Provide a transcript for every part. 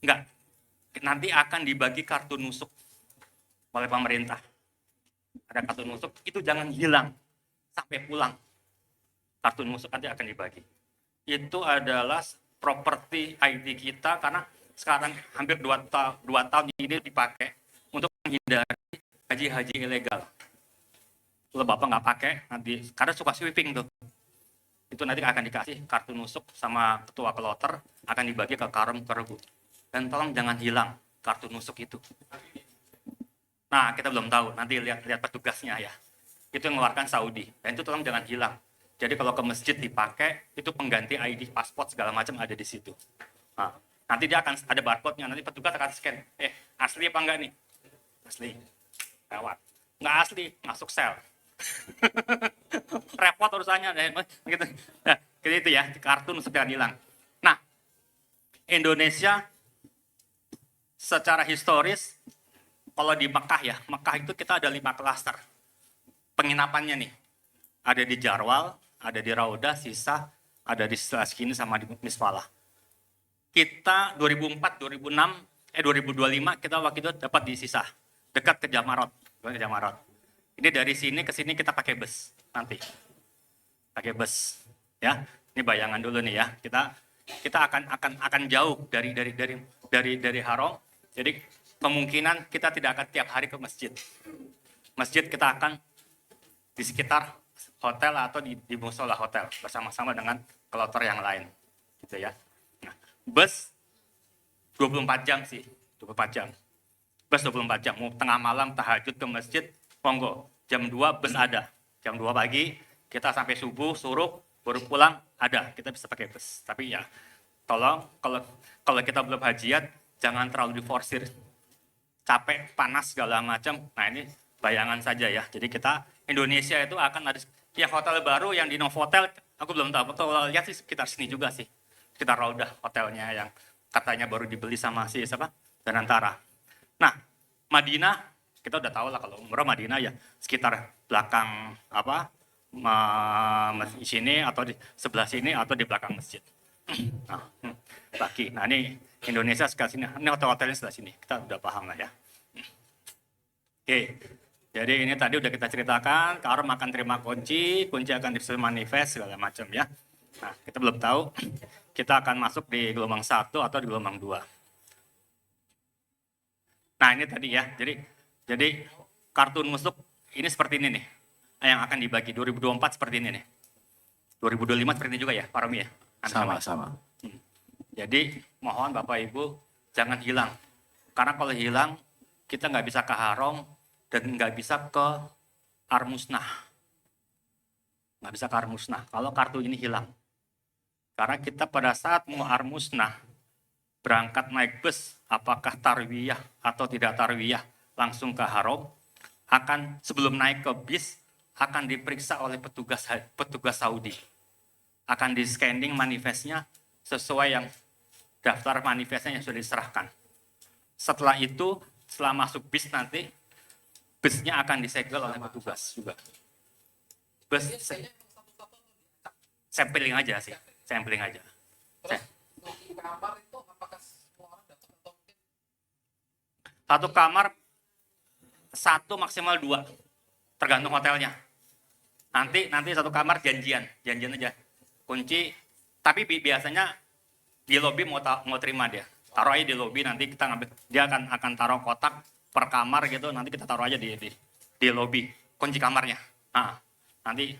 Enggak, nanti akan dibagi kartu nusuk oleh pemerintah. Ada kartu nusuk, itu jangan hilang sampai pulang. Kartu nusuk nanti akan dibagi. Itu adalah properti ID kita, karena sekarang hampir 2 tahun ini dipakai untuk menghindari haji-haji ilegal. Kalau Bapak nggak pakai, nanti karena suka sweeping tuh, itu nanti akan dikasih kartu nusuk sama ketua kloter, akan dibagi ke karum kerbu. Dan tolong jangan hilang kartu nusuk itu. Nah, kita belum tahu, nanti lihat petugasnya ya. Itu yang mengeluarkan Saudi, dan itu tolong jangan hilang. Jadi kalau ke masjid dipakai, itu pengganti ID, paspor segala macam ada di situ. Nah, nanti dia akan ada barcode-nya, nanti petugas akan scan. Asli apa enggak nih? Asli. Lewat. Nggak asli, masuk sel. Repot urusannya gitu. Nah, gitu ya, kartu nusuk jangan hilang. Nah, Indonesia secara historis, kalau di Mekah ya, Mekah itu kita ada 5 klaster penginapannya nih. Ada di Jarwal, ada di Raudah, Sisa, ada di Selaskini sama di Misfalah. Kita 2004, 2006, 2025 kita waktu itu dapat di Sisa, dekat ke Jamarot. Ini dari sini ke sini kita pakai bus nanti. Pakai bus, ya. Ini bayangan dulu nih ya. Kita akan jauh dari Haram. Jadi kemungkinan kita tidak akan tiap hari ke masjid. Masjid kita akan di sekitar hotel atau di musola hotel bersama-sama dengan kloter yang lain, gitu ya. Nah, bus 24 jam sih, 24 jam. Bus 24 jam, mau tengah malam tahajud ke masjid, monggo. Jam 2 bus ada. Jam 2 pagi, kita sampai subuh, suruk, baru pulang, ada. Kita bisa pakai bus. Tapi ya, tolong, kalau kita belum hajiat, jangan terlalu diforsir. Capek, panas, segala macam. Nah ini bayangan saja ya. Jadi kita, Indonesia itu akan ada, ya hotel baru yang di Novotel, aku belum tahu. Kalau lihat sih sekitar sini juga sih. Sekitar Raudah hotelnya yang katanya baru dibeli sama si siapa? Danantara. Nah, Madinah, kita udah tahu lah kalau umroh Madinah ya sekitar belakang di sini atau di sebelah sini atau di belakang masjid. Nah, bagi. Nah ini Indonesia sekitar sini. Ini hotel-hotelnya sebelah sini. Kita udah paham lah ya. Oke. Jadi ini tadi udah kita ceritakan, Karum akan terima kunci akan disusun manifest segala macam ya. Nah, kita belum tahu kita akan masuk di gelombang 1 atau di gelombang 2. Nah ini tadi ya, jadi kartu nusuk ini seperti ini nih, yang akan dibagi 2024 seperti ini nih, 2025 seperti ini juga ya, Pak Romi ya? Sama-sama. Jadi mohon Bapak Ibu jangan hilang, karena kalau hilang kita nggak bisa ke Haram dan nggak bisa ke Armusnah, kalau kartu ini hilang. Karena kita pada saat mau Armusnah, berangkat naik bus, apakah tarwiyah atau tidak tarwiyah, langsung ke Haram, akan sebelum naik ke bis, akan diperiksa oleh petugas Saudi. Akan di scanning manifestnya sesuai yang daftar manifestnya yang sudah diserahkan. Setelah itu, setelah masuk bis nanti, busnya akan disegel oleh petugas juga. Bus sampling aja sih, sampling aja. Satu kamar, 1 maksimal 2, tergantung hotelnya. Nanti satu kamar janjian aja. Kunci, tapi biasanya di lobi mau terima dia. Taruh aja di lobi, nanti kita ngambil, dia akan taruh kotak per kamar gitu, nanti kita taruh aja di lobi, kunci kamarnya. Nah, nanti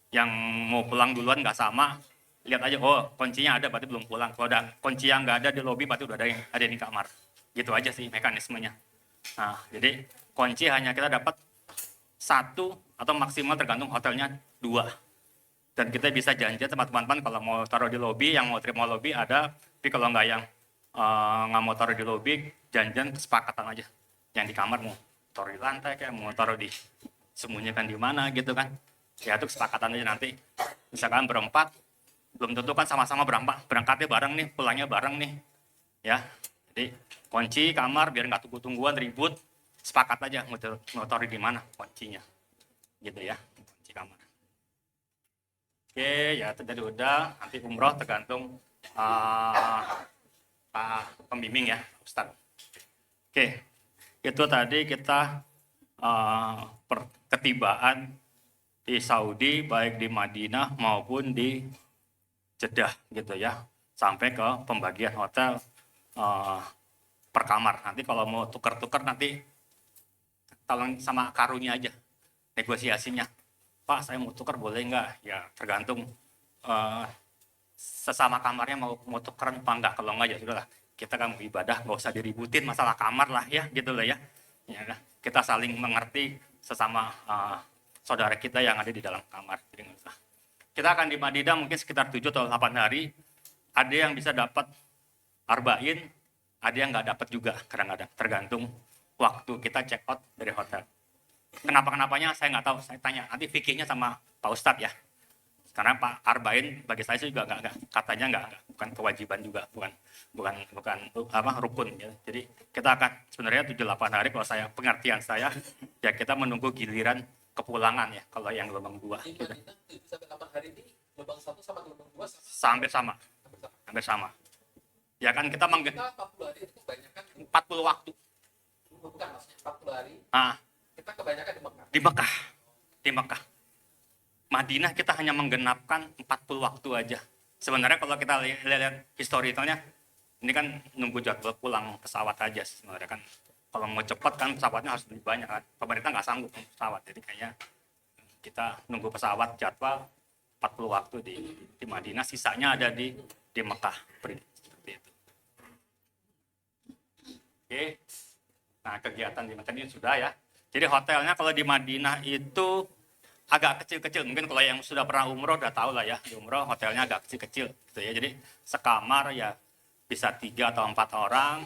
yang mau pulang duluan nggak sama, lihat aja, oh kuncinya ada berarti belum pulang. Kalau ada kunci yang nggak ada di lobi berarti udah ada di kamar. Gitu aja sih mekanismenya. Nah, jadi kunci hanya kita dapat 1 atau maksimal tergantung hotelnya 2. Dan kita bisa janji teman-teman kalau mau taruh di lobi, yang mau terima lobi ada, tapi kalau nggak yang nggak mau taruh di lobi, janjian kesepakatan aja. Yang di kamar mau taruh di lantai, kayak mau taruh di sembunyikan di mana gitu kan. Ya itu kesepakatan aja nanti. Misalkan berempat, belum tentu kan sama-sama berangkatnya bareng nih, pulangnya bareng nih. Ya, jadi kunci kamar biar nggak tunggu-tungguan ribut, sepakat aja mau taruh di mana kuncinya, gitu ya, kunci kamar. Oke, ya tadi udah, nanti umroh tergantung Pak pembimbing ya, Ustadz. Oke, itu tadi kita ketibaan di Saudi, baik di Madinah maupun di Jeddah gitu ya, sampai ke pembagian hotel per kamar. Nanti kalau mau tukar-tukar nanti tolong sama karunya aja negosiasinya. Pak, saya mau tukar boleh nggak? Ya tergantung sesama kamarnya mau tukeran apa enggak. Kalau enggak ya sudahlah, kita kan mau ibadah, nggak usah diributin masalah kamar lah ya, gitu lah ya. Ya, kita saling mengerti sesama saudara kita yang ada di dalam kamar. Jadi, kita akan di Madinah mungkin sekitar 7 atau 8 hari. Ada yang bisa dapat arba'in, ada yang nggak dapat juga kadang-kadang, tergantung waktu kita check out dari hotel. Kenapa-kenapanya saya nggak tahu, saya tanya nanti fikihnya sama Pak Ustadz ya. Karena Pak arba'in bagi saya juga nggak, katanya nggak, bukan kewajiban juga, bukan rukun ya. Jadi kita akan sebenarnya 7-8 hari, kalau saya pengertian saya ya kita menunggu giliran kepulangan ya, kalau yang gelombang 2 gitu. 7-8 hari ini gelombang 1 sama gelombang 2 sama. Hampir sama. Ya kan kita 40 hari itu kebanyakan 40 waktu. Bukan maksudnya 40 hari. Kita kebanyakan di Mekah. Madinah kita hanya menggenapkan 40 waktu aja. Sebenarnya kalau kita lihat historicalnya, ini kan nunggu jadwal pulang pesawat aja sebenarnya kan. Kalau mau cepat kan pesawatnya harus lebih banyak kan. Pemerintah nggak sanggup pesawat, jadi kayaknya kita nunggu pesawat jadwal 40 waktu di Madinah, sisanya ada di Mekah. Seperti itu. Oke. Nah, kegiatan di Mekah ini sudah ya. Jadi hotelnya kalau di Madinah itu agak kecil-kecil. Mungkin kalau yang sudah pernah umroh udah tahu lah ya. Di umroh hotelnya agak kecil-kecil gitu ya. Jadi sekamar ya bisa 3 atau 4 orang.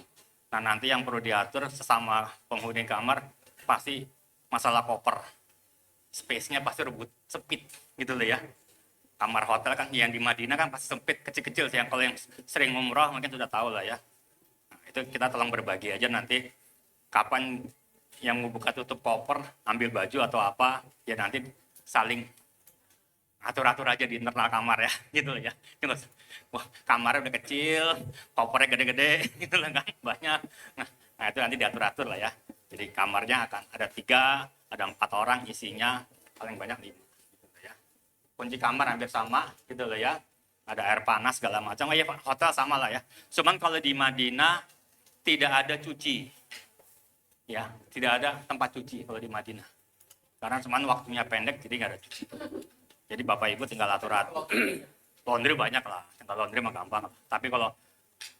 Nah, nanti yang perlu diatur sesama penghuni kamar pasti masalah koper. Space-nya pasti sempit gitu loh ya. Kamar hotel kan yang di Madinah kan pasti sempit, kecil-kecil. Yang kalau yang sering umroh mungkin sudah tahu lah ya. Nah, itu kita tolong berbagi aja nanti kapan yang mau buka tutup koper, ambil baju atau apa, ya nanti saling atur-atur aja di internal kamar ya, gitu ya. Wah, kamarnya udah kecil, kopernya gede-gede, gitu lah kan, banyak. Nah, itu nanti diatur-atur lah ya. Jadi kamarnya akan ada 3, ada 4 orang isinya, paling banyak 5. Gitu ya. Kunci kamar hampir sama, gitu loh ya. Ada air panas segala macam. Oh iya, hotel sama lah ya. Cuman kalau di Madinah tidak ada cuci. Ya, tidak ada tempat cuci kalau di Madinah. Karena cuman waktunya pendek, jadi nggak ada cuci. Jadi Bapak Ibu tinggal atur-atur. Laundry banyak lah, tinggal laundry mah gampang. Tapi kalau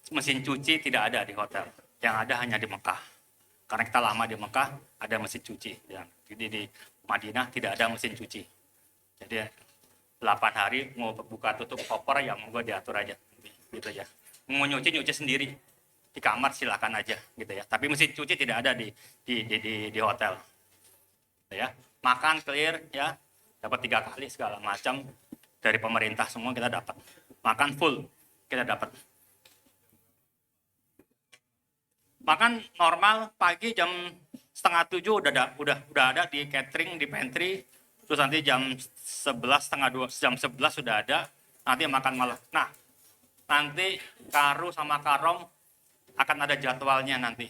mesin cuci tidak ada di hotel. Yang ada hanya di Mekah. Karena kita lama di Mekah, ada mesin cuci. Ya. Jadi di Madinah tidak ada mesin cuci. Jadi 8 hari mau buka tutup koper, ya mau diatur aja. Gitu ya. Mau nyuci sendiri. Di kamar silakan aja gitu ya. Tapi mesin cuci tidak ada di hotel. Gitu ya. Makan clear ya. Dapat 3 kali segala macam dari pemerintah semua kita dapat. Makan full kita dapat. Makan normal pagi jam 6:30 udah ada di catering, di pantry. Terus nanti jam 11 setengah 2 jam 11 sudah ada. Nanti makan malam. Nah, nanti Karu sama Karom akan ada jadwalnya nanti.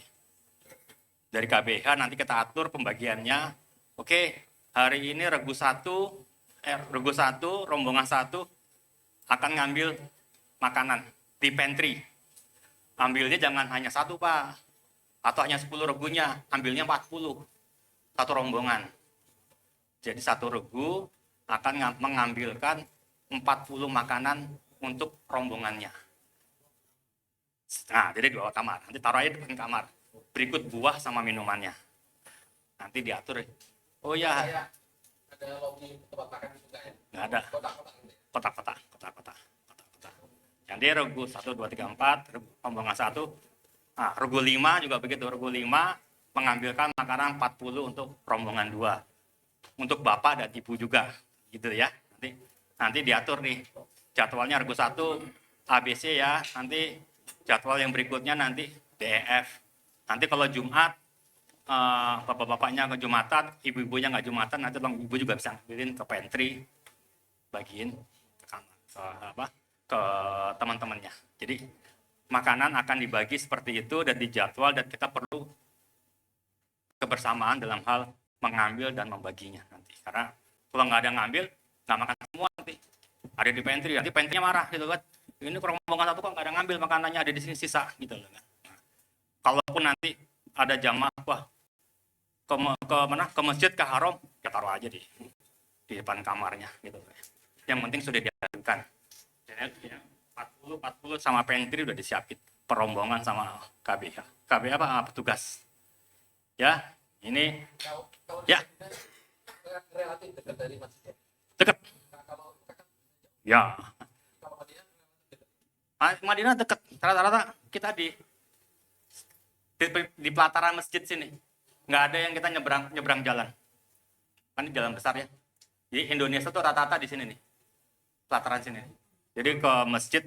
Dari KBH nanti kita atur pembagiannya. Oke, hari ini Regu 1, rombongan 1 akan ngambil makanan di pantry. Ambilnya jangan hanya 1, Pak. Atau hanya 10 regunya, ambilnya 40. Satu rombongan. Jadi 1 regu akan mengambilkan 40 makanan untuk rombongannya. Nah, jadi 2 kamar. Nanti taruh aja depan kamar. Berikut buah sama minumannya. Nanti diatur. Oh ya. Ada lobby tempat makan juga ya? Nggak ada. Kotak-kotak. Yang dia regu 1, 2, 3, 4, rombongan 1. Nah, regu 5 juga begitu. Regu 5 mengambilkan makanan 40 untuk rombongan 2. Untuk bapak dan ibu juga. Gitu ya. Nanti diatur nih. Jadwalnya regu 1 ABC ya. Nanti jadwal yang berikutnya nanti DEF. Nanti kalau Jumat, bapak-bapaknya ke Jumatan, ibu-ibunya nggak Jumatan, nanti ibu juga bisa ambilin ke pantry, bagiin ke teman-temannya. Jadi makanan akan dibagi seperti itu dan dijadwal, dan kita perlu kebersamaan dalam hal mengambil dan membaginya nanti. Karena kalau nggak ada ngambil, nggak makan semua nanti. Ada di pantry, nanti pantry-nya marah gitu kan. Ini rombongan satu kok nggak ada ngambil, makanannya ada di sini sisa gitu loh kan. Nah, kalaupun nanti ada jamaah, wah ke masjid ke haram, ya taruh aja di depan kamarnya gitu. Yang penting sudah diajukan. Ya, 40 sama pantry udah disiapin perombongan sama KB. KB apa? Petugas. Ya, ini Kalau ya relatif dekat dari masjid. dekat. Nah, kalau Ya, kalau Madinah dekat. Madinah dekat. Rata-rata kita di pelataran masjid sini. Nggak ada yang kita nyebrang jalan. Kan ini jalan besar ya. Di Indonesia tuh rata-rata di sini nih. Pelataran sini. Jadi ke masjid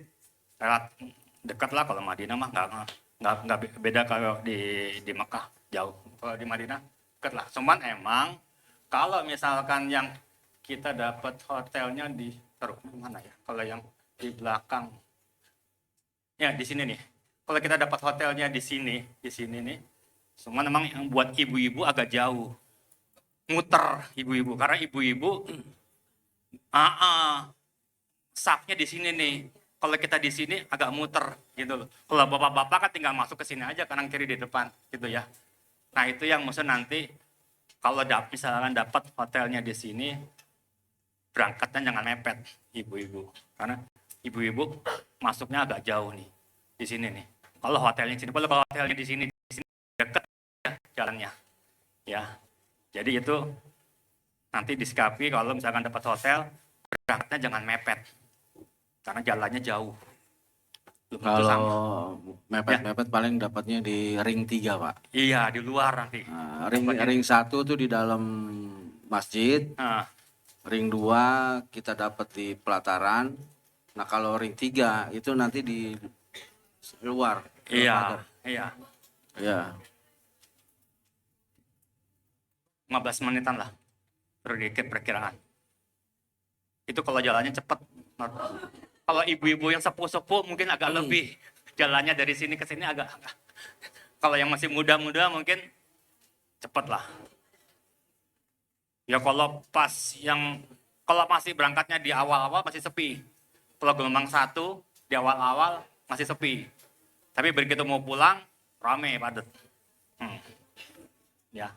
dekat lah. Kalau Madinah mah nggak beda kalau di Mekah, jauh. Kalau di Madinah dekat lah. Cuman emang kalau misalkan yang kita dapat hotelnya di mana ya? Kalau yang di belakang, ya di sini nih. Kalau kita dapat hotelnya di sini nih. Cuman memang yang buat ibu-ibu agak jauh, muter ibu-ibu, karena ibu-ibu sapnya di sini nih. Kalau kita di sini agak muter gitu loh. Kalau bapak-bapak kan tinggal masuk ke sini aja, kanan kiri di depan gitu ya. Nah itu yang maksud nanti kalau misalkan dapat hotelnya di sini, berangkatnya jangan mepet ibu-ibu, karena ibu-ibu masuknya agak jauh nih di sini nih. Kalau hotelnya di sini, kalau hotelnya di sini dekat ya jalannya, ya. Jadi itu nanti disikapi kalau misalkan dapat hotel, berangkatnya jangan mepet, karena jalannya jauh. Belum tentu sama. Kalau mepet-mepet paling dapatnya di ring 3, Pak. Iya, di luar nanti. Nah, Dapatnya. ring 1 tuh di dalam masjid, Nah, ring 2 kita dapat di pelataran. Nah, kalau ring 3 itu nanti di luar. iya, iya. Ya. 15 menitan lah. Sedikit perkiraan. Itu kalau jalannya cepat. Kalau ibu-ibu yang sepuh-sepuh mungkin agak lebih. Jalannya dari sini ke sini agak. Kalau yang masih muda-muda mungkin cepat lah. Ya kalau kalau masih berangkatnya di awal-awal masih sepi. Kalau gelombang 1 di awal-awal masih sepi. Tapi begitu mau pulang, rame, padat. Ya.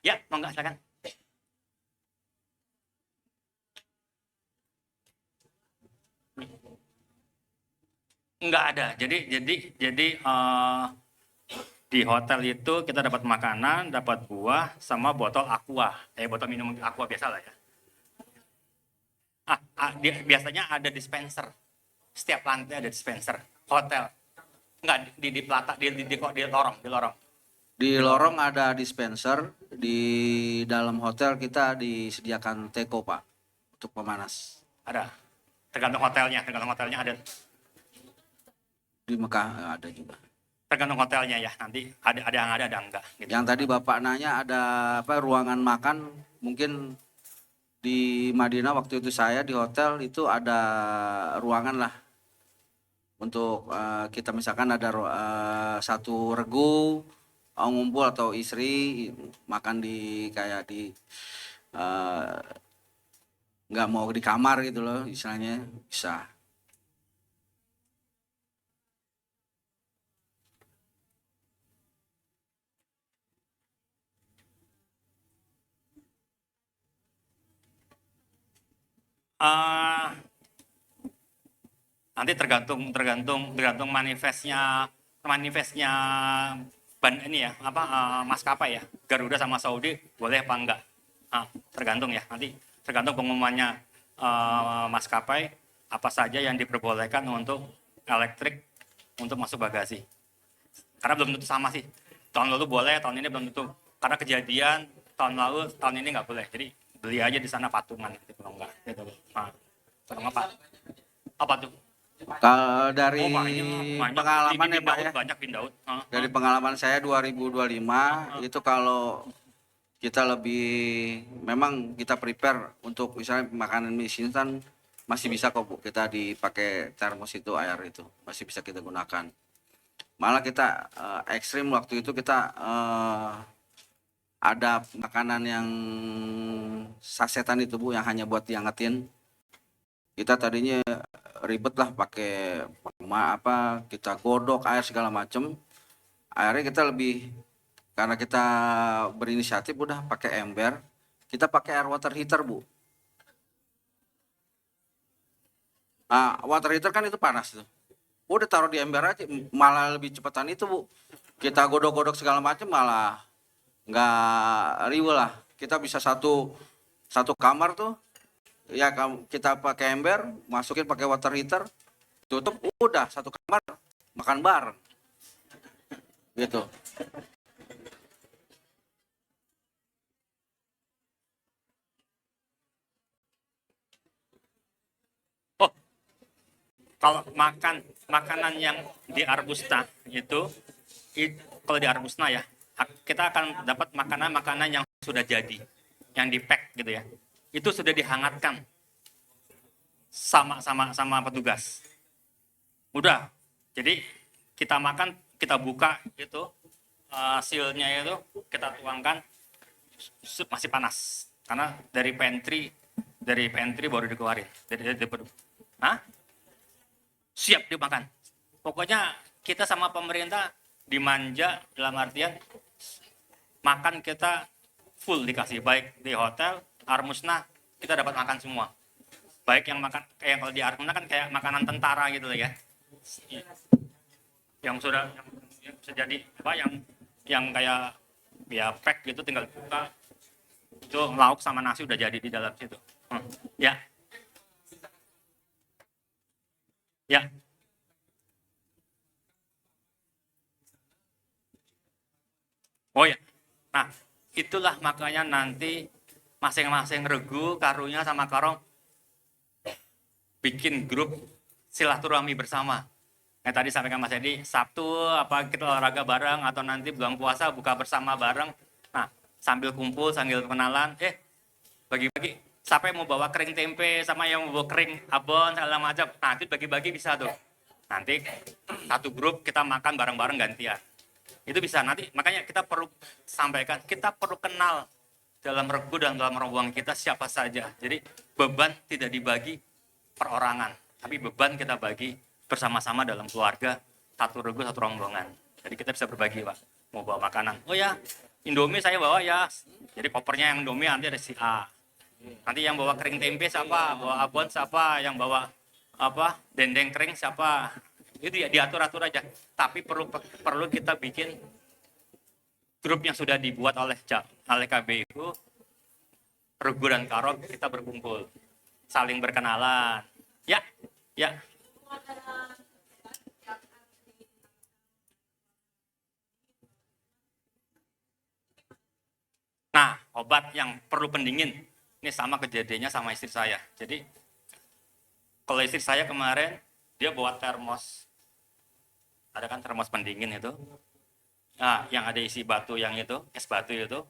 Ya, monggo silakan. Enggak ada. Jadi di hotel itu kita dapat makanan, dapat buah, sama botol aqua. Botol minum aqua biasa lah ya. Biasanya ada dispenser. Setiap lantai ada dispenser. Hotel. Enggak, di lorong. Di lorong ada dispenser, di dalam hotel kita disediakan teko, Pak, untuk pemanas. Ada. Tergantung hotelnya ada. Di Mekah ada juga. Tergantung hotelnya ya, nanti ada yang ada enggak. Gitu. Yang tadi Bapak nanya ada ruangan makan, mungkin di Madinah waktu itu saya di hotel itu ada ruangan lah. Untuk kita misalkan ada satu regu, ngumpul atau istri makan di kayak di nggak mau di kamar gitu loh, istilahnya bisa. Nanti tergantung manifestnya maskapai ya, Garuda sama Saudi boleh apa enggak. Tergantung ya, nanti tergantung pengumumannya maskapai apa saja yang diperbolehkan untuk elektrik untuk masuk bagasi. Karena belum tentu sama sih. Tahun lalu boleh, tahun ini belum tentu. Karena kejadian tahun ini nggak boleh. Jadi beli aja di sana patungan kalau enggak gitu. Apa tuh? Kalau dari banyak. pengalaman ya Pak ya, banyak Daud. dari pengalaman saya 2025 itu kalau kita memang kita prepare untuk misalnya makanan mie instan masih bisa kok Bu, kita dipakai termos itu, air itu masih bisa kita gunakan. Malah kita ekstrim waktu itu kita ada makanan yang sasetan itu Bu, yang hanya buat diangetin. Kita tadinya ribet lah pakai kita godok air segala macem. Akhirnya kita lebih, karena kita berinisiatif udah pakai ember, kita pakai air water heater Bu. Nah, water heater kan itu panas tuh. Udah taruh di ember aja, malah lebih cepatan itu Bu. Kita godok-godok segala macam malah nggak riweh lah. Kita bisa satu kamar tuh, ya kita pakai ember, masukin pakai water heater, tutup, udah satu kamar makan bareng. Gitu. Oh, kalau makanan yang di Arbusta itu kalau di Arbusna ya, kita akan dapat makanan-makanan yang sudah jadi, yang di pack gitu ya. Itu sudah dihangatkan sama petugas. Udah. Jadi kita makan, kita buka itu sealnya itu kita tuangkan, masih panas karena dari pantry baru dikeluarin dari Hah? Siap dimakan. Pokoknya kita sama pemerintah dimanja dalam artian makan kita full dikasih, baik di hotel Armusna kita dapat makan semua. Baik yang makan kayak kalau di Armusna kan kayak makanan tentara gitu ya. Yang sudah yang bisa jadi apa yang kayak ya pack gitu, tinggal buka itu lauk sama nasi udah jadi di dalam situ. Ya. Ya. Oh ya. Nah, itulah makanya nanti masing-masing regu karunya sama karong bikin grup silaturahmi bersama. Yang tadi sampaikan Mas Edi, Sabtu apa kita olahraga bareng atau nanti bulan puasa buka bersama bareng. Nah, sambil kumpul, sambil kenalan, bagi-bagi. Siapa yang mau bawa kering tempe sama yang mau bawa kering abon segala macam. Nah, itu bagi-bagi bisa tuh. Nanti satu grup kita makan bareng-bareng gantian. Itu bisa nanti, makanya kita perlu sampaikan, kita perlu kenal dalam regu dan dalam rombongan kita siapa saja. Jadi beban tidak dibagi perorangan, tapi beban kita bagi bersama-sama dalam keluarga, satu regu, satu rombongan. Jadi kita bisa berbagi, Pak. Mau bawa makanan. Oh ya, Indomie saya bawa ya. Jadi kopernya yang Indomie nanti ada si A. Nanti yang bawa kering tempe siapa, bawa abon siapa, yang bawa dendeng kering siapa. Itu ya diatur-atur aja. Tapi perlu kita bikin grup yang sudah dibuat oleh KBU, regu dan karong, kita berkumpul, saling berkenalan. Ya. Nah, obat yang perlu pendingin, ini sama kejadiannya sama istri saya. Jadi, kalau istri saya kemarin, dia bawa termos, ada kan termos pendingin itu, nah, yang ada isi batu yang itu, es batu itu,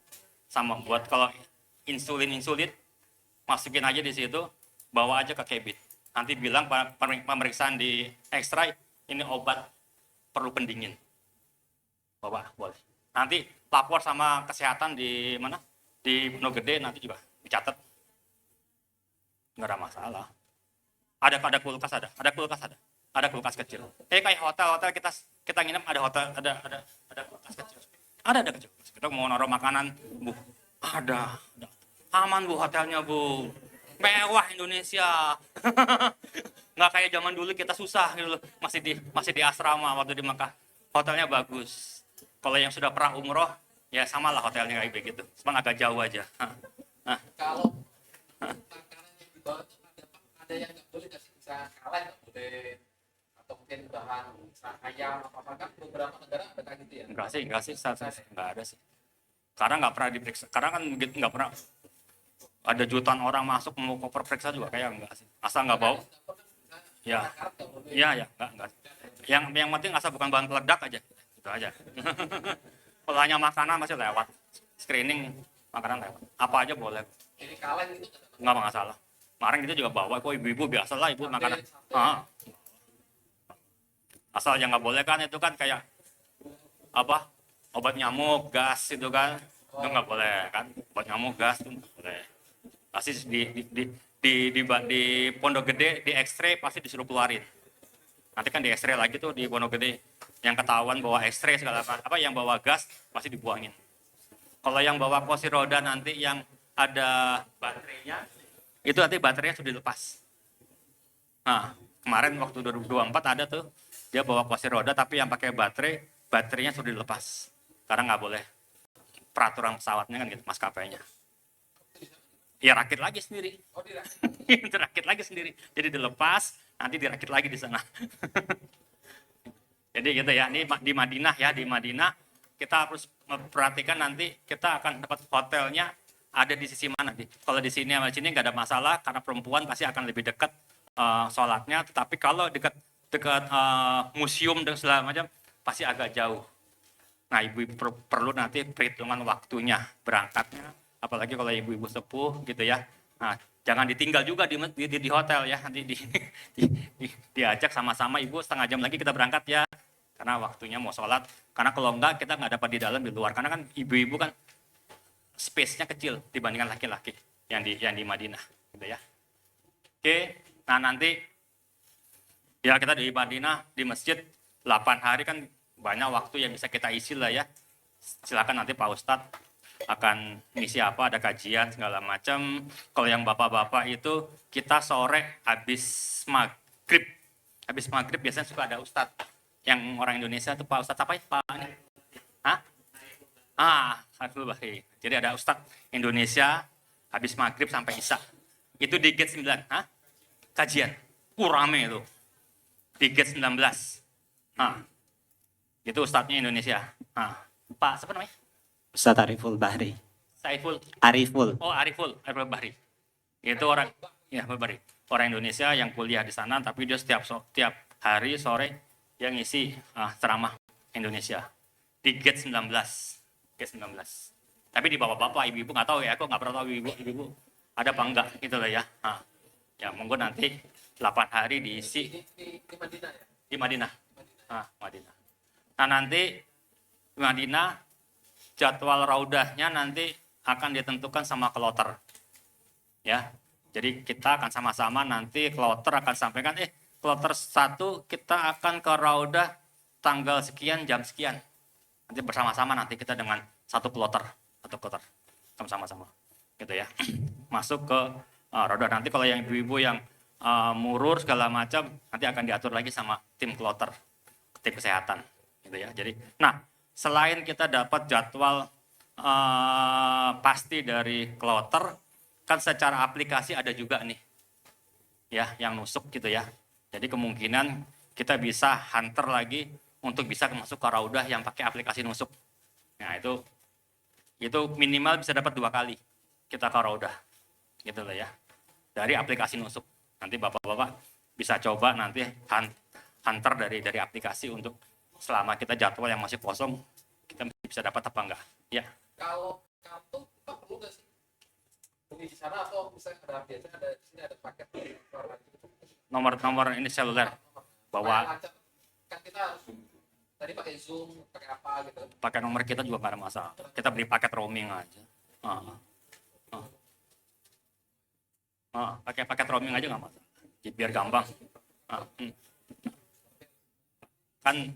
sama buat kalau insulin, masukin aja di situ, bawa aja ke cabin. Nanti bilang pemeriksaan di X-ray, ini obat perlu pendingin. Bawa, boleh. Nanti lapor sama kesehatan di mana? Di Pondok Gede nanti juga dicatat. Nggak ada masalah. Ada kulkas ada. Ada kulkas kecil. Kayak hotel kita nginep ada kulkas kecil. Ada kecil. Kita mau naruh makanan, Bu. Ada. Aman Bu hotelnya Bu. Mewah Indonesia. Nggak kayak zaman dulu kita susah gitu loh. Masih di asrama waktu di Mekah. Hotelnya bagus. Kalau yang sudah pernah umroh, ya samalah hotelnya kayak begitu. Cuma agak jauh aja. Kalau makanan yang dibawa itu ada yang nggak boleh, nggak sih? Bisa kaleng nggak boleh, atau mungkin bahan ayam apa kan beberapa negara ada kayak gitu ya? Enggak sih, nggak ada sih. Karena nggak pernah diperiksa. Karena kan nggak pernah ada jutaan orang masuk mau koper periksa juga kayak enggak sih. Asal nggak bau. Ya, enggak. Yang penting asal bukan bahan peledak aja. Itu aja. Kalau hanya makanan masih lewat. Screening makanan lewat. Apa aja boleh. Jadi kaleng itu Nggak masalah. Kemarin kita juga bawa, kok ibu-ibu biasalah ibu makanan. Ah. Asal yang nggak boleh kan itu kan kayak apa? Obat nyamuk, gas itu kan. Itu nggak boleh kan. Obat nyamuk, gas itu nggak boleh. Pasti di Pondok Gede di X-ray pasti disuruh keluarin. Nanti kan di X-ray lagi tuh di Pondok Gede yang ketahuan bawa X-ray segala apa yang bawa gas pasti dibuangin. Kalau yang bawa kursi roda nanti yang ada baterainya itu nanti baterainya sudah dilepas. Nah, kemarin waktu 2024 ada tuh dia bawa kursi roda tapi yang pakai baterainya sudah dilepas. Karena nggak boleh peraturan pesawatnya kan gitu, maskapainya. Ya rakit lagi sendiri. Oh, dirakit. Dirakit lagi sendiri. Jadi dilepas, nanti dirakit lagi di sana. Jadi gitu ya, ini di Madinah ya, di Madinah kita harus memperhatikan nanti kita akan dapat hotelnya ada di sisi mana. Kalau di sini sama sini nggak ada masalah karena perempuan pasti akan lebih dekat sholatnya. Tetapi kalau dekat museum dan segala macam pasti agak jauh. Nah ibu-ibu perlu nanti perhitungan waktunya berangkatnya. Apalagi kalau ibu-ibu sepuh gitu ya. Nah, jangan ditinggal juga di hotel ya. Nanti diajak sama-sama ibu setengah jam lagi kita berangkat ya. Karena waktunya mau sholat. Karena kalau enggak kita nggak dapat di dalam di luar. Karena kan ibu-ibu kan space-nya kecil dibandingkan laki-laki yang di Madinah, gitu ya. Oke, nah nanti ya kita di Madinah di masjid 8 hari kan banyak waktu yang bisa kita isi lah ya. Silakan nanti Pak Ustadz akan ngisi apa, ada kajian segala macam. Kalau yang bapak-bapak itu kita sore habis maghrib. Habis maghrib biasanya suka ada Ustadz. Yang orang Indonesia itu Pak Ustadz apa ya? Pak? Hah? Harful Bahri. Jadi ada Ustadz Indonesia habis maghrib sampai Isya. Itu di gate 9. Kajian. Rame itu. Di gate 19. Itu Ustadznya Indonesia. Pak, siapa namanya? Ustadz Ariful Bahri. Saiful. Ariful. Oh, Ariful Bahri. Itu orang Bahri. Orang Indonesia yang kuliah di sana tapi dia setiap hari sore dia ngisi ceramah Indonesia di gate 19. Gate 19. Tapi di bapak-bapak, ibu-ibu nggak tahu ya, aku nggak pernah tahu ibu-ibu ada apa enggak gitu lah ya. Ya monggo nanti 8 hari diisi Di Madinah ya? di Madinah. Madinah. Nah nanti di Madinah jadwal raudahnya nanti akan ditentukan sama kloter. Ya. Jadi kita akan sama-sama nanti kloter akan sampaikan kloter 1 kita akan ke raudah tanggal sekian jam sekian. Nanti bersama-sama nanti kita dengan satu kloter sama-sama gitu ya. Masuk ke raudah. Nanti kalau yang ibu-ibu yang murur segala macam nanti akan diatur lagi sama tim kloter, tim kesehatan gitu ya. Jadi nah selain kita dapat jadwal pasti dari kloter, kan secara aplikasi ada juga nih ya yang nusuk gitu ya. Jadi kemungkinan kita bisa hunter lagi untuk bisa masuk ke raudah yang pakai aplikasi nusuk. Nah itu minimal bisa dapat 2 kali kita ke raudah gitu lah ya dari aplikasi nusuk. Nanti bapak-bapak bisa coba nanti hunter dari aplikasi untuk selama kita jadwal yang masih kosong kita bisa dapat apa enggak ya. Kalau kartu kita perlu nggak sih beli di sana atau misalnya biasanya ada di sini ada paket Nomor ini seluler bawa kan kita harus tadi pakai Zoom pakai apa gitu. Pakai nomor kita juga nggak ada masalah. Kita beli paket roaming aja. Pakai paket roaming aja nggak masalah. Biar gampang. Kan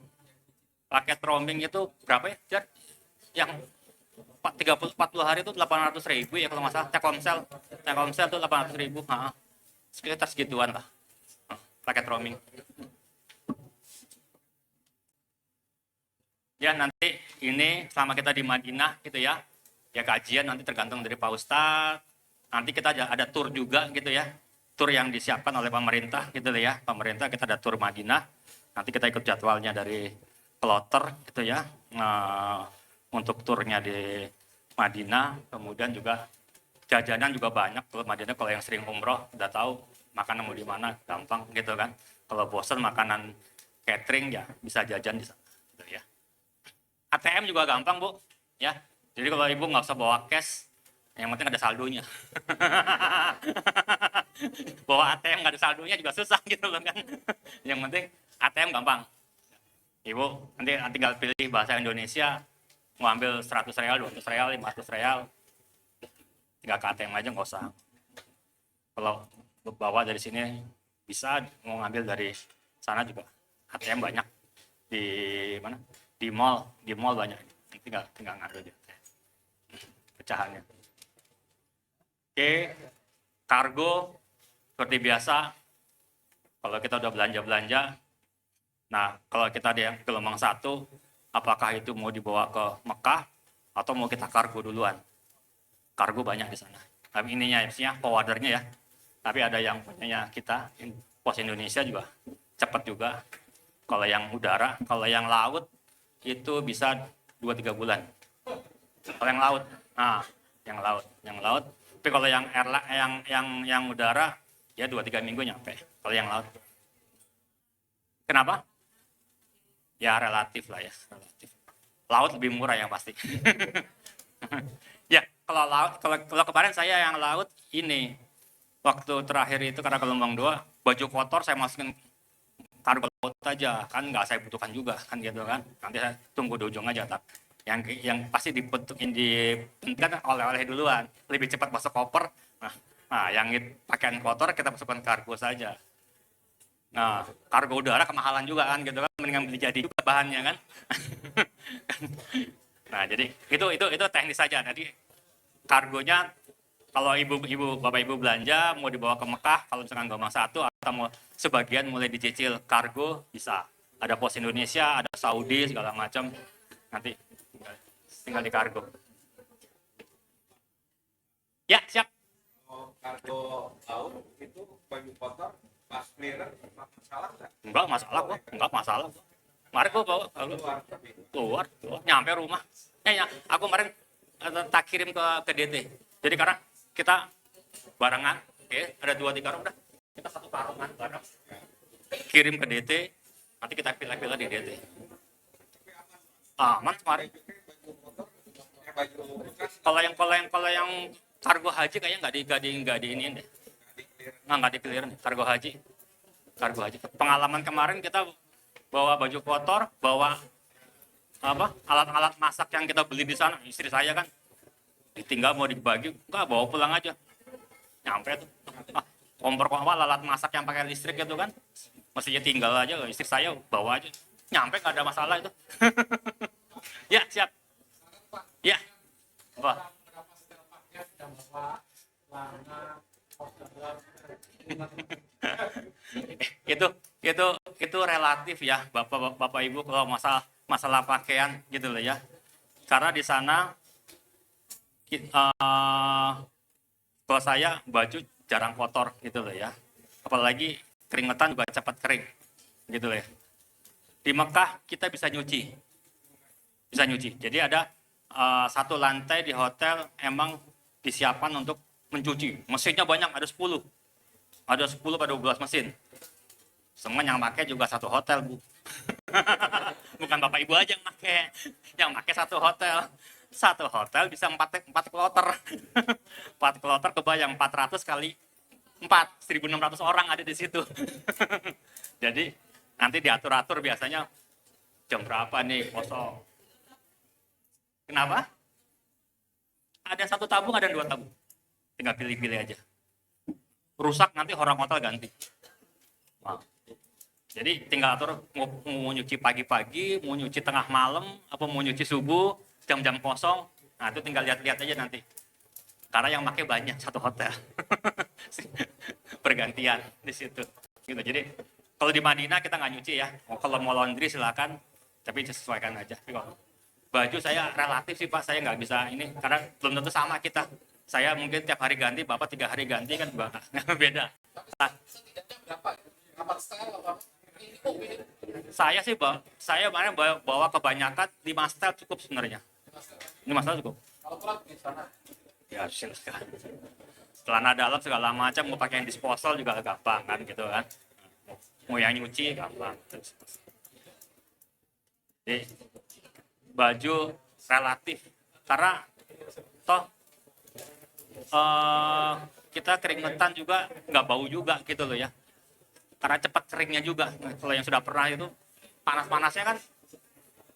paket roaming itu berapa ya? Jar? Yang 40 hari itu 800.000 ya kalau nggak salah. Telkomsel itu 800.000. Sekitar segituan lah. Paket roaming. Ya nanti ini selama kita di Madinah gitu ya kajian nanti tergantung dari Pak Ustadz. Nanti kita ada tur juga gitu ya, tur yang disiapkan oleh pemerintah gitu ya. Pemerintah kita ada tur Madinah. Nanti kita ikut jadwalnya dari kloter gitu ya. Untuk turnya di Madinah, kemudian juga jajanan juga banyak. Kalau Madinah kalau yang sering umroh udah tahu makanan mau di mana gampang gitu kan. Kalau bosan makanan catering ya bisa jajan di sana gitu ya. ATM juga gampang Bu ya. Jadi kalau ibu nggak usah bawa cash, yang penting ada saldonya. Bawa ATM nggak ada saldonya juga susah gitu loh kan. Yang penting ATM gampang. Ibu nanti tinggal pilih bahasa Indonesia, mau ambil 100 real, 200 real, 500 real, tinggal ke ATM aja, nggak usah. Kalau bawa dari sini bisa, mau ngambil dari sana juga ATM banyak di mana? Di mall banyak. Tinggal ngambil aja pecahannya. Oke, kargo seperti biasa. Kalau kita udah belanja, nah kalau kita di gelombang 1, apakah itu mau dibawa ke Mekah atau mau kita kargo duluan? Kargo banyak di sana. Tapi ininya, isinya forwardernya ya. Tapi ada yang punyanya kita, Pos Indonesia juga cepat juga. Kalau yang udara, kalau yang laut itu bisa 2-3 bulan. Kalau yang laut, nah yang laut. Tapi kalau yang udara ya 2-3 minggu nyampe. Kalau yang laut. Kenapa? Ya relatif lah ya, relatif. Laut lebih murah yang pasti. Ya, kalau laut, kalau kemarin saya yang laut ini waktu terakhir itu karena gelombang 2, baju kotor saya masukin kargo laut aja, kan nggak saya butuhkan juga kan gitu kan. Nanti saya tunggu di ujung aja, tak. Yang pasti dipentingkan oleh-oleh duluan, lebih cepat masuk koper. Nah yang pakaian kotor kita masukkan kargo saja. Nah, kargo udara kemahalan juga kan gitu kan, mendingan beli jadi juga bahannya kan. Nah, jadi itu teknis saja. Jadi kargonya kalau bapak ibu belanja mau dibawa ke Mekah, kalau misalkan gelombang 1 atau mau sebagian mulai dicicil kargo bisa. Ada Pos Indonesia, ada Saudi segala macam. Nanti tinggal di kargo. Ya, siap. Kargo laut itu baju kotor pas clearance masalah nggak? Enggak masalah kok, enggak masalah kok. Kemarin gue bawa keluar, nyampe rumah. Ya, aku kemarin tak kirim ke DT. Jadi karena kita barengan, oke, ada 2-3 orang udah, kita satu karungan bareng, kirim ke DT, nanti kita pilih-pilih di DT. Aman kemarin. Kalau yang kargo haji kayaknya nggak di ini deh. Nggak di clear nih, kargo haji. Pengalaman kemarin kita bawa baju kotor, bawa alat-alat masak yang kita beli di sana. Istri saya kan ditinggal mau dibagi, enggak, bawa pulang aja. Nyampe tuh. Kompor alat masak yang pakai listrik gitu kan. Mestinya tinggal aja, istri saya bawa aja. Nyampe nggak ada masalah itu. Ya, siap. Ya. Apa? itu relatif ya bapak ibu kalau masalah pakaian gitu loh ya, karena di sana kalau saya baju jarang kotor gitu loh ya, apalagi keringetan juga cepat kering gitu loh ya. Di Mekah kita bisa nyuci, jadi ada satu lantai di hotel emang disiapkan untuk mencuci, mesinnya banyak, ada 10 pada 12 mesin. Semua yang pakai juga satu hotel, Bu. Bukan bapak ibu aja yang pakai satu hotel. Satu hotel bisa 4 kloter. 4 kloter kebayang 400 kali 4, 1.600 orang ada di situ. Jadi nanti diatur-atur biasanya jam berapa nih kosong. Kenapa? Ada 1 tabung, ada 2 tabung. Tinggal pilih-pilih aja. Rusak nanti orang hotel ganti. Wow. Jadi tinggal atur mau nyuci pagi-pagi, mau nyuci tengah malam, apa mau nyuci subuh, jam-jam kosong. Nah itu tinggal lihat-lihat aja nanti. Karena yang pakai banyak satu hotel. Pergantian di situ. Gitu. Jadi kalau di Madinah kita nggak nyuci ya. Kalau mau laundry silakan, tapi sesuaikan aja. Baju saya relatif sih Pak, saya nggak bisa ini karena belum tentu sama kita. Saya mungkin tiap hari ganti, Bapak 3 hari ganti kan juga beda. Setidaknya berapa? 8 style apa? Saya sih saya kemarin bawa kebanyakan 5 style cukup sebenarnya. 5 style cukup. Kalau kurang di sana. Ya silakan. Celana dalam segala macam, mau pakai yang disposal juga gampang kan gitu kan. Mau yang nyuci gampang. Jadi baju relatif karena toh kita keringetan juga nggak bau juga gitu loh ya. Karena cepat keringnya juga. Nah, kalau yang sudah pernah itu panas-panasnya kan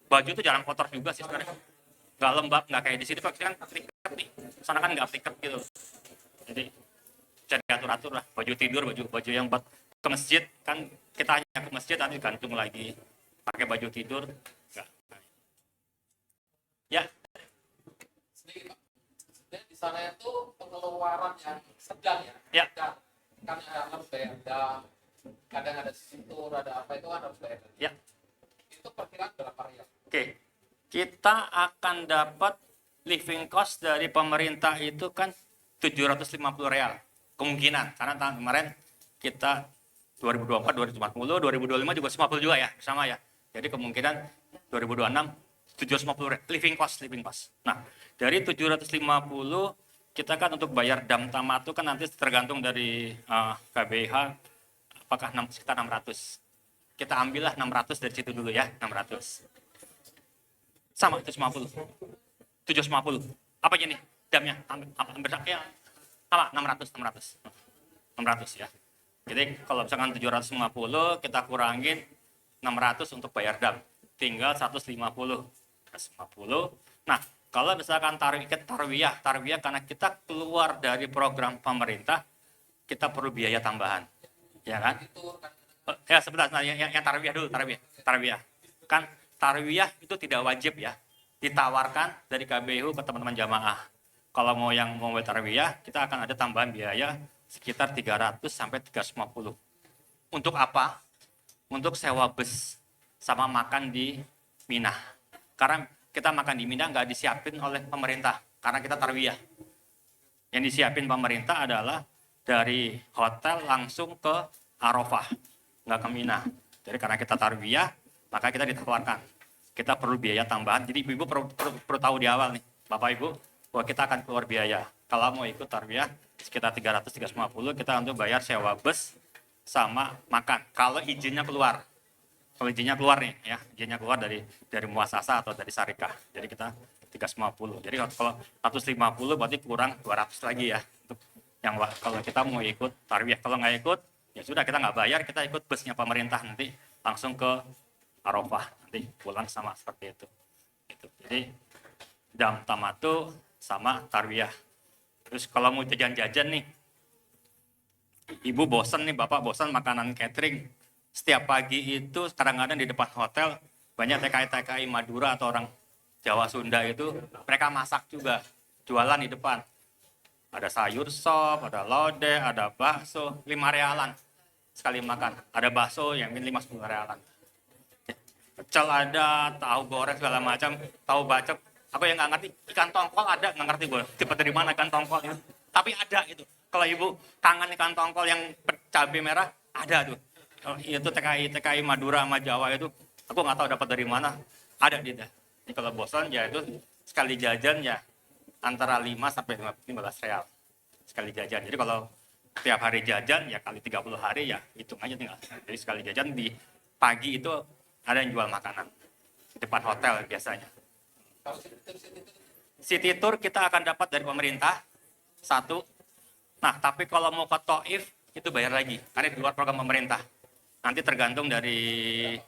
baju itu jarang kotor juga sih sebenarnya. Nggak lembab, nggak kayak di sini Pak, kan terikat nih. Sana kan nggak terikat gitu. Jadi jadi atur-atur lah. Baju tidur, baju yang buat ke masjid kan kita hanya ke masjid nanti gantung lagi. Pakai baju tidur. Nggak. Ya, Sedikit Pak. Sebenarnya di sana itu pengeluaran yang sedang ya. Ya. Sedang. Kan harus bayar dam, kadang ada situr, ada apa itu kan harus bayar. ya. Itu perkiraan berapa rial? Oke. Kita akan dapat living cost dari pemerintah itu kan 750 real. Kemungkinan. Karena tahun kemarin kita 2024, 2040, 2025 juga 50 juga ya. Sama ya. Jadi kemungkinan 2026 750 real. Living cost. Nah, dari 750 kita kan untuk bayar dam tamatu kan nanti tergantung dari KBH apakah sekitar 600. Kita ambillah 600 dari situ dulu ya, 600. Sama 750. 750. Apa ini? Damnya hampir ya. Sama 600 ya. Jadi kalau misalkan 750 kita kurangin 600 untuk bayar dam. Tinggal 150. Nah, kalau misalkan tarwiyah karena kita keluar dari program pemerintah, kita perlu biaya tambahan. Ya kan? Ya sebentar, nah, yang tarwiyah dulu, tarwiyah. Kan tarwiyah itu tidak wajib ya, ditawarkan dari KBU ke teman-teman jamaah. Kalau mau tarwiyah, kita akan ada tambahan biaya sekitar 300 sampai 350. Untuk apa? Untuk sewa bus sama makan di Mina. Karena kita makan di Mina nggak disiapin oleh pemerintah, karena kita tarwiyah. Yang disiapin pemerintah adalah dari hotel langsung ke Arafah, nggak ke Mina. Jadi karena kita tarwiyah, maka kita ditawarkan. Kita perlu biaya tambahan. Jadi ibu perlu tahu di awal nih, Bapak Ibu, bahwa kita akan keluar biaya. Kalau mau ikut tarwiyah, sekitar 300-350, kita untuk bayar sewa bus sama makan. Kalau izinnya keluar. Kalau izinnya keluar nih, ya, izinnya keluar dari muasasah atau dari syarikah. Jadi kita 350. Jadi kalau 150 berarti kurang 200 lagi ya. Untuk yang kalau kita mau ikut tarwiyah, kalau nggak ikut, ya sudah kita nggak bayar, kita ikut busnya pemerintah nanti langsung ke Arafah, nanti pulang sama seperti itu. Gitu. Jadi dam tamatu sama tarwiyah. Terus kalau mau jajan-jajan nih, ibu bosan nih, bapak bosan makanan catering. Setiap pagi itu kadang-kadang di depan hotel banyak TKI Madura atau orang Jawa Sunda itu mereka masak juga, jualan di depan. Ada sayur sop, ada lodeh, ada bakso, 5 realan sekali makan. Ada bakso yang 5-10 realan. Pecel ada, tahu goreng segala macam, tahu bacok. Aku yang nggak ngerti, ikan tongkol ada, nggak ngerti gue. Tipe dari mana ikan tongkol itu. Tapi ada itu. Kalau ibu kangen ikan tongkol yang cabai merah, ada tuh. Itu TKI Madura sama Jawa itu, aku nggak tahu dapat dari mana. Ada di dah. Jadi kalau bosan ya itu sekali jajan ya antara 5 sampai 15 real. Sekali jajan. Jadi kalau tiap hari jajan ya kali 30 hari ya hitung aja tinggal. Jadi sekali jajan di pagi itu ada yang jual makanan. Di depan hotel biasanya. City tour kita akan dapat dari pemerintah. 1. Nah, tapi kalau mau ke Taif itu bayar lagi. Karena di luar program pemerintah. Nanti tergantung dari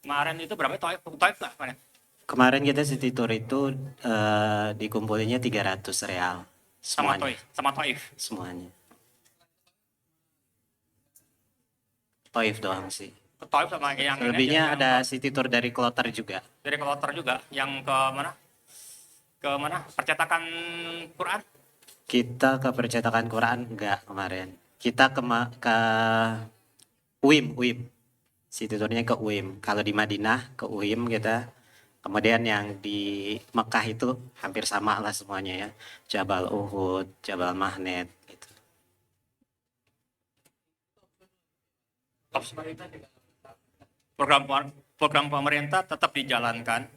kemarin itu berapa Taif nggak kemarin? Kemarin kita city tour itu dikumpulinnya 300 real. Semuanya. Sama Taif. Semuanya. Taif doang sih. Taif sama yang Lebihnya ada city tour dari Kloter juga. dari Kloter juga yang ke mana? Ke mana? Percetakan Quran? Kita ke percetakan Quran enggak kemarin. Kita ke UIM. City tournya ke UIM. Kalau di Madinah ke UIM kita. Kemudian yang di Mekah itu hampir sama lah semuanya ya. Jabal Uhud, Jabal Mahnet gitu. Program pemerintah tetap dijalankan.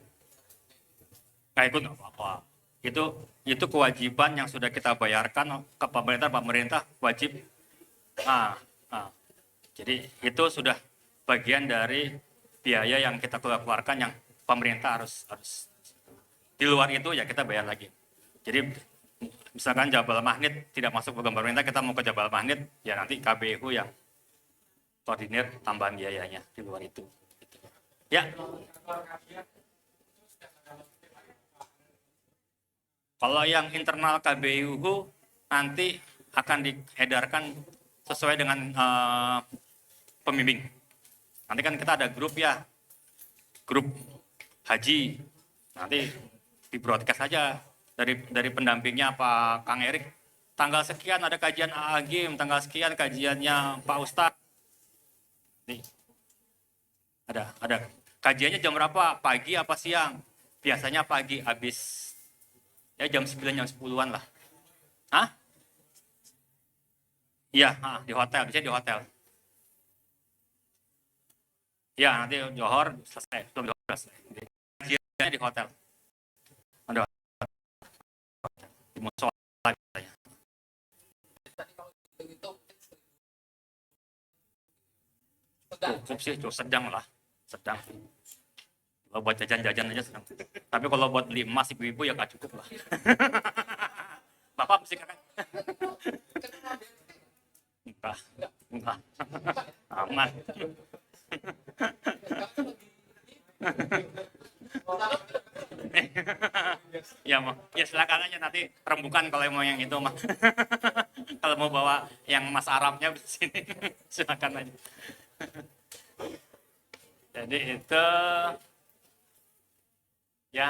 Nggak ikut nggak apa-apa. Itu kewajiban yang sudah kita bayarkan ke pemerintah wajib. Jadi itu sudah bagian dari biaya yang kita keluarkan yang pemerintah harus di luar itu ya kita bayar lagi. Jadi misalkan Jabal Mahnet tidak masuk program pemerintah, kita mau ke Jabal Mahnet, ya nanti KBU yang koordinir tambahan biayanya di luar itu. Ya. Kalau yang internal KBU nanti akan diedarkan sesuai dengan pembimbing. Nanti kan kita ada grup ya, grup haji. Nanti di broadcast saja dari pendampingnya Pak Kang Erik. Tanggal sekian ada kajian AAGIM, tanggal sekian kajiannya Pak Ustadz. Nih, ada kajiannya jam berapa? Pagi apa siang? Biasanya pagi, habis ya jam 9, jam 10-an lah. Hah? Iya, di hotel, biasanya di hotel. Ya, nanti Johor selesai, belum Johor selesai. Kajiannya di hotel. Ada di musola biasanya. Tadi kalau itu Cukup sih, cukup sedang lah, sedang. Kalau buat jajan-jajan aja sedang. Tapi kalau buat beli emas ibu-ibu ya gak cukup lah. Bapak mesti kakak. Enggak. Aman. Ya mau, ya silakan aja nanti rembukan kalau mau yang itu mah. Kalau mau bawa yang emas Arabnya di sini, silakan aja. Jadi itu ya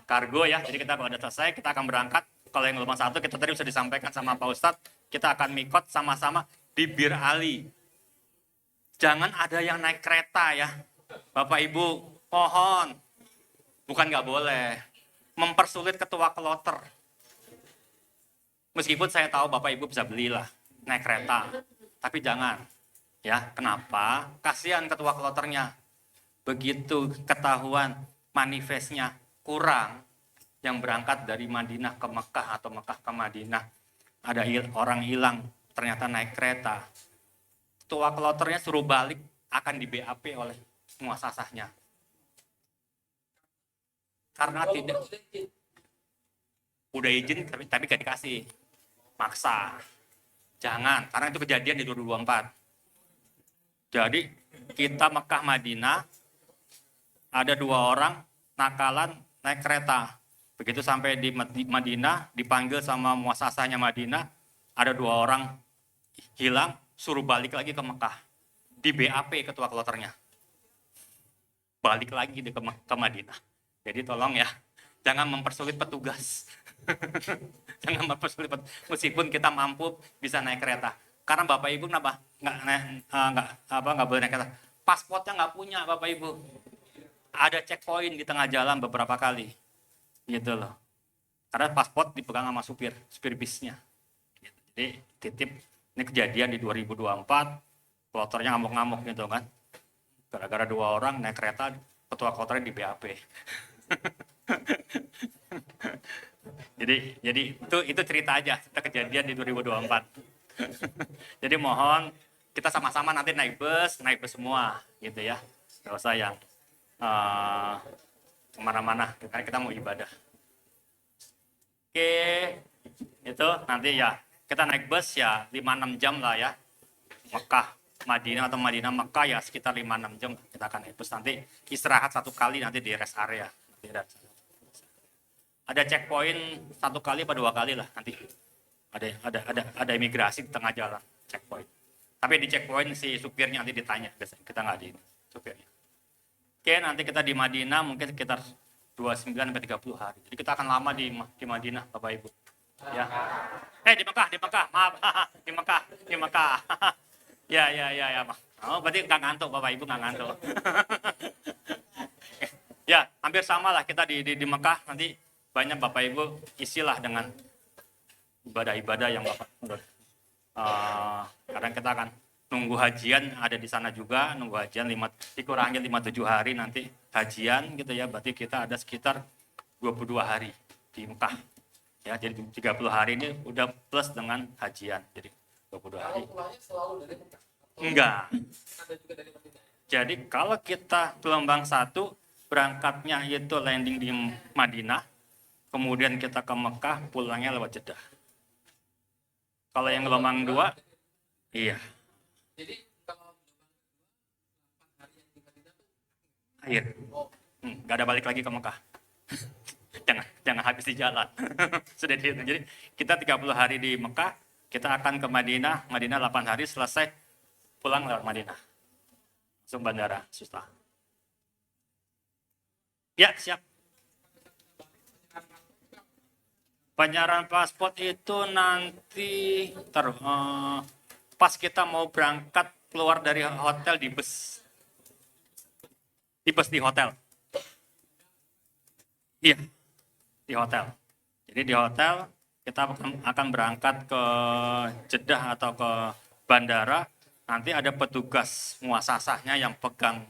kargo ya. Jadi kita kalau udah selesai kita akan berangkat. Kalau yang gelombang 1 kita tadi bisa disampaikan sama Pak Ustadz, kita akan mikot sama-sama di Bir Ali. Jangan ada yang naik kereta ya, Bapak Ibu. Pohon, bukan nggak boleh mempersulit ketua kloter. Meskipun saya tahu Bapak Ibu bisa belilah naik kereta, tapi jangan. Ya, kenapa? Kasihan ketua kloternya. Begitu ketahuan manifestnya kurang, yang berangkat dari Madinah ke Mekah atau Mekah ke Madinah, ada orang hilang, ternyata naik kereta. Ketua kloternya suruh balik, akan di BAP oleh muasasahnya. Karena tidak udah izin tapi gak dikasih, maksa. Jangan, karena itu kejadian di 2024. Jadi kita Mekah Madinah ada 2 orang nakalan naik kereta. Begitu sampai di Madinah dipanggil sama muasasahnya Madinah, ada 2 orang hilang, suruh balik lagi ke Mekah. Di BAP ketua kloternya. Balik lagi ke Madinah. Jadi tolong ya, jangan mempersulit petugas. Jangan mempersulit meskipun kita mampu bisa naik kereta. Karena Bapak Ibu kenapa? Nggak boleh naik kereta. Pasportnya nggak punya Bapak Ibu. Ada checkpoint di tengah jalan beberapa kali. Gitu loh. Karena pasport dipegang sama supir bisnya. Jadi titip, ini kejadian di 2024, kloternya ngamuk-ngamuk gitu kan. Gara-gara 2 orang naik kereta, ketua kloternya di BAP. jadi itu cerita aja, cerita kejadian di 2024. Jadi mohon kita sama-sama nanti naik bus semua gitu ya. Gak usah yang kemana-mana, karena kita mau ibadah. Oke, itu nanti ya kita naik bus ya 5-6 jam lah ya. Mekah Madinah atau Madinah Mekah ya sekitar 5-6 jam kita akan naik bus. Nanti istirahat 1 kali nanti di rest area. Ada checkpoint 1 kali atau 2 kali lah nanti. Ada imigrasi di tengah jalan checkpoint. Tapi di checkpoint si supirnya nanti ditanya, biasanya kita nggak di supirnya. Oke, nanti kita di Madinah mungkin sekitar 29 sampai 30 hari. Jadi kita akan lama di Madinah, Bapak Ibu. Ya. Di Mekah, maaf. di Mekah. Ya, Mak. Oh, berarti nggak ngantuk, Bapak Ibu nggak ngantuk. Ya, hampir sama lah kita di Mekah, nanti banyak Bapak Ibu isilah dengan ibadah-ibadah yang Bapak menurut. Kadang kita akan nunggu hajian ada di sana juga, nunggu hajian dikurangin 5-7 hari nanti hajian gitu ya, berarti kita ada sekitar 22 hari di Mekah. Ya, jadi 30 hari ini udah plus dengan hajian, jadi 22 hari. Kalau pulangnya selalu dari Mekah? Enggak. Ada juga dari Madinah. Jadi kalau kita gelombang 1 berangkatnya itu landing di Madinah, kemudian kita ke Mekah, pulangnya lewat Jeddah. Kalau yang gelombang 2, iya, Jadi kalau hari yang di Madinah tuh akhir. Nggak ada balik lagi ke Mekah. jangan habis di jalan. Sudah dihitung. Jadi kita 30 hari di Mekah, kita akan ke Madinah 8 hari, selesai pulang lewat Madinah. Langsung bandara, susah. Ya, siap. Penyaran paspor itu nanti pas kita mau berangkat keluar dari hotel di bus. Di bus di hotel. Iya, di hotel. Jadi di hotel kita akan berangkat ke Jeddah atau ke bandara. Nanti ada petugas muasasahnya yang pegang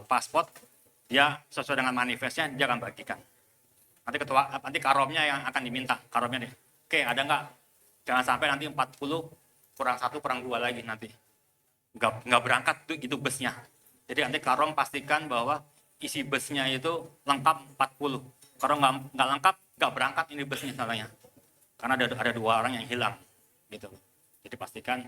paspor. Dia sesuai dengan manifestnya dia akan bagikan. Nanti karomnya yang akan diminta, karomnya deh. Oke, ada nggak? Jangan sampai nanti 40 kurang 1 kurang 2 lagi nanti. Nggak berangkat tuh itu busnya. Jadi nanti karom pastikan bahwa isi busnya itu lengkap 40. Kalau nggak lengkap, nggak berangkat ini busnya salahnya. Karena ada 2 orang yang hilang, gitu. Jadi pastikan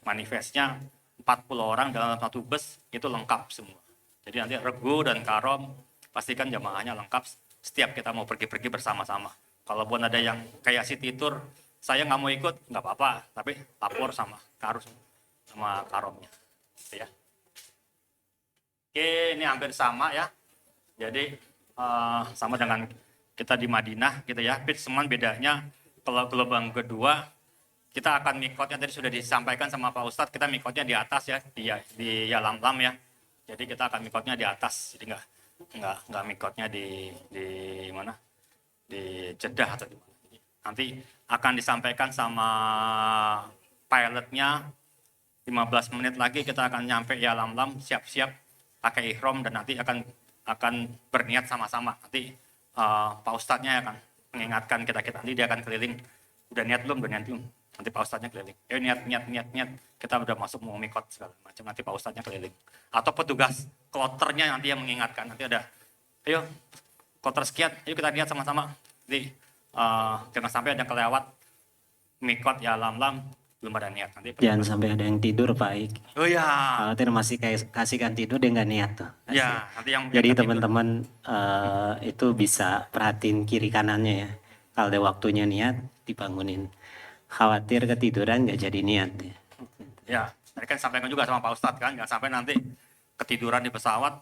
manifestnya 40 orang dalam satu bus itu lengkap semua. Jadi nanti regu dan karom pastikan jamaahnya lengkap. Setiap kita mau pergi-pergi bersama-sama. Kalau pun ada yang kayak city tour, saya nggak mau ikut, nggak apa-apa. Tapi lapor sama karus sama karomnya. Gitu ya. Oke, ini hampir sama ya. Jadi sama dengan kita di Madinah gitu ya. Cuman bedanya kalau gelombang kedua kita akan mikotnya tadi sudah disampaikan sama Pak Ustadz, kita mikotnya di atas ya, di Yalamlam ya. Jadi kita akan mikotnya di atas. Jadi nggak mikotnya di mana, di Jeddah atau di mana. Nanti akan disampaikan sama pilotnya 15 menit lagi kita akan nyampe Yalamlam, siap-siap pakai ihram dan nanti akan berniat sama-sama. Nanti Pak Ustadznya akan mengingatkan kita nanti dia akan keliling. Udah niat belum? Nanti Pak Ustadznya keliling. Niat. Kita udah masuk mau mikot segala macam. Nanti Pak Ustadznya keliling. Atau petugas kloternya nanti yang mengingatkan. Nanti ada, ayo kloter sekian, ayo kita niat sama-sama. Jadi jangan sampai ada kelewat mikot ya lam belum ada niat. Nanti Jangan sampai ada yang tidur Pak Ik. Oh ya. Khawatir masih kasihkan tidur dia nggak niat tuh. Ya, nanti yang Jadi teman-teman itu bisa perhatiin kiri kanannya ya. Kalau ada waktunya niat dibangunin. Khawatir ketiduran nggak jadi niat ya. Ya, tadi kan sampaikan juga sama Pak Ustadz kan, jangan sampai nanti ketiduran di pesawat,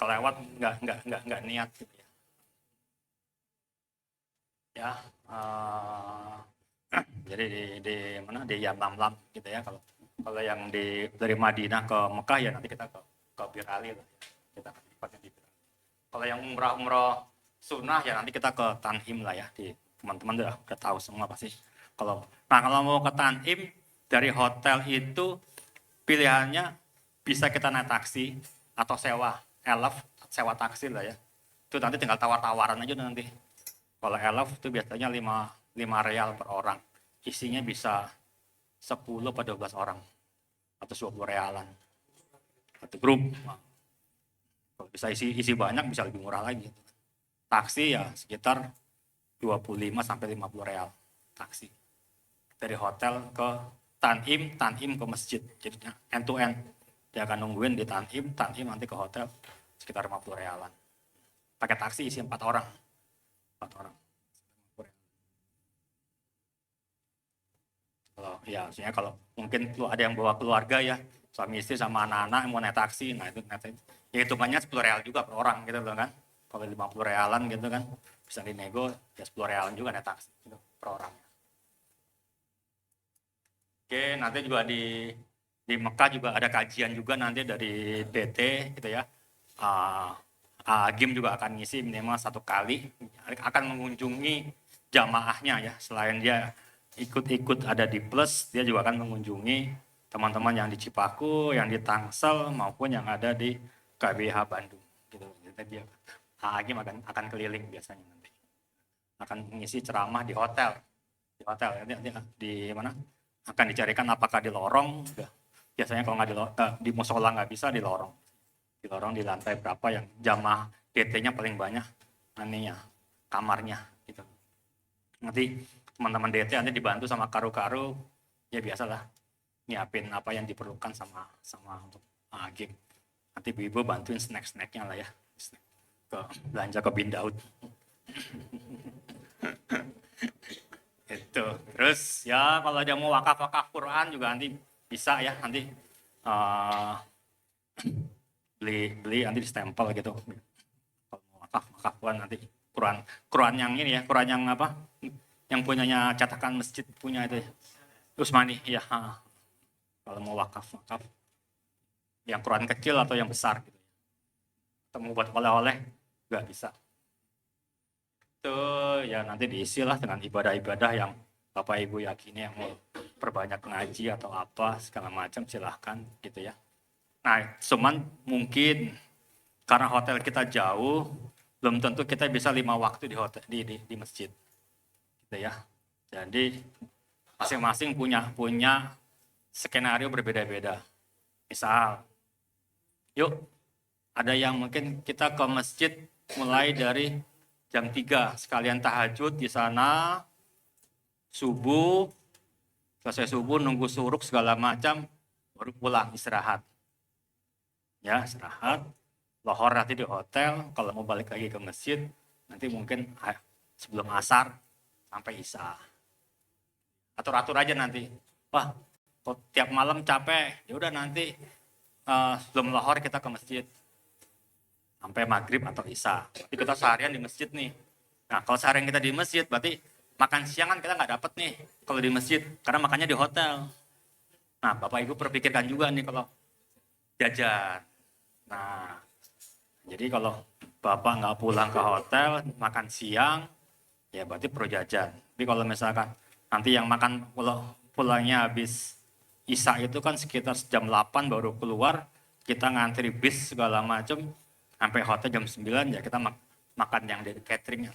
kelewat nggak niat gitu ya. Ya, jadi di mana di Yalamlam gitu ya. Kalau yang dari Madinah ke Mekah ya nanti kita ke Bir Ali lah ya. Kita akan lipatnya di Bir Ali. Kalau yang umrah sunnah ya nanti kita ke Tan'im lah ya. Teman-teman udah tahu semua pasti. Kalau mau ke Tan'im dari hotel itu pilihannya bisa kita naik taksi atau sewa sewa taksi lah ya. Itu nanti tinggal tawar-tawaran aja nanti. Kalau elf itu biasanya 5 real per orang. Isinya bisa 10 atau 12 orang. Atau 20 realan. Atau grup. Kalau bisa isi banyak bisa lebih murah lagi. Taksi ya sekitar 25 sampai 50 real. Taksi. Dari hotel ke Tan'im ke masjid. Jadi end to end. Dia akan nungguin di Tan'im nanti ke hotel sekitar 50 realan. Pakai taksi isi 4 orang. 4 orang. Kalau mungkin ada yang bawa keluarga ya, suami istri sama anak-anak mau naik taksi, nah itu ya hitungannya 10 real juga per orang gitu loh kan. Kalau 50 realan gitu kan, bisa dinego ya 10 realan juga naik taksi gitu, per orang. Oke, nanti juga di Mekah juga ada kajian juga nanti dari BT gitu ya. Agim juga akan ngisi minimal 1 kali, akan mengunjungi jamaahnya ya. Selain dia ikut ada di Plus, dia juga akan mengunjungi teman-teman yang di Cipaku, yang di Tangsel, maupun yang ada di KBH Bandung. Gitu. Jadi dia Agim akan keliling biasanya nanti. Akan mengisi ceramah di hotel. Di mana? Akan dicarikan apakah di lorong. Biasanya kalau nggak di musola nggak bisa di lorong. Di lorong di lantai berapa yang jamaah DT-nya paling banyak aninya, kamarnya gitu. Nanti teman-teman DT nanti dibantu sama karu-karu, ya biasalah nyiapin apa yang diperlukan sama untuk game. Nanti ibu bantuin snack-snacknya lah ya, belanja ke Bin Daud. Itu. Terus ya kalau dia mau wakaf Quran juga nanti bisa ya, nanti beli nanti di stempel gitu. Kalau mau wakaf Quran nanti Quran yang ini ya, Quran yang apa? Yang punyanya cetakan masjid punya itu ya. Usmani ya. Kalau mau wakaf yang Quran kecil atau yang besar gitu. Atau mau buat oleh-oleh nggak bisa. Itu ya nanti diisilah dengan ibadah-ibadah yang Bapak Ibu yakini, yang mau perbanyak ngaji atau apa segala macam silahkan gitu ya. Nah cuman mungkin karena hotel kita jauh, belum tentu kita bisa 5 waktu di hotel di masjid gitu ya. Jadi masing-masing punya skenario berbeda-beda. Misal yuk ada yang mungkin kita ke masjid mulai dari jam 3 sekalian tahajud di sana, subuh, selesai subuh nunggu suruk segala macam, baru pulang istirahat. Ya istirahat, lohor nanti di hotel, kalau mau balik lagi ke masjid, nanti mungkin sebelum asar sampai isya. Atur-atur aja nanti. Wah, tiap malam capek, ya udah nanti sebelum lohor kita ke masjid. Sampai maghrib atau isya. Tapi kita seharian di masjid nih. Nah kalau seharian kita di masjid berarti makan siang kan kita nggak dapet nih kalau di masjid. Karena makannya di hotel. Nah Bapak Ibu perpikirkan juga nih kalau jajan. Nah jadi kalau Bapak nggak pulang ke hotel makan siang, ya berarti perlu jajan. Tapi kalau misalkan nanti yang makan pulangnya habis isya itu kan sekitar jam 8 baru keluar, kita ngantri bis segala macam, sampai hotel jam 9 ya kita makan yang dari catering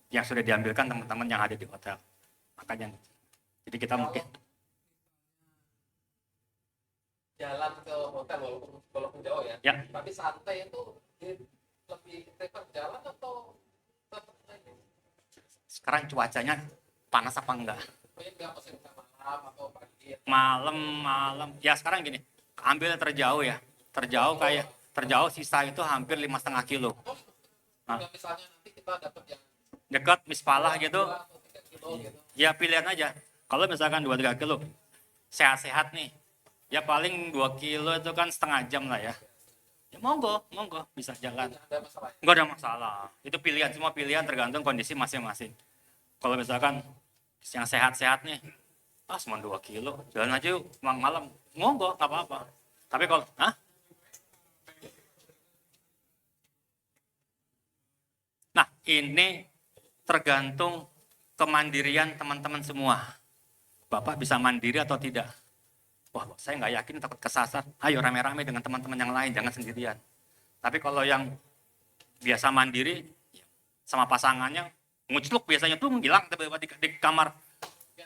yang sudah diambilkan teman-teman yang ada di hotel. Makanya jadi kita mungkin jalan ke hotel walaupun jauh ya. Tapi santai itu lebih prefer jalan atau tetap naik? sekarang cuacanya panas apa enggak? Enggak, maksudnya malam atau pagi. Malam ya sekarang gini, ambil yang terjauh ya. Terjauh sisa itu hampir 5,5 kilo. Nah, misalnya nanti kita dapat yang Dekat Mispalah gitu, 2 atau 3 kilo gitu. ya pilihan aja. Kalau misalkan 2-3 kilo, sehat-sehat nih, ya paling 2 kilo itu kan setengah jam lah ya. Ya monggo, bisa jalan. Nggak ada masalah. Itu pilihan, semua pilihan tergantung kondisi masing-masing. Kalau misalkan yang sehat-sehat nih, cuma 2 kilo, jalan aja yuk, malam, monggo, nggak apa-apa. Tapi kalau, Nah, ini tergantung kemandirian teman-teman semua. Bapak bisa mandiri atau tidak? Wah, saya nggak yakin, takut kesasar. Ayo rame-rame dengan teman-teman yang lain, jangan sendirian. Tapi kalau yang biasa mandiri, sama pasangannya, ngucluk biasanya tuh menghilang di kamar.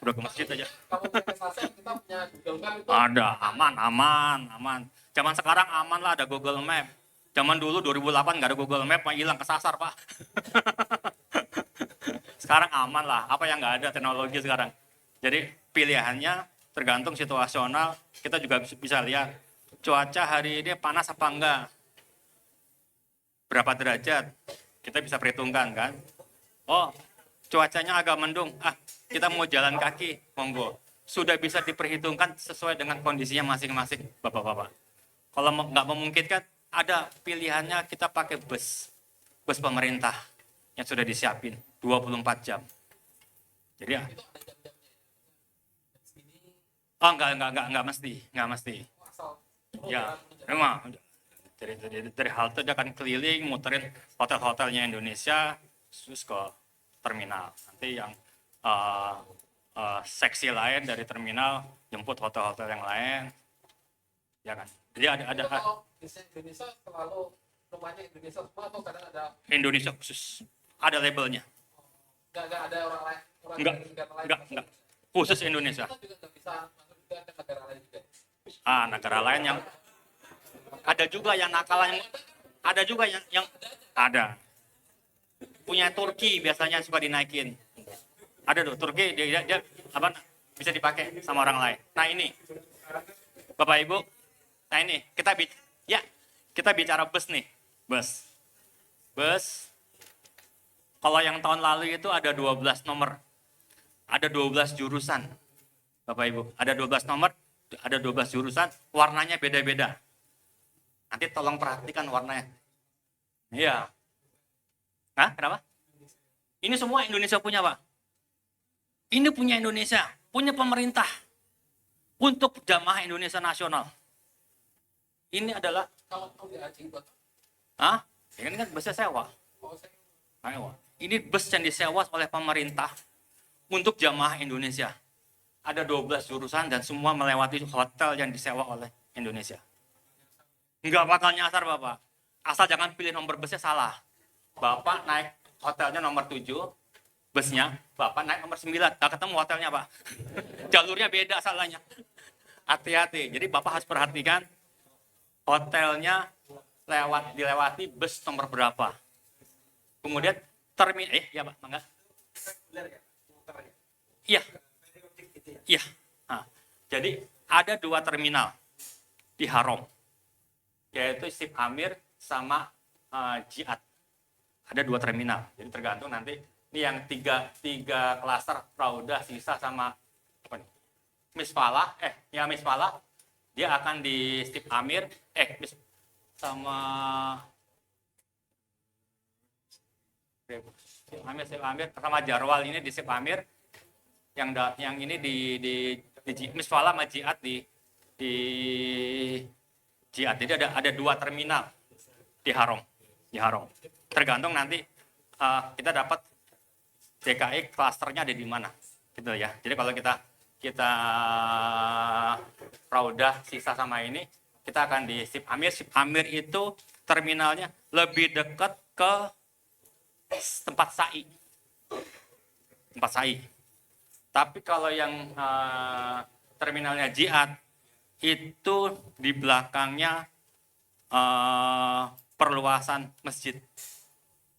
Udah ke masjid aja. Kalau kesasar kita punya Google Map itu. Ada, aman. Zaman sekarang aman lah, ada Google Map. Zaman dulu 2008 nggak ada Google Map, hilang kesasar Pak. Sekarang aman lah, apa yang nggak ada teknologi sekarang. Jadi pilihannya tergantung situasional, kita juga bisa lihat cuaca hari ini panas apa enggak. Berapa derajat, kita bisa perhitungkan kan. Oh, cuacanya agak mendung, kita mau jalan kaki, monggo. Sudah bisa diperhitungkan sesuai dengan kondisinya masing-masing, Bapak-Bapak. Kalau nggak memungkinkan, ada pilihannya kita pakai bus pemerintah yang sudah disiapin 24 jam. Jadi ya. Oh enggak mesti. Ya, memang dari halte dia akan keliling muterin hotel-hotelnya Indonesia terus ke terminal. Nanti yang seksi lain dari terminal jemput hotel-hotel yang lain. Ya kan. Jadi ada Indonesia selalu rumahnya Indonesia semua atau kadang ada Indonesia khusus, ada labelnya. Enggak ada orang lain. Enggak. Khusus Indonesia. Kita juga nggak bisa masuk juga ke negara lain juga. Negara lain yang ada juga yang nakal, ada juga yang ada. punya Turki biasanya suka dinaikin. Ada tuh Turki dia apa bisa dipakai sama orang lain. Nah ini Bapak Ibu, nah ini kita bicara bus nih, bus. Kalau yang tahun lalu itu ada 12 nomor, ada 12 jurusan, Bapak Ibu, ada 12 nomor, ada 12 jurusan, warnanya beda-beda. Nanti tolong perhatikan warnanya. Iya. Hah? Kenapa? Ini semua Indonesia punya, Pak. Ini punya Indonesia, punya pemerintah untuk jamaah Indonesia nasional. Ini adalah, Kalau di Haji buat ini kan busnya sewa. oh saya Sewa. Ini bus yang disewa oleh pemerintah untuk jamaah Indonesia. Ada 12 jurusan dan semua melewati hotel yang disewa oleh Indonesia. Enggak bakal nyasar Bapak. Asal jangan pilih nomor busnya salah. Bapak naik hotelnya nomor 7, busnya, Bapak naik nomor 9. Nggak ketemu hotelnya Pak. Jalurnya beda salahnya. Hati-hati. Jadi Bapak harus perhatikan hotelnya dilewati bus nomor berapa. Kemudian ya Pak, mangga. Iya. Iya. Nah, jadi ada 2 terminal di Harom, yaitu Sip Amir sama Jiat. Ada 2 terminal. Jadi tergantung nanti ini yang tiga klaster Praudah, Sisa sama apa nih? Misfalah, Misfalah dia akan di Sip Amir, sama Sip Amir sama Jarwal ini di Sip Amir, yang ini di Misfalah sama Jiat di Jiat. Jadi ada 2 terminal di Harom. Tergantung nanti kita dapat DKI klasternya ada di mana, gitu ya. Jadi kalau kita Praudah, Sisa sama ini, kita akan di Sip Amir. Sip Amir itu terminalnya lebih dekat ke tempat SAI. Tapi kalau yang terminalnya Jiat itu di belakangnya perluasan masjid.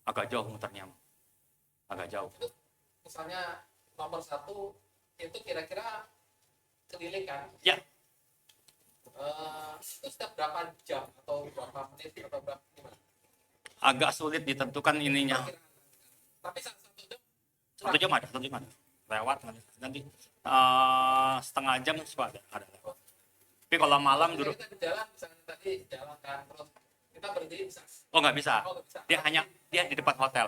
Agak jauh muternya. Agak jauh. misalnya nomor 1 itu kira-kira keliling kan? Ya, Itu setiap berapa jam atau berapa menit atau berapa gimana? agak sulit ditentukan ininya. Tapi 1 jam 1 jam ada. Lewat nanti setengah jam suka ada. Tapi kalau malam duduk, kita di jalan misalnya tadi jalan kan terus kita berhenti bisa. nggak bisa. Oh nggak bisa. Dia di depan hotel,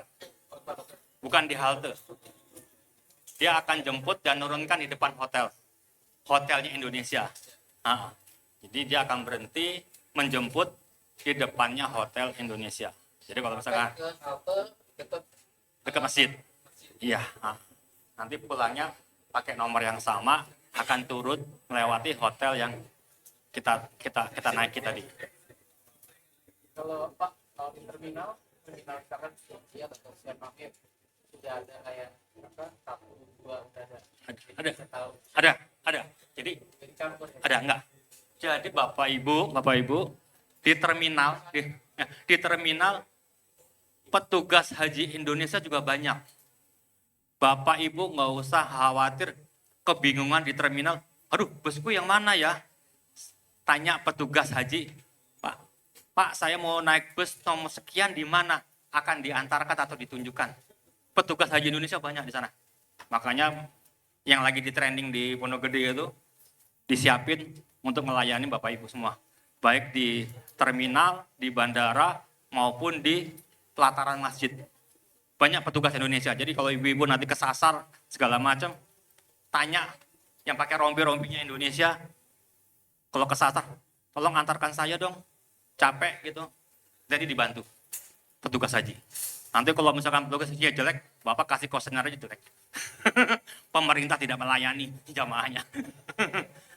Oh, betul. bukan di halte. Dia akan jemput dan nurunkan di depan hotelnya Indonesia. Jadi dia akan berhenti menjemput di depannya hotel Indonesia. Jadi kalau misalkan Ke halte dekat masjid, iya. Nanti pulangnya pakai nomor yang sama, akan turut melewati hotel yang kita naiki tadi. Kalau Pak kalau di terminal misalkan Siap atau Siap Amir sudah ada kayak apa 1, 2 udah ada. Saya tahu. Ada. Jadi Jadi campur. ada enggak? Jadi Bapak Ibu di terminal petugas haji Indonesia juga banyak. Bapak Ibu nggak usah khawatir kebingungan di terminal. Aduh, busku yang mana ya? Tanya petugas haji, Pak, saya mau naik bus nomor sekian di mana? Akan diantarkan atau ditunjukkan. Petugas haji Indonesia banyak di sana. Makanya yang lagi di trending di Pondok Gede itu disiapin untuk melayani Bapak Ibu semua. Baik di terminal, di bandara, maupun di pelataran masjid. Banyak petugas Indonesia. Jadi kalau ibu-ibu nanti kesasar segala macam, tanya yang pakai rompi-rompinya Indonesia. Kalau kesasar, tolong antarkan saya dong. Capek gitu. Jadi dibantu petugas haji. Nanti kalau misalkan petugas haji jelek, Bapak kasih kosenar aja jelek. Pemerintah tidak melayani jamaahnya.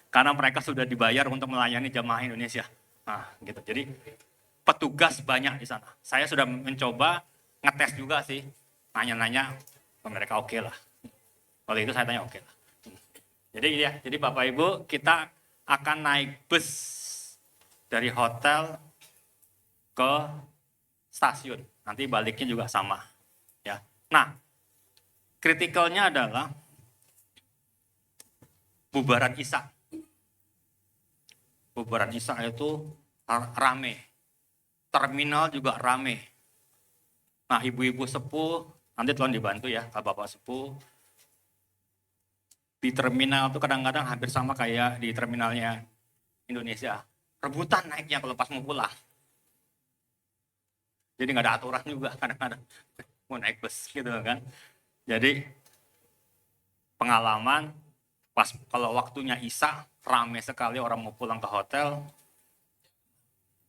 Karena mereka sudah dibayar untuk melayani jamaah Indonesia. Nah, gitu. Jadi petugas banyak di sana. Saya sudah mencoba ngetes juga sih, nanya-nanya ke mereka oke lah. Kalau itu saya tanya oke lah. Jadi Bapak Ibu, kita akan naik bus dari hotel ke stasiun. Nanti baliknya juga sama. Nah, kritikalnya adalah bubaran Isya. Bubaran Isya itu rame. Terminal juga rame. Nah, ibu-ibu sepuh, nanti tolong dibantu ya, bapak sepuh. Di terminal itu kadang-kadang hampir sama kayak di terminalnya Indonesia. Rebutan naiknya kalau pas mau pulang. Jadi nggak ada aturan juga kadang-kadang mau naik bus gitu kan. Jadi pengalaman pas kalau waktunya Isya rame sekali orang mau pulang ke hotel.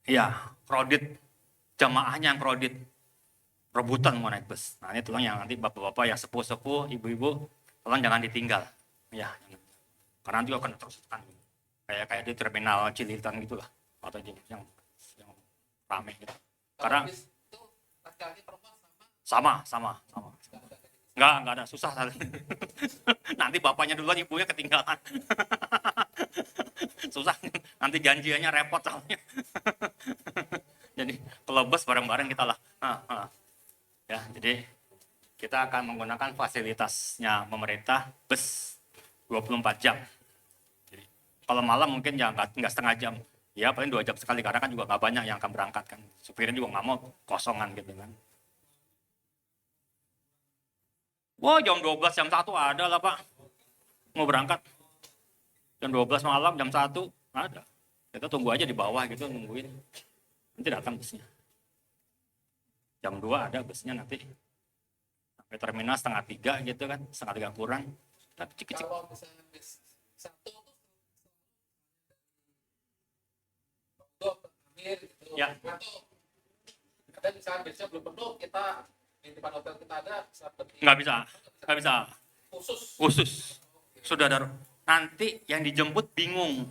Ya, crowded, jamaahnya yang crowded. Rebutan mau naik bus. Nah, ini tolong yang nanti bapak-bapak yang sepuh-sepuh, ibu-ibu, tolong jangan ditinggal. Ya, karena nanti akan terus kayak di terminal Cililitan gitulah atau yang rame gitu. Karena Kalau bis itu laki-laki perempuan sama. Enggak ada, susah. Nanti bapaknya duluan, ibunya ketinggalan. Susah, nanti janjiannya repot soalnya. Jadi kalau bus bareng-bareng kita lah. Ya, jadi kita akan menggunakan fasilitasnya pemerintah bus 24 jam. Jadi, kalau malam mungkin ya nggak setengah jam. Ya paling 2 jam sekali karena kan juga nggak banyak yang akan berangkat kan. Supirnya juga nggak mau kosongan gitu kan. Wah, jam 12, jam 1 ada lah Pak. Mau berangkat. Jam 12 malam, jam 1 ada. Kita tunggu aja di bawah gitu, nungguin. Nanti datang busnya. Jam 2 ada busnya nanti. Sampai terminal 2:30 gitu kan, 2:30 kurang. Kita cik-cik. kalau misalnya bis satu tuh akhir gitu. Ya. Atau ada misalnya bisnya belum penuh, kita di depan hotel kita ada seperti Nggak bisa. khusus. Sudah ada. Nanti yang dijemput bingung.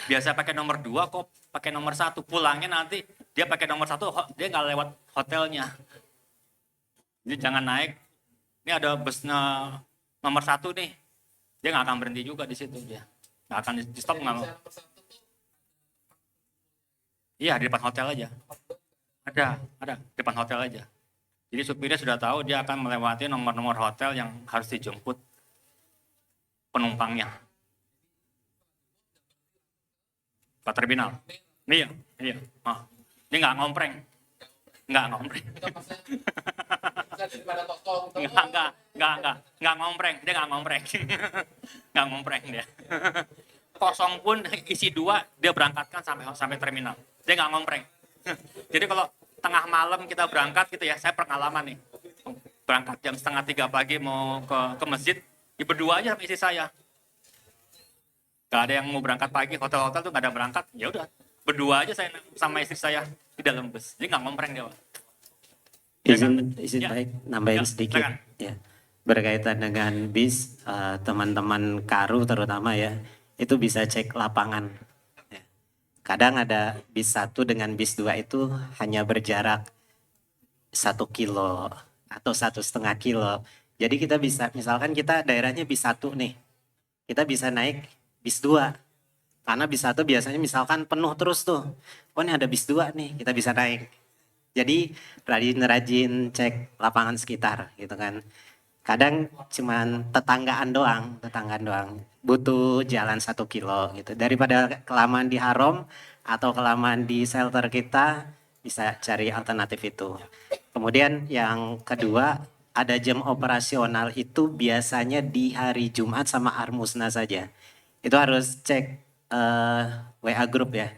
Biasa pakai nomor 2 kok pakai nomor 1. Pulangnya nanti dia pakai nomor 1, dia nggak lewat hotelnya. Jadi jangan naik. Ini ada busnya nomor 1 nih. Dia nggak akan berhenti juga di situ dia. Nggak akan di stop nggak mau. Iya, di depan hotel aja. Ada di depan hotel aja. Jadi supirnya sudah tahu dia akan melewati nomor-nomor hotel yang harus dijemput penumpangnya. Ke terminal. Iya. Dia nggak ngompreng. Nggak ngompreng. Nggak ngompreng. Dia nggak ngompreng. Nggak ngompreng dia. Kosong pun isi 2 dia berangkatkan sampai terminal. Dia nggak ngompreng. Jadi kalau tengah malam kita berangkat gitu ya, saya pengalaman nih. Berangkat jam 2:30 pagi mau ke masjid, berdua aja sama istri saya. Gak ada yang mau berangkat pagi, hotel-hotel tuh gak ada berangkat. Ya udah, berdua aja saya sama istri saya di dalam bus. Jadi nggak ngompreng dia. Izin Ya. baik nambahin Ya, sedikit silakan. ya. Berkaitan dengan bis, teman-teman Karu terutama ya, itu bisa cek lapangan. Ya. Kadang ada bis 1 dengan bis 2 itu hanya berjarak 1 kilo atau 1,5 kilo. Jadi kita bisa, misalkan kita daerahnya bis 1 nih, kita bisa naik bis 2. Karena bis 1 biasanya misalkan penuh terus tuh. Oh ini ada bis 2 nih, kita bisa naik. Jadi rajin-rajin cek lapangan sekitar gitu kan. Kadang cuman tetanggaan doang. Butuh jalan 1 kilo gitu. Daripada kelamaan di Harom atau kelamaan di shelter kita, bisa cari alternatif itu. Kemudian yang kedua, ada jam operasional itu biasanya di hari Jumat sama Armusna saja. Itu harus cek WA grup ya.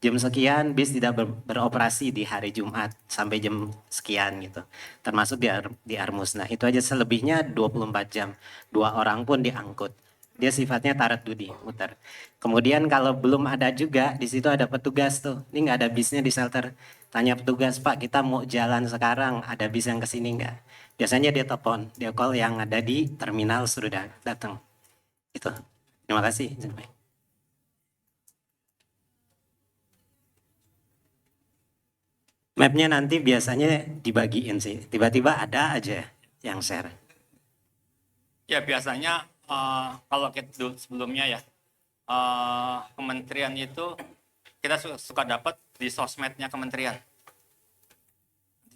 Jam sekian bis tidak beroperasi di hari Jumat sampai jam sekian gitu. Termasuk di Armusna. Itu aja, selebihnya 24 jam. 2 orang pun diangkut. Dia sifatnya tarat dudi, muter. Kemudian kalau belum ada juga, di situ ada petugas tuh. Ini nggak ada bisnya di shelter. Tanya petugas, Pak kita mau jalan sekarang, ada bis yang kesini nggak? Biasanya dia telepon, dia call yang ada di terminal sudah datang. Itu. Terima kasih. Mapnya nanti biasanya dibagiin sih. Tiba-tiba ada aja yang share. Ya biasanya kalau kita dulu sebelumnya ya, kementerian itu kita suka dapat di sosmednya kementerian.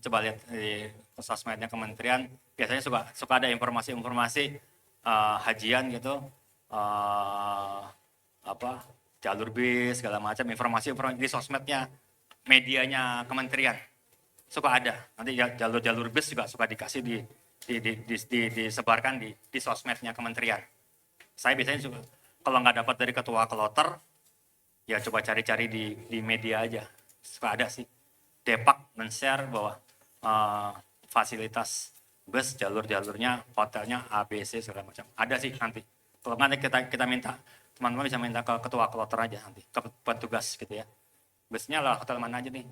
coba lihat di sosmednya kementerian, biasanya suka ada informasi-informasi hajian gitu, jalur bis segala macam, informasi di sosmednya, medianya kementerian suka ada. Nanti jalur bis juga suka dikasih disebarkan di sosmednya kementerian. Saya biasanya juga kalau nggak dapat dari ketua kloter, ya coba cari-cari di media aja. Suka ada sih. Depak men-share bahwa fasilitas bus, jalurnya, hotelnya A, B, C segala macam. Ada sih nanti. Kalau nanti kita minta, teman-teman bisa minta ke ketua kloter aja nanti, ke petugas gitu ya. Busnya lah hotel mana aja nih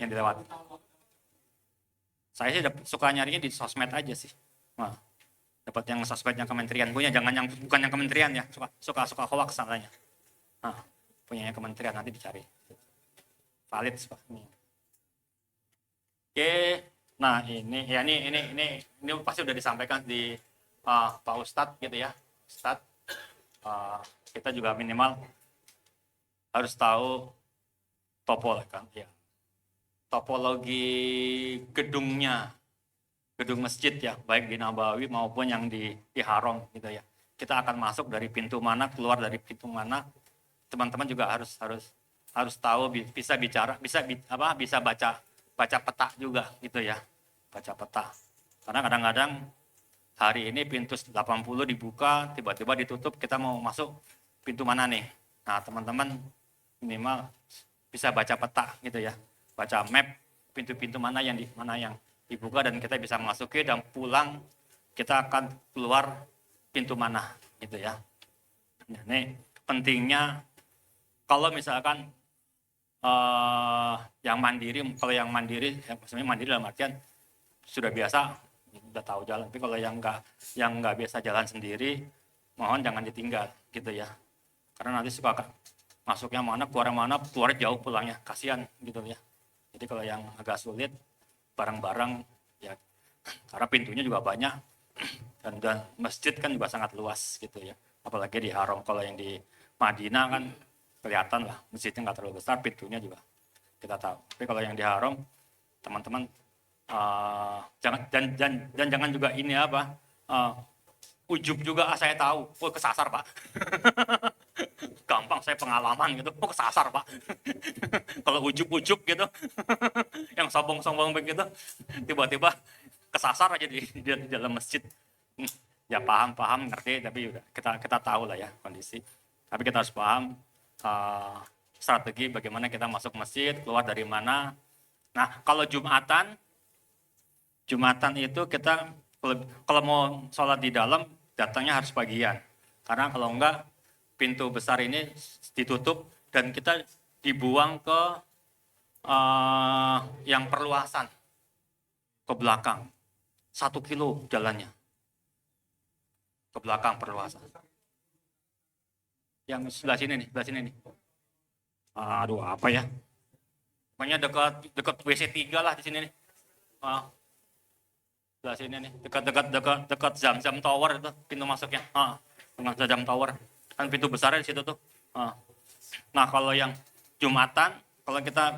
yang dilewati. Saya sih suka nyarinya di sosmed aja sih. Nah, dapat yang sosmednya kementerian punya, jangan yang bukan yang kementerian ya, suka hoax salahnya. Nah, punyanya kementerian nanti dicari. Valid suka. Oke, nah ini pasti udah disampaikan di Pak Ustadz gitu ya. Ustadz, kita juga minimal harus tahu topologi gedungnya, gedung masjid ya, baik di Nabawi maupun yang di Haram gitu ya. Kita akan masuk dari pintu mana, keluar dari pintu mana. Teman-teman juga harus tahu, bisa bicara, bisa baca peta juga gitu ya. Baca peta. Karena kadang-kadang hari ini pintu 80 dibuka, tiba-tiba ditutup, kita mau masuk pintu mana nih. Nah, teman-teman minimal bisa baca peta gitu ya. Baca map pintu-pintu mana yang dibuka dan kita bisa masuki, dan pulang kita akan keluar pintu mana gitu ya. Ini pentingnya kalau misalkan kalau yang mandiri maksudnya mandiri dalam artian sudah biasa, udah tahu jalan. Tapi kalau yang nggak biasa jalan sendiri, mohon jangan ditinggal gitu ya. Karena nanti suka masuknya mana, keluar jauh, pulangnya kasihan gitu ya. Jadi kalau yang agak sulit, barang-barang ya, karena pintunya juga banyak dan masjid kan juga sangat luas gitu ya. Apalagi di Haram. Kalau yang di Madinah kan kelihatan lah, masjidnya nggak terlalu besar, pintunya juga kita tahu. Tapi kalau yang di Haram, teman-teman jangan juga ini ujub juga, saya tahu, kesasar Pak. Gampang, saya pengalaman gitu, kesasar Pak. Kalau ujub-ujub gitu, yang sombong-sombong begitu, tiba-tiba kesasar aja di dalam masjid. Ya paham, ngerti, tapi udah kita tahu lah ya kondisi. Tapi kita harus paham strategi bagaimana kita masuk masjid, keluar dari mana. Nah, kalau Jumatan itu kita kalau mau sholat di dalam, datangnya harus pagian. Karena kalau enggak, pintu besar ini ditutup dan kita dibuang ke yang perluasan, ke belakang. 1 kilo jalannya. Ke belakang perluasan. Yang sebelah sini nih. Aduh, apa ya? Pokoknya dekat WC 3 lah di sini nih. Sebelah sini nih, dekat Zam-Zam Tower itu pintu masuknya. Dengan Zam-Zam Tower. Kan pintu besarnya di situ tuh. Nah, kalau yang Jumatan, kalau kita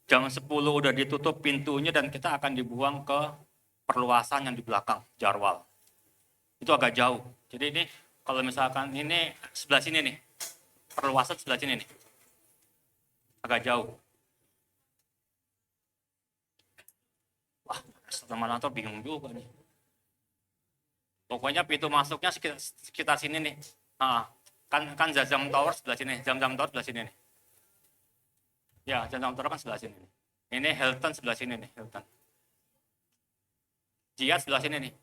jam 10 udah ditutup pintunya dan kita akan dibuang ke perluasan yang di belakang, Jarwal. Itu agak jauh. Jadi ini kalau misalkan ini sebelah sini nih, perluasan sebelah sini nih. Agak jauh. Wah, teman kantor bingung juga nih. Pokoknya pintu masuknya sekitar sini nih. Kan Zam-Zam Tower sebelah sini. Zam-Zam Tower sebelah sini nih. Ya, Zam-Zam Tower kan sebelah sini nih. Ini Hilton sebelah sini nih, Hilton. Jihad sebelah sini nih.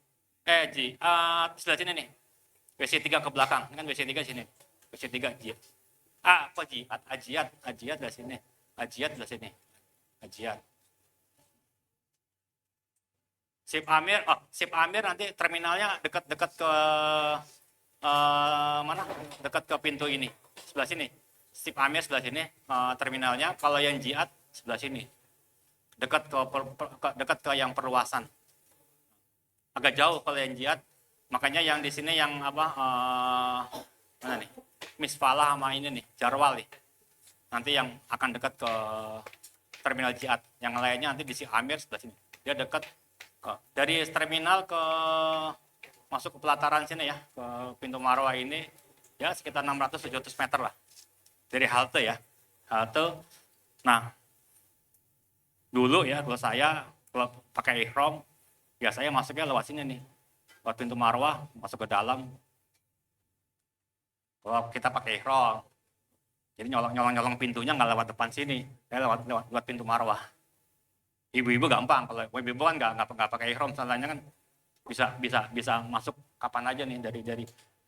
Sebelah sini nih. WC 3 ke belakang. Ini kan WC 3 sini. WC 3 Jihad. Kok Jihad? Ajiat sebelah sini. Ajiat sebelah sini. Ajiat. Sip Amir nanti terminalnya dekat ke mana? Dekat ke pintu ini. Sebelah sini. Sip Amir sebelah sini terminalnya. Kalau yang Jihad sebelah sini. Dekat ke yang perluasan. Agak jauh kalau yang Jihad. Makanya yang di sini yang mana nih? Misfalah sama ini nih, Jarwal nih. Nanti yang akan dekat ke Terminal Ciat. Yang lainnya nanti di Ciamir sebelah sini. Dia dekat dari terminal ke masuk ke pelataran sini ya, ke pintu Marwah ini ya sekitar 600-700 meter lah. Dari halte ya. Halte. Nah, dulu ya kalau saya kalau pakai ihram biasanya masuknya lewat sini nih. Lewat pintu Marwah masuk ke dalam. Kalau kita pakai ihram. Jadi nyolong pintunya nggak lewat depan sini, lewat pintu Marwah. Ibu-ibu gampang, kalau ibu-ibu kan nggak pakai ihram, salahnya kan bisa masuk kapan aja nih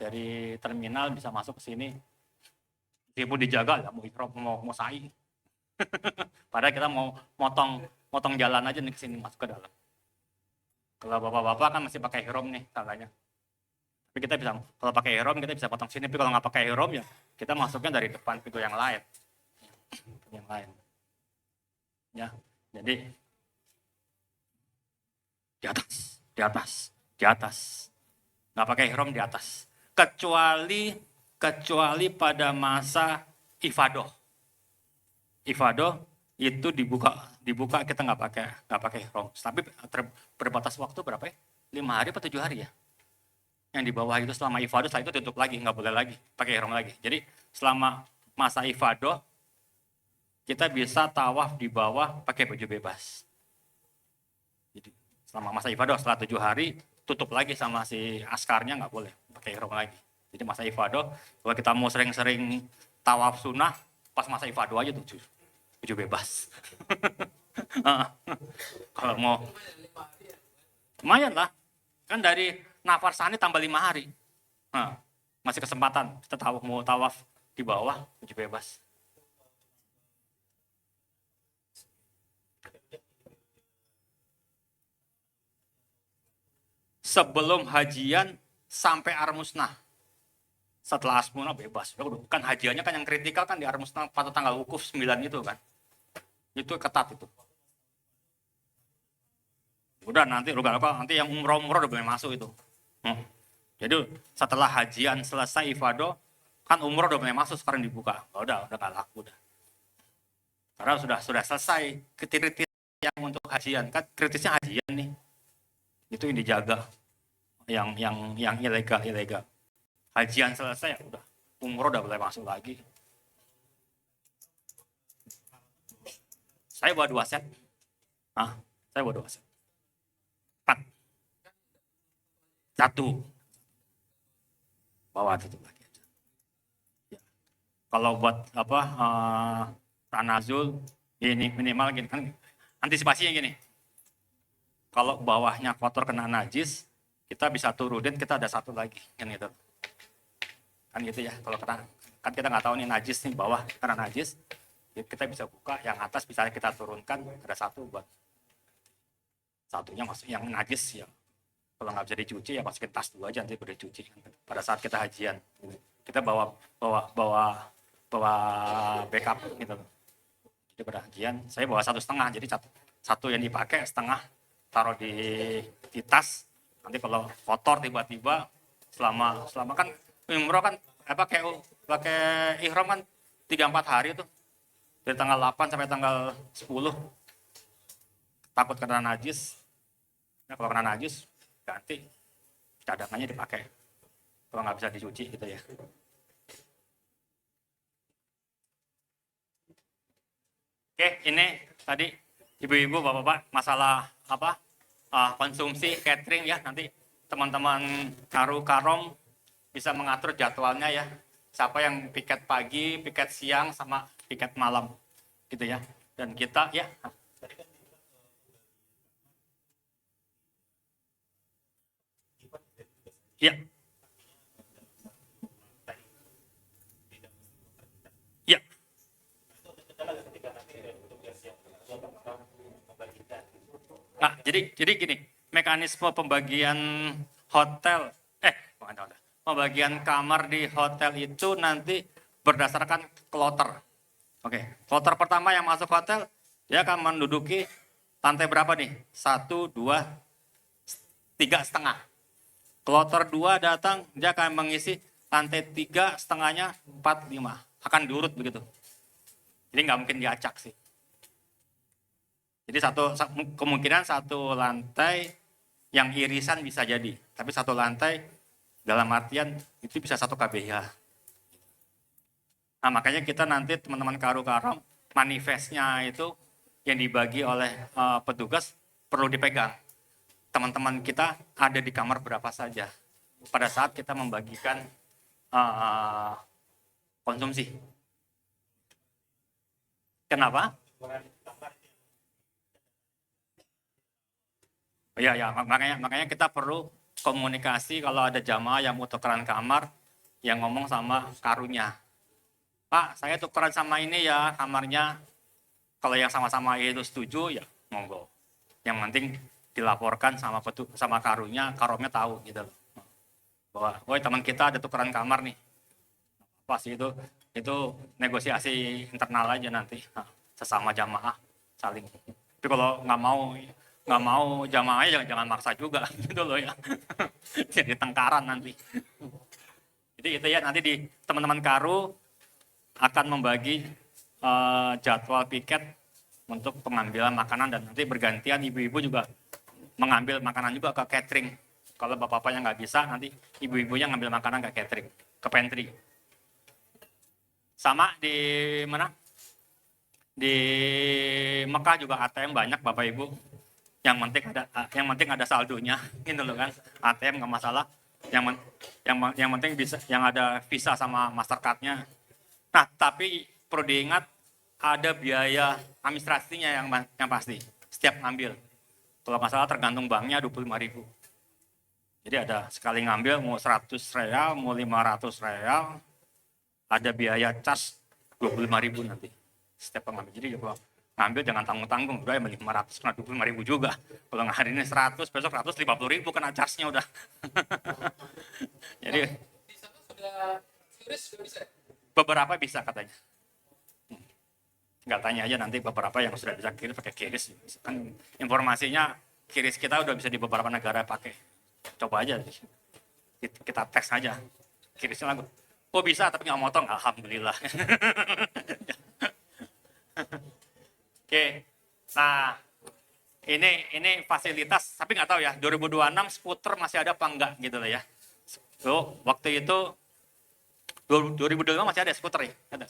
dari terminal bisa masuk ke sini. Ibu dijaga lah mau ihram mau sa'i. Padahal kita mau motong jalan aja nih ke sini masuk ke dalam. Kalau bapak-bapak kan masih pakai ihram nih salahnya. Tapi kita bisa, kalau pakai ihram kita bisa potong sini, tapi kalau nggak pakai ihram ya kita masuknya dari depan pintu yang lain. Yang lain. Ya, jadi di atas. Nggak pakai ihram di atas. Kecuali pada masa ifadoh. Ifadoh itu dibuka kita nggak pakai ihram. Tapi berbatas waktu berapa ya? 5 hari atau 7 hari ya? Yang di bawah itu selama ifadoh, setelah itu tutup lagi, nggak boleh lagi pakai ihram lagi. Jadi selama masa ifadoh kita bisa tawaf di bawah pakai baju bebas. Jadi selama masa ifadoh setelah 7 hari tutup lagi sama si askarnya, nggak boleh pakai ihram lagi. Jadi masa ifadoh kalau kita mau sering-sering tawaf sunnah pas masa ifadoh aja tuh baju bebas. Kalau mau lumayan lah, kan dari nafar sani tambah 5 hari. Nah, masih kesempatan kita mau tawaf di bawah baju bebas. Sebelum hajian sampai Armusnah. Setelah Asmunah bebas. Kan hajiannya kan yang kritikal kan di Armusnah pada tanggal wukuf 9 itu kan. Itu ketat itu. Udah nanti yang umroh udah boleh masuk itu. Jadi setelah hajian selesai ifadoh, kan umroh udah mulai masuk sekarang dibuka. Udah gak laku udah. Karena sudah selesai kritis yang untuk hajian. Kan kritisnya hajian nih. Itu yang dijaga. Yang ilegal. Hajian selesai ya udah. Umroh udah mulai masuk lagi. Saya bawa 2 set. Saya bawa 2 set. 4. 1. Bawa tutup lagi aja. Ya. Kalau buat tanazul ini minimal gini kan antisipasinya gini. Kalau bawahnya kotor kena najis, kita bisa turunin, kita ada 1 lagi kan gitu. Kan gitu ya. Kalau kan kita nggak tahu nih najis nih bawah kena najis, kita bisa buka, yang atas bisa kita turunkan, ada 1 buat satunya masuk yang najis ya. Kalau nggak bisa dicuci ya masukin tas dulu aja nanti boleh dicuci. Pada saat kita hajian, kita bawa backup gitu. Jadi pada hajian saya bawa 1,5, jadi satu yang dipakai setengah taruh di tas. Nanti kalau kotor tiba-tiba selama kan umroh kan pakai ihram kan 3-4 hari tuh dari tanggal 8 sampai tanggal 10 takut kena najis. Nah, kalau kena najis ganti cadangannya dipakai kalau nggak bisa dicuci gitu ya. Oke, ini tadi ibu-ibu bapak-bapak masalah konsumsi catering ya, nanti teman-teman Karom bisa mengatur jadwalnya ya, siapa yang piket pagi, piket siang sama piket malam gitu ya, dan kita ya ya. Ya. Nah, jadi gini, mekanisme pembagian pembagian kamar di hotel itu nanti berdasarkan kloter. Oke, kloter pertama yang masuk hotel, dia akan menduduki lantai berapa nih? 1, 2, 3,5. Kloter 2 datang, dia akan mengisi lantai 3 setengahnya 4, 5. Akan diurut begitu. Jadi nggak mungkin diacak sih. Jadi kemungkinan satu lantai yang irisan bisa jadi, tapi satu lantai dalam artian itu bisa 1 kbh. Nah makanya kita nanti teman-teman Karu-Karom manifestnya itu yang dibagi oleh petugas perlu dipegang. Teman-teman kita ada di kamar berapa saja pada saat kita membagikan konsumsi. Kenapa? Ya, makanya kita perlu komunikasi kalau ada jamaah yang mau tukeran kamar, yang ngomong sama karunya. Pak, saya tukeran sama ini ya kamarnya. Kalau yang sama-sama itu setuju, ya monggo. Yang penting dilaporkan sama karunya, karomnya tahu gitu. Bahwa, woi teman kita ada tukeran kamar nih. Pasti itu negosiasi internal aja nanti, sesama jamaah saling. Tapi kalau nggak mau jamaahnya jangan maksa juga gitu loh ya. Jadi tengkaran nanti. Jadi itu ya nanti di teman-teman Karu akan membagi jadwal piket untuk pengambilan makanan dan nanti bergantian ibu-ibu juga mengambil makanan juga ke catering. Kalau bapak-bapaknya nggak bisa nanti ibu-ibunya ngambil makanan ke catering, ke pantry. Sama di mana? Di Mekah juga ATM banyak Bapak Ibu. Yang penting ada saldonya, gitu loh kan. ATM nggak masalah. Yang penting bisa, yang ada Visa sama Mastercard-nya. Nah, tapi perlu diingat ada biaya administrasinya yang pasti setiap ngambil. Kalau nggak salah tergantung banknya 25.000. Jadi ada sekali ngambil mau 100 real, mau 500 real, ada biaya charge 25.000 nanti setiap pengambil. Jadi kalau ngambil jangan tanggung-tanggung, udah yang 500 kena 25.000 juga. Kalau hari ini 100, besok 150.000 kena charge-nya udah. Jadi Di sana sudah QRIS sudah bisa. beberapa bisa katanya. Nggak tanya aja nanti beberapa yang sudah bisa kiris pakai kiris. Kan informasinya kiris kita udah bisa di beberapa negara pakai. Coba aja, kita tes aja. Kirisnya lagu. Oh bisa tapi nggak motong, alhamdulillah. Oke, nah ini fasilitas, tapi nggak tahu ya 2026 skuter masih ada apa enggak gitu loh ya. So, waktu itu 2025 masih ada skuter ya, ada.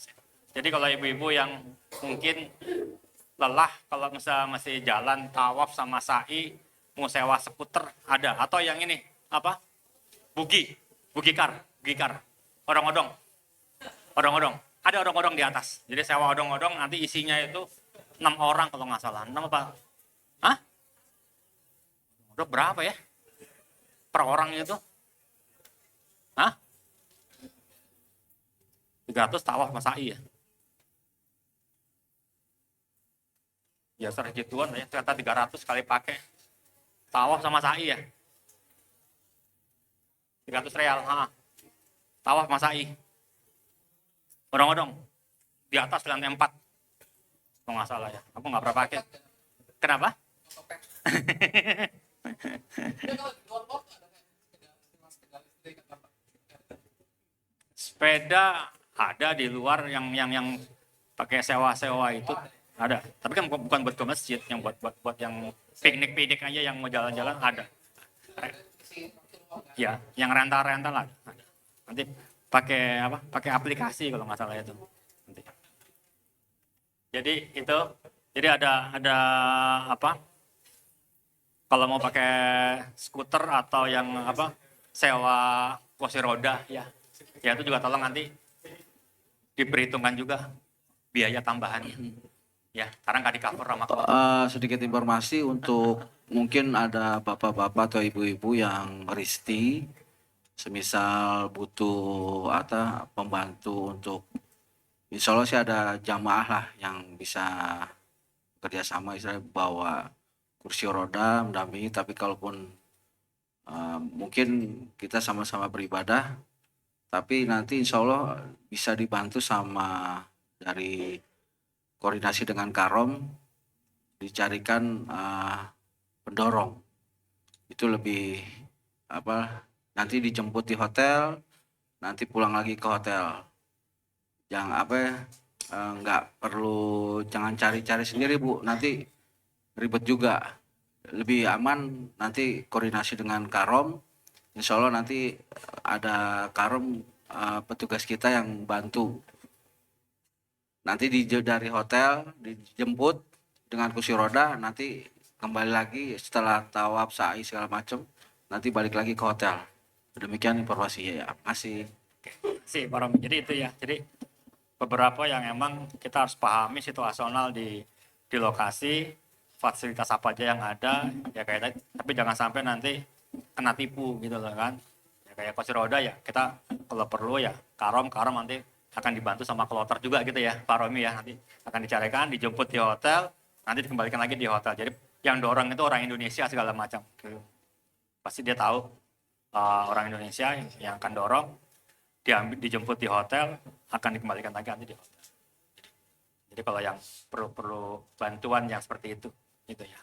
Jadi kalau ibu-ibu yang mungkin lelah kalau masih jalan tawaf sama sa'i mau sewa skuter ada, atau yang ini apa? Bugi car, odong-odong. Ada odong-odong di atas. Jadi sewa odong-odong nanti isinya itu 6 orang kalau nggak salah. 6 apa? Hah? Udah berapa ya? Per orang itu? Hah? 300 tawaf masai ya? Biasa segituan ya, ternyata 300 kali pakai. Tawaf sama sa'i ya? 300 real, tawaf sama sa'i. Odong-odong. Di atas lantai 4. Kalau nggak salah ya. Aku nggak pernah pakai. Kenapa? Sepeda ada di luar yang pakai sewa-sewa itu ada. Tapi kan bukan buat ke masjid, yang buat yang piknik-piknik aja yang mau jalan-jalan ada. Ya, yang rental-rental ada. Nanti pakai apa? Pakai aplikasi kalau nggak salah itu. Nanti. Jadi ada apa? Kalau mau pakai skuter atau yang apa? Sewa kursi roda ya. Ya itu juga tolong nanti diperhitungkan juga biaya tambahannya. Ya, karena nggak di-cover sama Sedikit informasi untuk mungkin ada bapak-bapak atau ibu-ibu yang risti, semisal butuh pembantu untuk, insya Allah sih ada jamaah lah yang bisa kerjasama, istilahnya bawa kursi roda mendampingi. Tapi kalaupun mungkin kita sama-sama beribadah, tapi nanti insya Allah bisa dibantu sama dari koordinasi dengan Karom, dicarikan pendorong. Itu lebih nanti dijemput di hotel, nanti pulang lagi ke hotel. Jangan nggak perlu, jangan cari-cari sendiri Bu. Nanti ribet juga. Lebih aman nanti koordinasi dengan Karom. Insya Allah nanti ada Karom petugas kita yang bantu. Nanti dari hotel dijemput dengan kursi roda, nanti kembali lagi setelah tawaf, sa'i segala macam, nanti balik lagi ke hotel. Demikian informasinya ya. Masih. Sih, Pak Romi. Jadi itu ya. Jadi beberapa yang emang kita harus pahami situasional di lokasi, fasilitas apa aja yang ada, ya kayak tadi. Tapi jangan sampai nanti kena tipu gitu loh kan. Ya kayak kursi roda ya, kita kalau perlu ya Karom nanti akan dibantu sama kloter juga gitu ya, Pak Romi ya. Nanti akan dicarikan, dijemput di hotel, nanti dikembalikan lagi di hotel. Jadi yang dorong itu orang Indonesia segala macam. Gitu. Pasti dia tahu orang Indonesia yang akan dorong, dijemput di hotel, akan dikembalikan lagi nanti di hotel. Jadi kalau yang perlu bantuan yang seperti itu, gitu ya.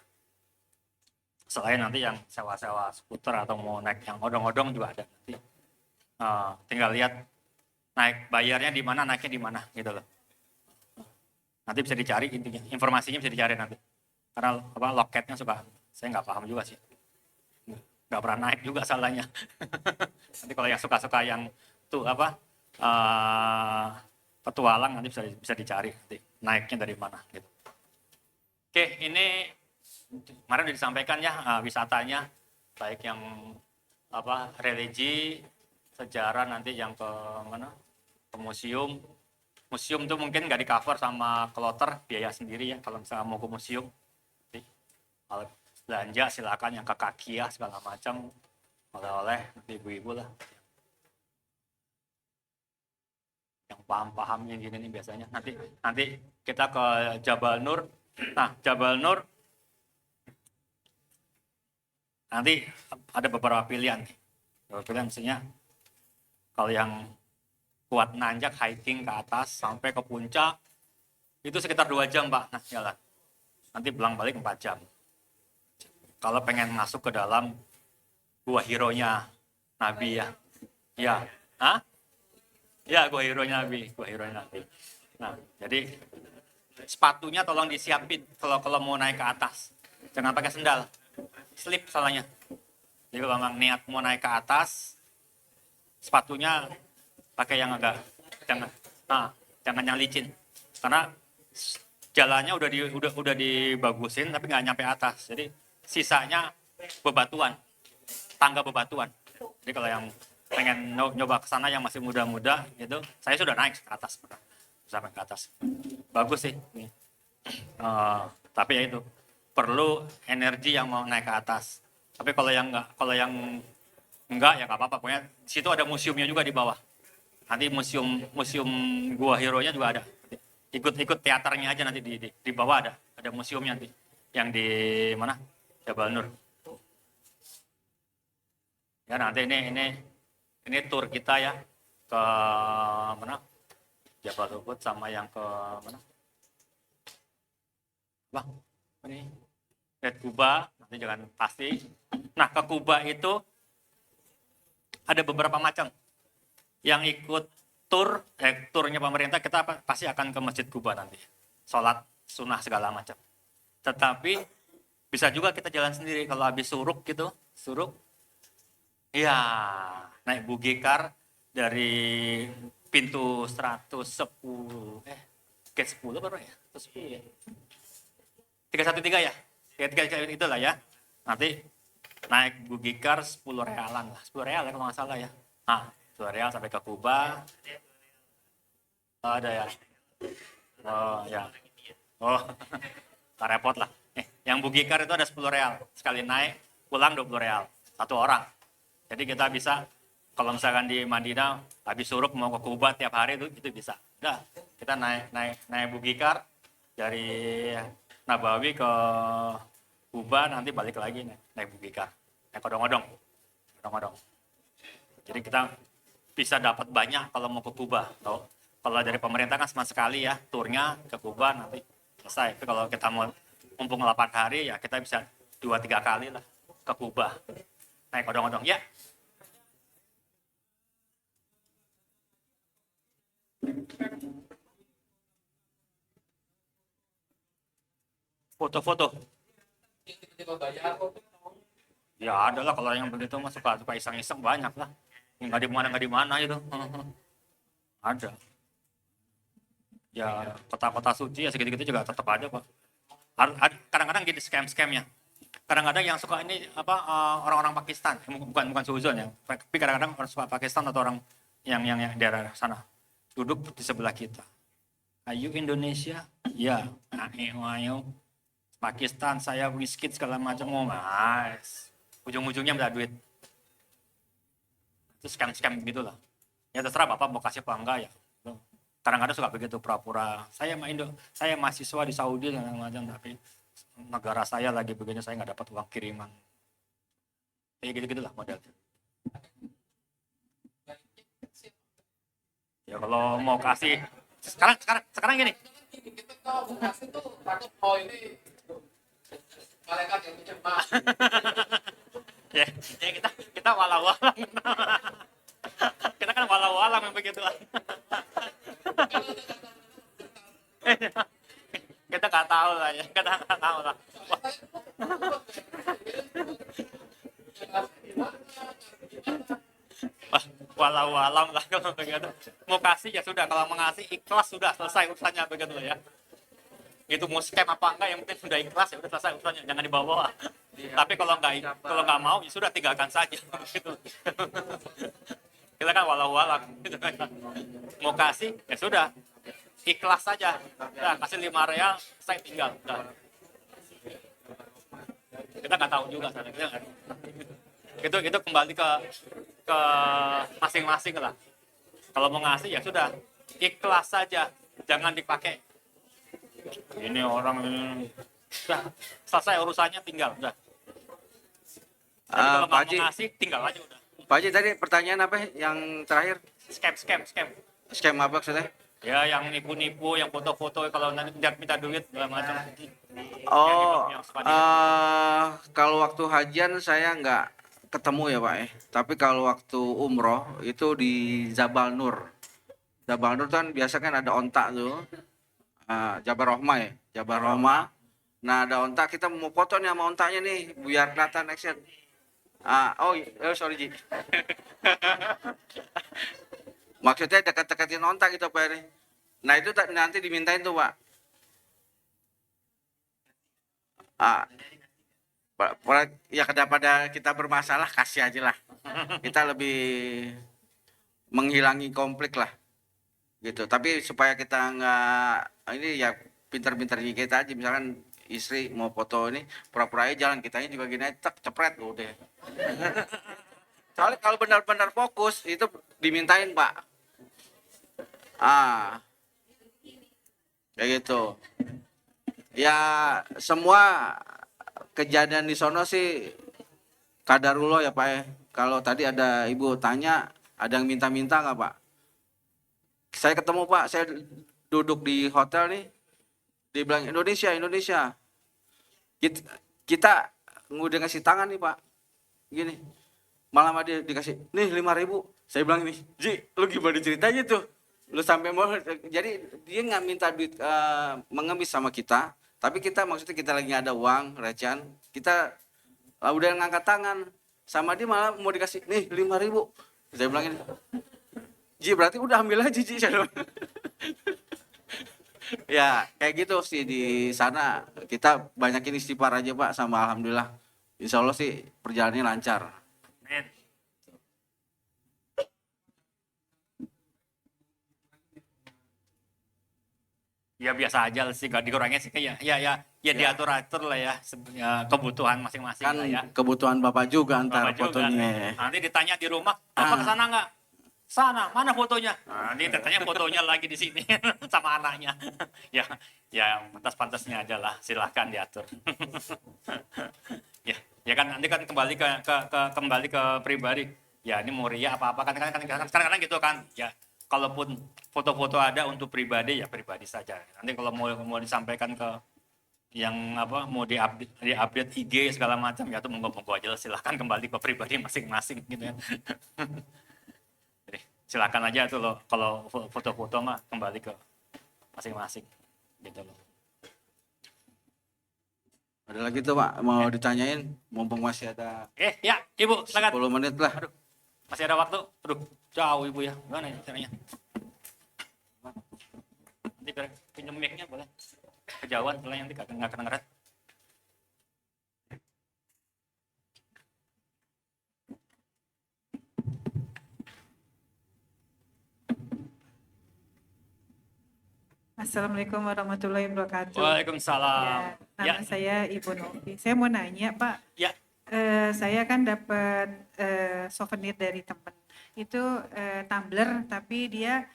Selain nanti yang sewa-sewa skuter atau mau naik yang odong-odong juga ada nanti. Tinggal lihat naik bayarnya di mana, naiknya di mana, gitu loh. Nanti bisa dicari intinya, informasinya bisa dicari nanti. Karena loketnya saya nggak paham juga sih. Nggak pernah naik juga salahnya. Nanti kalau yang suka-suka yang tuh petualang nanti bisa dicari nanti naiknya dari mana gitu. Oke, ini kemarin sudah disampaikan ya wisatanya, baik yang religi, sejarah, nanti yang ke mana, ke museum. Museum tuh mungkin nggak di cover sama kloter, biaya sendiri ya kalau misalnya mau ke museum. Jadi, kalau belanja silakan yang ke Kakia segala macam, oleh-oleh nanti ibu-ibu lah. Yang paham yang gini nih biasanya. Nanti kita ke Jabal Nur. Nah, Jabal Nur nanti ada beberapa pilihan nih. Beberapa pilihan maksudnya kalau yang kuat nanjak hiking ke atas sampai ke puncak itu sekitar 2 jam, Pak. Nah, jalan. Nanti pulang balik 4 jam. Kalau pengen masuk ke dalam gua hero-nya Nabi ya. Ya. Hah? Ya, gua hero-nya Nabi. Nah, jadi sepatunya tolong disiapin kalau mau naik ke atas. Jangan pakai sendal. Slip salahnya. Jadi kalau memang niat mau naik ke atas, sepatunya pakai yang agak jangan yang licin. Karena jalannya udah dibagusin tapi nggak nyampe atas. Jadi sisanya bebatuan, tangga bebatuan. Jadi kalau yang pengen nyoba ke sana yang masih muda-muda gitu, saya sudah naik ke atas, sampai ke atas. Bagus sih. Tapi ya itu perlu energi yang mau naik ke atas. Tapi kalau yang enggak ya nggak apa-apa. Pokoknya di situ ada museumnya juga di bawah. Nanti museum Gua Hero-nya juga ada. Ikut teaternya aja nanti di bawah ada museumnya nanti. Yang di mana? Jabal Nur. Ya nanti ini tur kita ya ke mana? Jabal Uhud sama yang ke mana? Bang, ini Red Kuba, nanti jangan pasti. Nah, ke Kuba itu ada beberapa macam. Yang ikut turnya pemerintah, kita pasti akan ke Masjid Kuba nanti. Sholat sunnah segala macam. Tetapi bisa juga kita jalan sendiri kalau habis suruk gitu, ya naik bugikar dari pintu 110, gate 10 baru ya? 110 ya? 313 ya? 313 itulah ya. Nanti naik bugikar 10 realan lah. 10 real ya kalau nggak salah ya. Nah, 10 real sampai ke Kuba. Oh, ada ya? Oh, ya. Oh, tak repot lah. Yang bugikar itu ada 10 real. Sekali naik, pulang 20 real. Satu orang. Jadi kita bisa, kalau misalkan di Madinah, habis suruk mau ke Kuba tiap hari itu bisa. Udah, kita naik bugikar dari Nabawi ke Kuba, nanti balik lagi naik bugikar. Naik odong-odong. Jadi kita bisa dapat banyak kalau mau ke Kuba. Kalau dari pemerintah kan sama sekali ya, turnya ke Kuba nanti selesai. Tapi kalau kita mau mumpung 8 hari ya kita bisa 2-3 kali lah ke Kuba. Naik odong-odong ya. Foto-foto. coba bayar kok. Ya ada lah kalau yang begitu mah suka iseng-iseng banyak lah. Yang nggak di mana itu. Ada. Ya kota-kota suci ya segitu-gitu juga tetap aja Pak. Kadang-kadang gini scam-scamnya. Kadang-kadang yang suka ini apa orang-orang Pakistan, bukan suzon ya. Tapi kadang-kadang orang suka Pakistan atau orang yang daerah sana duduk di sebelah kita. Ayo Indonesia, ya, ayo. Pakistan, saya miskin segala macam, mau mas. Ujung-ujungnya minta duit. Itu scam-scam gitulah. Ya terserah Bapak mau kasih apa enggak ya. Kadang-kadang suka begitu pura-pura. Saya mahasiswa di Saudi dan macam tapi negara saya lagi begini saya nggak dapat uang kiriman. Kayak gitu-gitulah modelnya. Ya kalau mau kasih sekarang gini. Kita kalau mau kasih tuh takut mau ini malaikat yang menjebak. Ya kita walau-walang. Kita kan walau-walang yang begitu. Kita nggak tahu lah ya, kita nggak tahu lah. Walau-walam lah kalau begitu. Mau kasih ya sudah, kalau mengasih ikhlas sudah selesai urusannya begitu ya. Itu mau scam apa enggak yang penting sudah ikhlas ya udah selesai urusannya, jangan dibawa. Tapi kalau nggak mau ya sudah tinggalkan saja gitu. Kita kan walau-walam gitu. Mau kasih ya sudah ikhlas saja. Udah kasih 5 real saya tinggal. Udah. Kita nggak tahu juga itu kembali ke masing-masing lah. Kalau mau ngasih ya sudah ikhlas saja, jangan dipakai. Ini orang ini sudah selesai urusannya tinggal udah. Jadi kalau Pak mau Haji, ngasih tinggal aja udah. Pak Haji tadi pertanyaan apa yang terakhir? Scam. Scam apa maksudnya? Ya yang nipu-nipu, yang foto-foto kalau nanti minta duit segala macam. Oh, Yang suka nipu. kalau waktu hajian saya nggak ketemu ya Pak ya. Tapi kalau waktu umroh itu di Jabal Nur. Jabal Nur kan biasa kan ada ontak tuh. Jabal Rahmah ya, Jabal Rahmah. Nah ada ontak, kita mau foto nih sama ontaknya nih, biar kelihatan action. Sorry Ji. Maksudnya dekat-dekatin ontak gitu Pak ini. Nah itu nanti dimintain tuh Pak. Ya daripada kita bermasalah kasih aja lah. Kita lebih menghilangi konflik lah. Gitu. Tapi supaya kita nggak ini ya pintar-pintarnya kita aja, misalkan istri mau foto ini pura-pura aja jalan, kitanya juga gini aja cepret udah. Soalnya kalau benar-benar fokus itu dimintain Pak. Kayak gitu. Ya semua kejadian di sono sih kadarullah ya Pak ya. Kalau tadi ada ibu tanya ada yang minta-minta nggak Pak? Saya ketemu Pak, saya duduk di hotel nih, dia bilang Indonesia. Kita udah ngasih tangan nih Pak, gini, malam dia dikasih, nih 5.000. Saya bilang nih, Ji, lu gimana ceritanya tuh? Lu sampai mau, jadi dia nggak minta duit mengemis sama kita, tapi kita maksudnya kita lagi nggak ada uang, recehan, kita udah ngangkat tangan, sama dia malah mau dikasih, nih 5.000. Saya bilang ini, Ji berarti udah ambil aja Ji. Ya kayak gitu sih di sana, kita banyakin istighfar aja Pak, sama alhamdulillah insya Allah sih perjalanannya lancar. Amin. Ya biasa aja sih, gak dikurangin sih ya diatur-atur lah ya, kebutuhan masing-masing Kan lah ya. kebutuhan Bapak juga ntar Bapak juga. fotonya. Nanti ditanya di rumah, Bapak kesana nggak? Sana, mana fotonya? Nah, nanti ditanya fotonya lagi di sini sama anaknya. ya pantas-pantasnya aja lah, silahkan diatur. ya kan nanti kan kembali ke pribadi. Ya ini mau ria apa-apa kan sekarang gitu kan. Ya kalaupun foto-foto ada untuk pribadi ya pribadi saja. Nanti kalau mau disampaikan ke yang apa mau diupdate IG segala macam ya tuh monggo aja lah, silahkan kembali ke pribadi masing-masing gitu ya. Jadi silakan aja tuh loh, kalau foto-foto mah kembali ke masing-masing gitu loh. Ada lagi tuh Pak, mau ditanyain, mumpung masih ada Ya, Ibu, silakan. 10 menit lah. Aduh, masih ada waktu. Aduh, jauh Ibu ya. Gimana ini caranya? Nanti pinjam mic-nya boleh. Kejauhan, boleh nanti nggak kedengeran. Assalamualaikum warahmatullahi wabarakatuh. Waalaikumsalam. Ya, nama saya Ibu Novi. Saya mau nanya, Pak. Ya. Saya kan dapat souvenir dari teman. Itu tumbler, tapi dia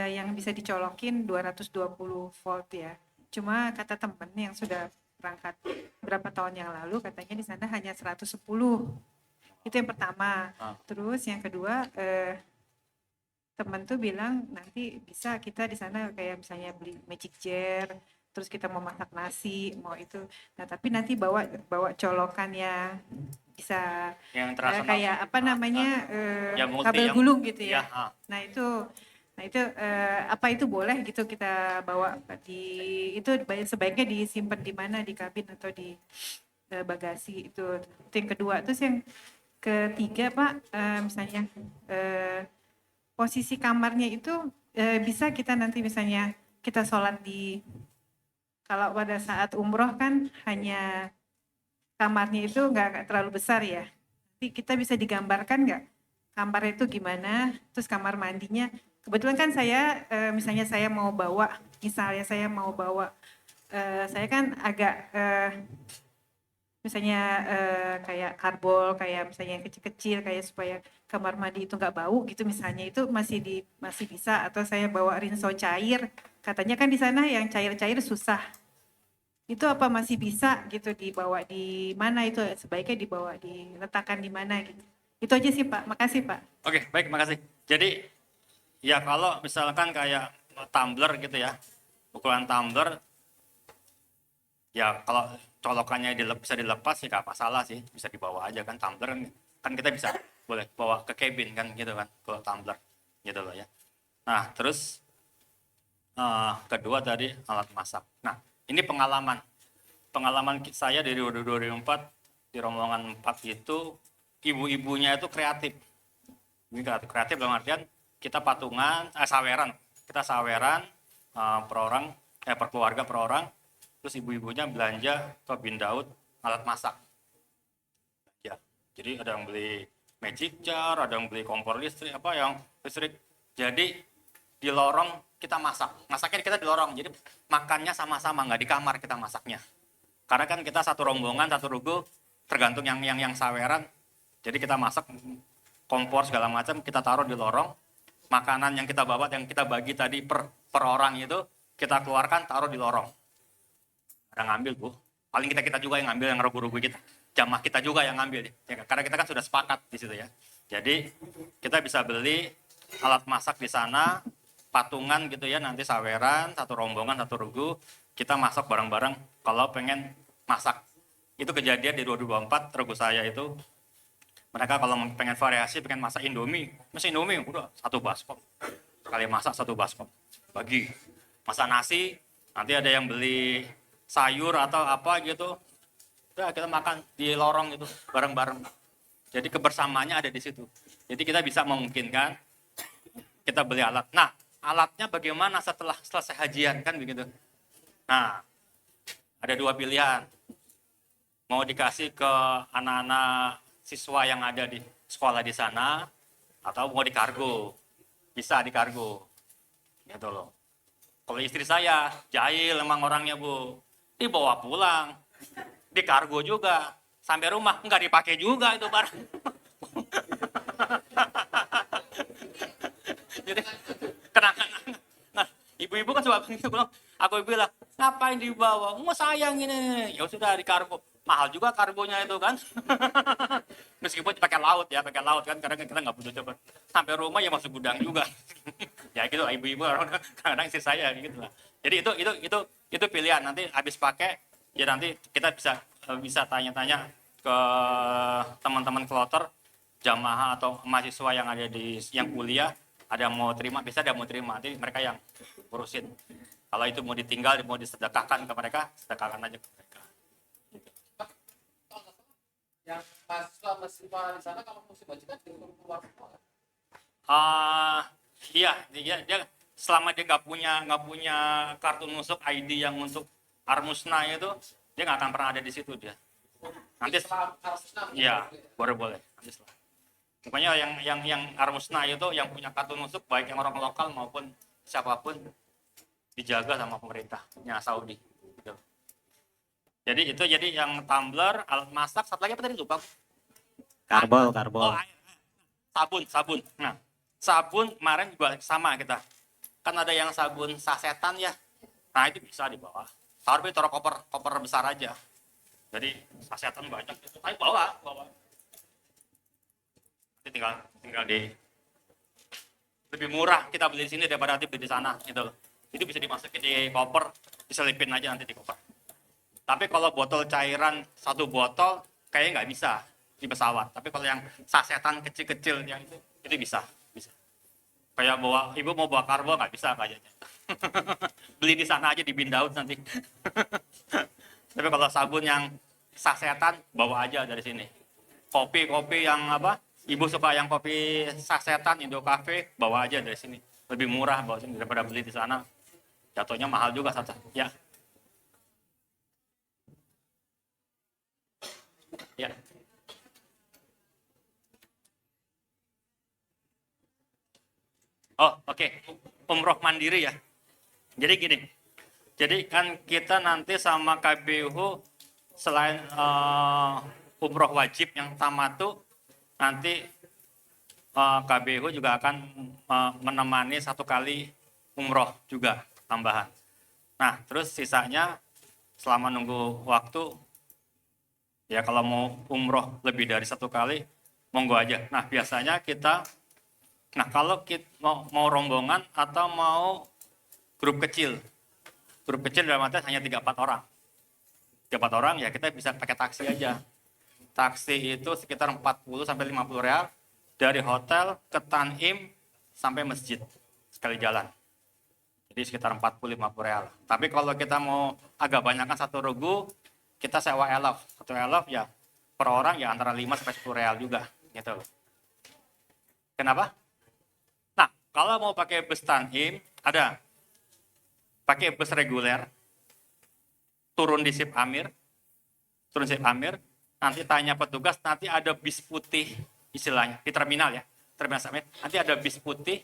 yang bisa dicolokin 220 volt ya. Cuma kata teman yang sudah berangkat berapa tahun yang lalu, katanya di sana hanya 110. Itu yang pertama. Terus yang kedua, teman tuh bilang nanti bisa kita di sana kayak misalnya beli magic jar, terus kita mau masak nasi, mau itu. Nah, tapi nanti bawa colokan yang bisa Yang terasa kayak apa namanya yang multi, kabel yang- gulung gitu ya. Ya, Nah, itu apa itu boleh gitu kita bawa itu sebaiknya disimpan di mana, di kabin atau di bagasi itu yang kedua. Terus yang ketiga Pak, misalnya posisi kamarnya itu bisa kita nanti misalnya kita sholat kalau pada saat umroh kan hanya kamarnya itu nggak terlalu besar ya. Nanti kita bisa digambarkan nggak kamarnya itu gimana, terus kamar mandinya. Kebetulan kan saya misalnya saya mau bawa saya kan agak misalnya kayak karbol, kayak misalnya yang kecil-kecil, kayak supaya kamar mandi itu nggak bau gitu misalnya, itu masih bisa. Atau saya bawa rinso cair, katanya kan di sana yang cair-cair susah. Itu apa masih bisa gitu dibawa di mana, itu sebaiknya diletakkan di mana gitu. Itu aja sih Pak, makasih Pak. Oke, baik, makasih. Jadi, ya kalau misalkan kayak tumbler gitu ya, ukuran tumbler, ya kalau colokannya bisa dilepas sih nggak masalah sih, bisa dibawa aja kan tumbler kan kita bisa boleh bawa ke cabin kan gitu kan kalau tumbler gitu loh ya. Nah terus kedua tadi alat masak. Nah ini pengalaman saya dari 2004 di rombongan 4 itu ibu-ibunya itu kreatif. Ini kreatif dalam artian kita patungan, saweran per orang, per keluarga per orang. Terus ibu-ibunya belanja ke Bin Daud alat masak. Ya, jadi ada yang beli magic jar, ada yang beli kompor listrik, listrik. Jadi di lorong kita masak. Masaknya kita di lorong. Jadi makannya sama-sama, nggak di kamar kita masaknya. Karena kan kita satu rombongan, satu rugu, tergantung yang saweran. Jadi kita masak kompor segala macam, kita taruh di lorong. Makanan yang kita bawa, yang kita bagi tadi per orang itu, kita keluarkan, taruh di lorong. Ada ngambil Bu, paling kita juga yang ngambil, yang rugu-rugu kita, jamaah kita juga yang ngambil ya, karena kita kan sudah sepakat di situ ya. Jadi kita bisa beli alat masak di sana, patungan gitu ya, nanti saweran, satu rombongan, satu rugu, kita masak bareng-bareng kalau pengen masak. Itu kejadian di 2024, rugu saya itu, mereka kalau pengen variasi, pengen masak Indomie, udah satu baskom, sekali masak satu baskom, bagi. Masak nasi, nanti ada yang beli sayur atau apa gitu, udah kita makan di lorong gitu bareng-bareng. Jadi kebersamaannya ada di situ. Jadi kita bisa memungkinkan kita beli alat. Nah, alatnya bagaimana setelah selesai hajian kan begitu. Nah, ada dua pilihan. Mau dikasih ke anak-anak siswa yang ada di sekolah di sana, atau mau dikargo. Bisa dikargo. Gitu loh. Kalau istri saya, jahil emang orangnya Bu. Dibawa pulang, dikargo juga, sampai rumah nggak dipakai juga itu barang. Jadi kenangan. Nah, ibu-ibu kan suka bilang, aku bilang ngapain dibawa? Mau sayang ini. Ya sudah dikargo, mahal juga kargonya itu kan. Meskipun pakai laut kan, karena kita nggak butuh coba. Sampai rumah ya masuk gudang juga. Ya gitu lah ibu-ibu, kadang istri saya gitu lah. Jadi itu pilihan, nanti habis pakai ya nanti kita bisa tanya-tanya ke teman-teman kloter, jamaah atau mahasiswa yang ada yang kuliah, ada yang mau terima, bisa ada yang mau terima, nanti mereka yang urusin. Kalau itu mau ditinggal, mau disedekahkan ke mereka, sedekahkan aja ke mereka. Gitu. mahasiswa di sana kalau musim haji kan disuruh keluar semua kan? Iya, dia selama dia nggak punya kartu nusuk ID yang untuk Armusna itu, dia nggak akan pernah ada di situ dia. Nanti Setelah harusnya iya baru boleh. Nanti setelah. Pokoknya yang Armusna itu yang punya kartu nusuk baik yang orang lokal maupun siapapun dijaga sama pemerintahnya Saudi. Gitu. Jadi yang tumbler, alat masak, satu lagi apa tadi lupa. Karbol, Oh, karbol. air. Sabun. Nah, sabun kemarin juga sama kita. Kan ada yang sabun sasetan ya. Nah, itu bisa dibawa. Tapi taruh koper besar aja. Jadi sasetan banyak itu. Tapi bawa. Nanti tinggal di lebih murah kita beli di sini daripada nanti beli di sana gitu loh. Itu bisa dimasukin di koper, diselipin aja nanti di koper. Tapi kalau botol cairan satu botol kayaknya nggak bisa di pesawat. Tapi kalau yang sasetan kecil-kecil yang itu bisa. Kayak ibu mau bawa karbo nggak bisa kayaknya. Beli di sana aja di Bindaud nanti. Tapi kalau sabun yang sasetan bawa aja dari sini. Kopi yang apa? Ibu suka yang kopi sasetan Indo Cafe bawa aja dari sini. Lebih murah bawa sini daripada beli di sana. Jatuhnya mahal juga saja. Ya. Ya. Oh, oke. Umroh mandiri ya. Jadi gini. Jadi kan kita nanti sama KBU selain umroh wajib yang tamattu, nanti KBU juga akan menemani 1 kali umroh juga tambahan. Nah, terus sisanya selama nunggu waktu, ya kalau mau umroh lebih dari 1 kali, monggo aja. Nah, biasanya kalau kita mau rombongan atau mau grup kecil dalam arti hanya 3-4 orang. 3-4 orang ya kita bisa pakai taksi aja. Taksi itu sekitar 40-50 real dari hotel ke Tanim sampai masjid sekali jalan. Jadi sekitar 40-50 real. Tapi kalau kita mau agak banyakkan 1 regu, kita sewa elf. 1 elf ya per orang ya antara 5-10 real juga gitu. Kenapa? Nah, kalau mau pakai bus Tanim ada pakai bus reguler, turun di Sip Amir, nanti tanya petugas, nanti ada bis putih istilahnya, di terminal ya, terminal Samit, nanti ada bis putih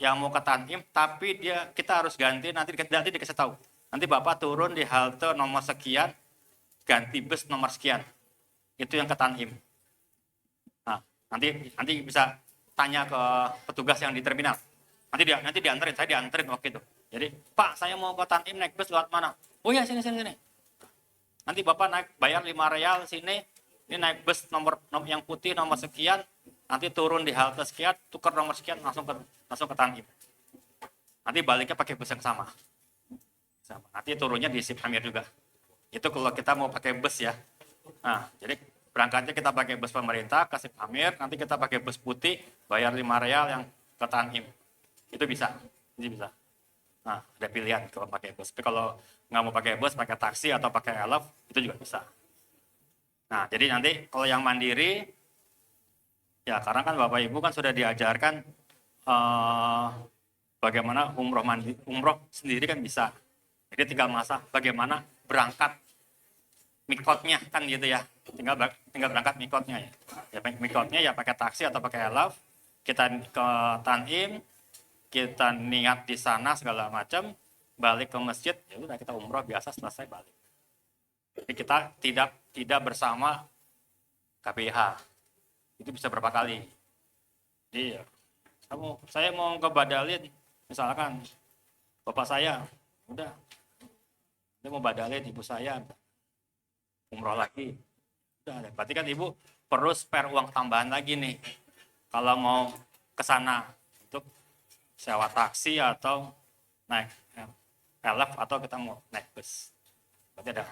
yang mau ke Tanim, tapi kita harus ganti, nanti dikasih tahu, nanti Bapak turun di halte nomor sekian, ganti bus nomor sekian, itu yang ke Tanim. Nah, nanti bisa tanya ke petugas yang di terminal, nanti dianterin, saya dianterin waktu itu. Jadi, Pak, saya mau ke Tanim naik bus lewat mana? Oh ya, sini. Nanti Bapak bayar 5 real sini, ini naik bus nomor yang putih nomor sekian, nanti turun di halte sekian, tukar nomor sekian, langsung ke Tanim. Nanti baliknya pakai bus yang sama. Nanti turunnya di Sip Amir juga. Itu kalau kita mau pakai bus ya. Nah, jadi berangkatnya kita pakai bus pemerintah ke Sip Amir, nanti kita pakai bus putih, bayar 5 real yang ke Tanim. Itu bisa. Nah, ada pilihan kalau pakai bus. Tapi kalau nggak mau pakai bus, pakai taksi atau pakai elf, itu juga bisa. Nah, jadi nanti kalau yang mandiri, ya karena kan Bapak Ibu kan sudah diajarkan bagaimana umroh sendiri kan bisa. Jadi tinggal bagaimana berangkat mikotnya kan gitu ya. Tinggal berangkat mikotnya ya. Mikotnya ya pakai taksi atau pakai elf, kita ke Tanim, kita niat di sana segala macam, balik ke masjid, ya udah kita umroh biasa selesai balik. Jadi kita tidak bersama KBH. Itu bisa berapa kali. Jadi saya mau ke Badalin, misalkan bapak saya, udah, dia mau Badalin ibu saya, umroh lagi. Udah, berarti kan ibu perlu spare uang tambahan lagi nih. Kalau mau ke sana untuk sewa taksi atau naik elf atau kita mau naik bus. Berarti ada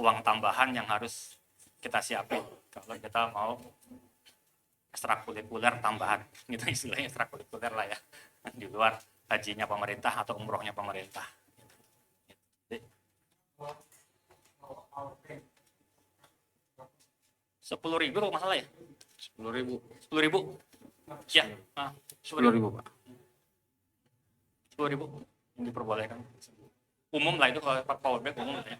uang tambahan yang harus kita siapin kalau kita mau ekstrakurikuler tambahan. Gitu istilahnya ekstrakurikuler lah ya. Di luar hajinya pemerintah atau umrohnya pemerintah. Jadi, 10.000 kalau nggak salah ya. 10.000. 10.000. Ya. 10.000 Pak. 10.000 diperbolehkan. Umum lah itu kalau power bank umum lah ya.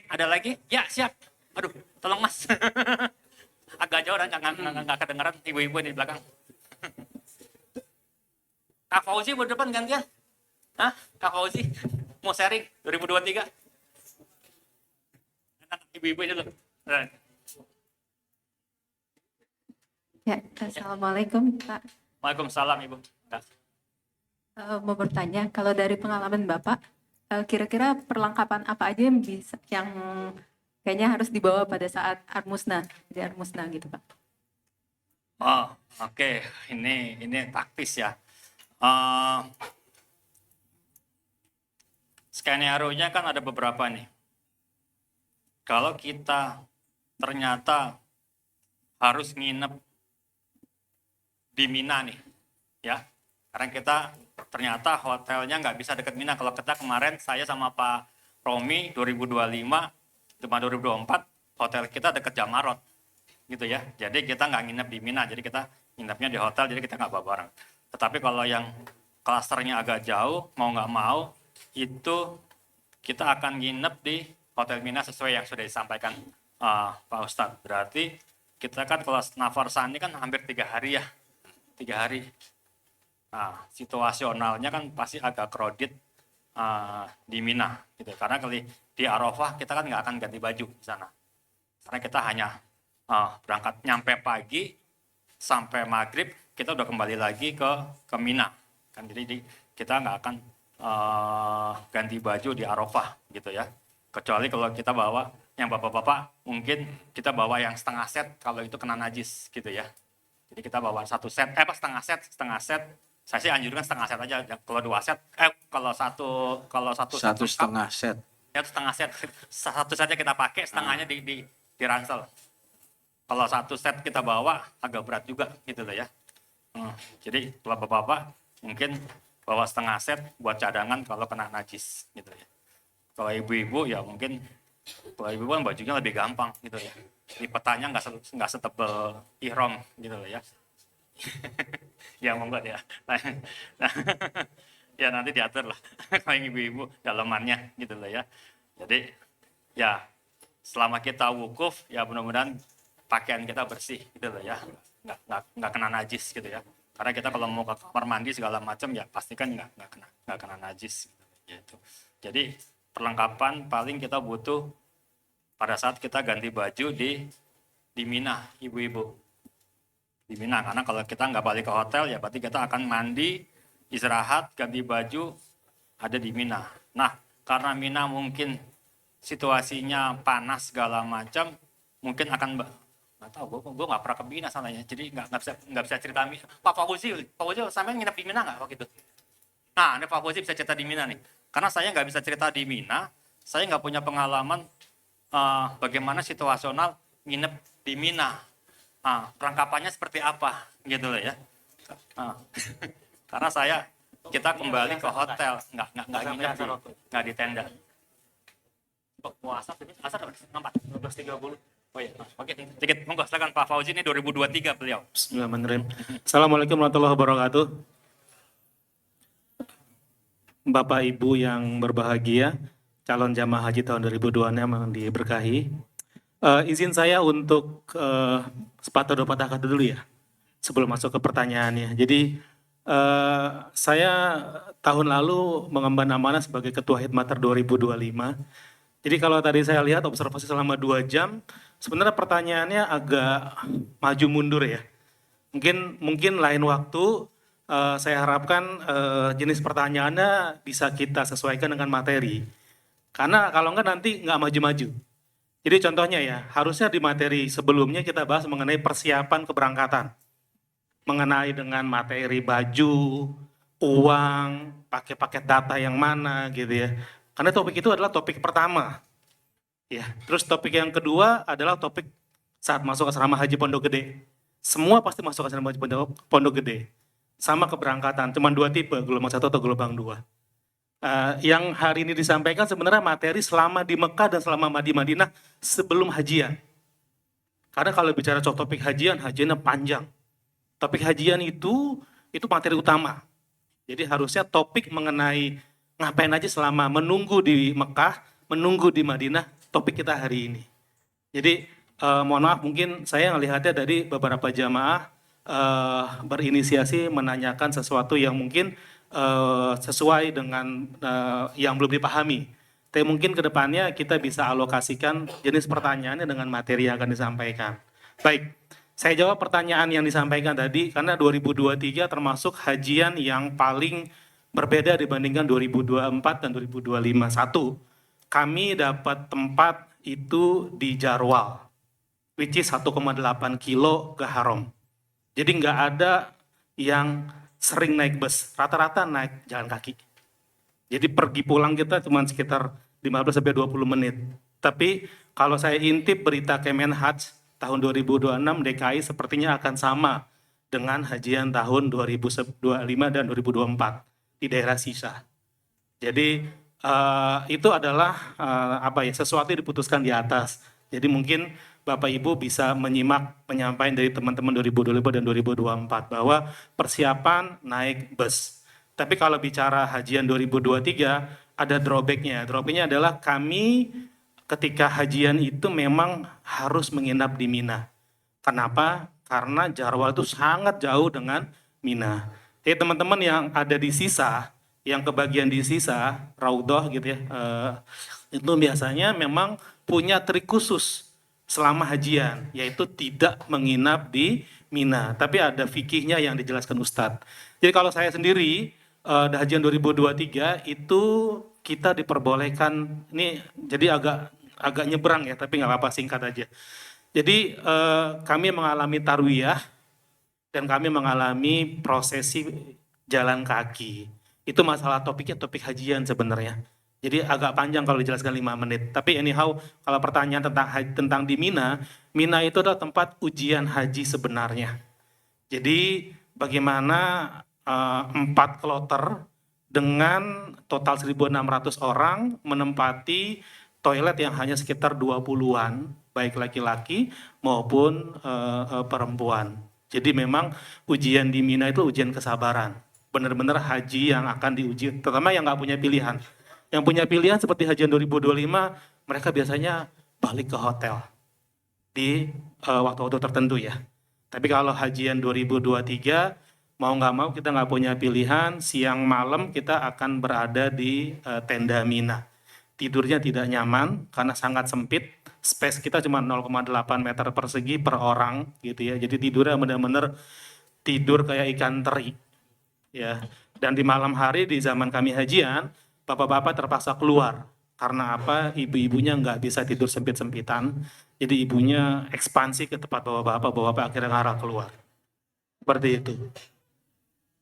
Ada lagi? Ya, siap. Aduh, tolong Mas. Agak jauh dan nggak kedengaran ibu-ibu di belakang. Kak Fauzi mau depan gantian? Hah? Kak Fauzi mau sharing 2023? Ibu-ibu itu loh. Ya, Assalamualaikum Pak. Waalaikumsalam Ibu. Kak. Mau bertanya, kalau dari pengalaman Bapak, kira-kira perlengkapan apa aja yang kayaknya harus dibawa pada saat Armusna, di Armusna gitu Pak? Oh, oke. Ini taktis ya. Skenario-nya kan ada beberapa nih. Kalau kita ternyata harus nginep di Mina nih, ya. Karena kita ternyata hotelnya nggak bisa deket Mina. Kalau kita kemarin saya sama Pak Romi 2025, 2024 hotel kita deket Jamarot, gitu ya. Jadi kita nggak nginep di Mina, jadi kita nginepnya di hotel, jadi kita nggak bawa barang. Tetapi kalau yang klasternya agak jauh, mau nggak mau, itu kita akan nginep di Hotel Mina sesuai yang sudah disampaikan Pak Ustadz. Berarti kita kan kalau Navarsani kan hampir 3 hari ya, 3 hari. Nah, situasionalnya kan pasti agak crowded di Mina, gitu. Karena kali di Arafah kita kan nggak akan ganti baju di sana, karena kita hanya berangkat nyampe pagi sampai maghrib kita udah kembali lagi ke Mina, kan. Jadi kita nggak akan ganti baju di Arafah, gitu ya. Kecuali kalau kita bawa yang bapak-bapak, mungkin kita bawa yang setengah set kalau itu kena najis, gitu ya. Jadi kita bawa satu set, setengah set. Saya sih anjurkan setengah set aja. Kalau 2 set, kalau satu setengah set. Ya setengah set, satu setnya kita pakai, setengahnya di ransel. Kalau satu set kita bawa agak berat juga, gitu loh ya. Jadi kalau bapak-bapak mungkin bawa setengah set buat cadangan kalau kena najis, gitu ya. Kalau ibu-ibu ya mungkin, kalau ibu kan bajunya lebih gampang, gitu ya. Lipatannya nggak setebal ihram, gitu loh ya. Ya monggo ya. Nah, ya nanti diatur lah kalau yang ibu-ibu dalamannya, gitu loh ya. Jadi ya selama kita wukuf ya mudah-mudahan pakaian kita bersih, gitu loh ya. Nggak kena najis, gitu ya. Karena kita kalau mau ke kamar mandi segala macam ya pastikan nggak kena najis, gitu. Jadi perlengkapan paling kita butuh pada saat kita ganti baju di Mina, ibu-ibu. Di Mina, karena kalau kita nggak balik ke hotel ya berarti kita akan mandi, istirahat, ganti baju, ada di Mina. Nah, karena Mina mungkin situasinya panas segala macam, mungkin akan nggak tahu, gue nggak pernah ke Mina salahnya, jadi nggak bisa cerita. Pak Fauzi sampai nginep di Mina nggak waktu itu? Nah, ini Pak Fauzi bisa cerita di Mina nih, karena saya nggak bisa cerita di Mina, saya nggak punya pengalaman bagaimana situasional nginep di Mina. Perlengkapannya seperti apa, gitu loh ya. Karena kita kembali ke hotel, nggak nginep nggak di tenda. Mau asap nampak 12.30. Oh iya, oke, sedikit monggo silakan Pak Fauzi, ini 2023 beliau. Bismillahirrahmanirrahim. Assalamualaikum warahmatullahi wabarakatuh. Bapak Ibu yang berbahagia, calon jamaah haji tahun 2026 yang diberkahi. Izin saya untuk sepatah dua patah kata dulu ya, sebelum masuk ke pertanyaannya. Jadi saya tahun lalu mengemban amanah sebagai Ketua Hidmater 2025. Jadi kalau tadi saya lihat observasi selama 2 jam, sebenarnya pertanyaannya agak maju mundur ya. Mungkin lain waktu saya harapkan jenis pertanyaannya bisa kita sesuaikan dengan materi. Karena kalau enggak nanti nggak maju-maju. Jadi contohnya ya, harusnya di materi sebelumnya kita bahas mengenai persiapan keberangkatan. Mengenai dengan materi baju, uang, pakai paket data yang mana gitu ya. Karena topik itu adalah topik pertama. Ya, terus topik yang kedua adalah topik saat masuk asrama haji Pondok Gede. Semua pasti masuk asrama haji Pondok Gede. Sama keberangkatan, cuma 2 tipe, gelombang 1 atau gelombang 2. Yang hari ini disampaikan sebenarnya materi selama di Mekah dan selama di Madinah sebelum hajian. Karena kalau bicara topik hajian, hajiannya panjang. Topik hajian itu materi utama. Jadi harusnya topik mengenai ngapain aja selama menunggu di Mekah, menunggu di Madinah, topik kita hari ini. Jadi mohon maaf mungkin saya melihatnya dari beberapa jamaah berinisiasi menanyakan sesuatu yang mungkin sesuai dengan yang belum dipahami. Tapi mungkin ke depannya kita bisa alokasikan jenis pertanyaannya dengan materi yang akan disampaikan. Baik, saya jawab pertanyaan yang disampaikan tadi karena 2023 termasuk hajian yang paling berbeda dibandingkan 2024 dan 2025. Satu, kami dapat tempat itu di Jarwal, which is 1,8 kilo ke Haram. Jadi nggak ada yang sering naik bus, rata-rata naik jalan kaki. Jadi pergi pulang kita cuma sekitar 15-20 menit. Tapi kalau saya intip berita Kemenhaj tahun 2026 DKI sepertinya akan sama dengan hajian tahun 2025 dan 2024 di daerah sisa. Jadi itu adalah sesuatu yang diputuskan di atas. Jadi mungkin Bapak Ibu bisa menyimak penyampaian dari teman-teman 2025 dan 2024 bahwa persiapan naik bus. Tapi kalau bicara hajian 2023 ada drawback-nya. Drawback-nya adalah kami ketika hajian itu memang harus menginap di Mina. Kenapa? Karena Jarwal itu sangat jauh dengan Mina. Jadi teman-teman yang ada di sisa, yang kebagian di sisa, Raudhah gitu ya, itu biasanya memang punya trik khusus selama hajian, yaitu tidak menginap di Mina. Tapi ada fikihnya yang dijelaskan Ustadz. Jadi kalau saya sendiri, di hajian 2023 itu kita diperbolehkan, ini jadi agak nyebrang ya, tapi nggak apa-apa, singkat aja. Jadi kami mengalami tarwiyah dan kami mengalami prosesi jalan kaki. Itu masalah topiknya topik hajian sebenarnya. Jadi agak panjang kalau dijelaskan 5 menit. Tapi anyhow, kalau pertanyaan tentang di Mina, Mina itu adalah tempat ujian haji sebenarnya. Jadi bagaimana 4 kloter dengan total 1.600 orang menempati toilet yang hanya sekitar 20-an, baik laki-laki maupun perempuan. Jadi memang ujian di Mina itu ujian kesabaran. Benar-benar haji yang akan diuji, terutama yang nggak punya pilihan. Yang punya pilihan seperti hajian 2025, mereka biasanya balik ke hotel di waktu-waktu tertentu ya. Tapi kalau hajian 2023, mau nggak mau kita nggak punya pilihan, siang malam kita akan berada di tenda Mina. Tidurnya tidak nyaman karena sangat sempit, space kita cuma 0,8 meter persegi per orang gitu ya. Jadi tidurnya benar-benar tidur kayak ikan teri. Ya. Dan di malam hari di zaman kami hajian, bapak-bapak terpaksa keluar. Karena apa? Ibu-ibunya nggak bisa tidur sempit-sempitan. Jadi ibunya ekspansi ke tempat bapak-bapak akhirnya ngarah keluar. Seperti itu.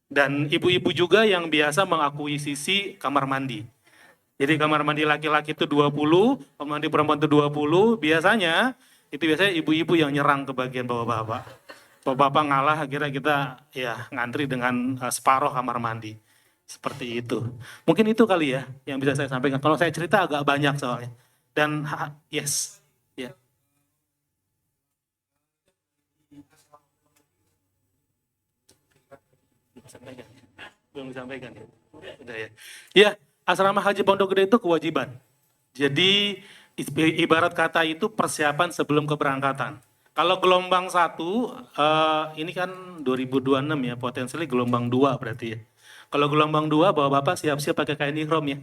Dan ibu-ibu juga yang biasa mengakuisisi kamar mandi. Jadi kamar mandi laki-laki itu 20, kamar mandi perempuan itu 20. Biasanya ibu-ibu yang nyerang ke bagian bapak-bapak. Bapak-bapak ngalah, akhirnya kita ya ngantri dengan separuh kamar mandi. Seperti itu. Mungkin itu kali ya yang bisa saya sampaikan. Kalau saya cerita agak banyak soalnya. Dan yes. Ya. Belum disampaikan ya. Udah ya. Ya, asrama haji Pondok Gede itu kewajiban. Jadi ibarat kata itu persiapan sebelum keberangkatan. Kalau gelombang 1, ini kan 2026 ya, potensial gelombang 2 berarti ya. Kalau gelombang 2, bapak-bapak siap-siap pakai kain ihram ya.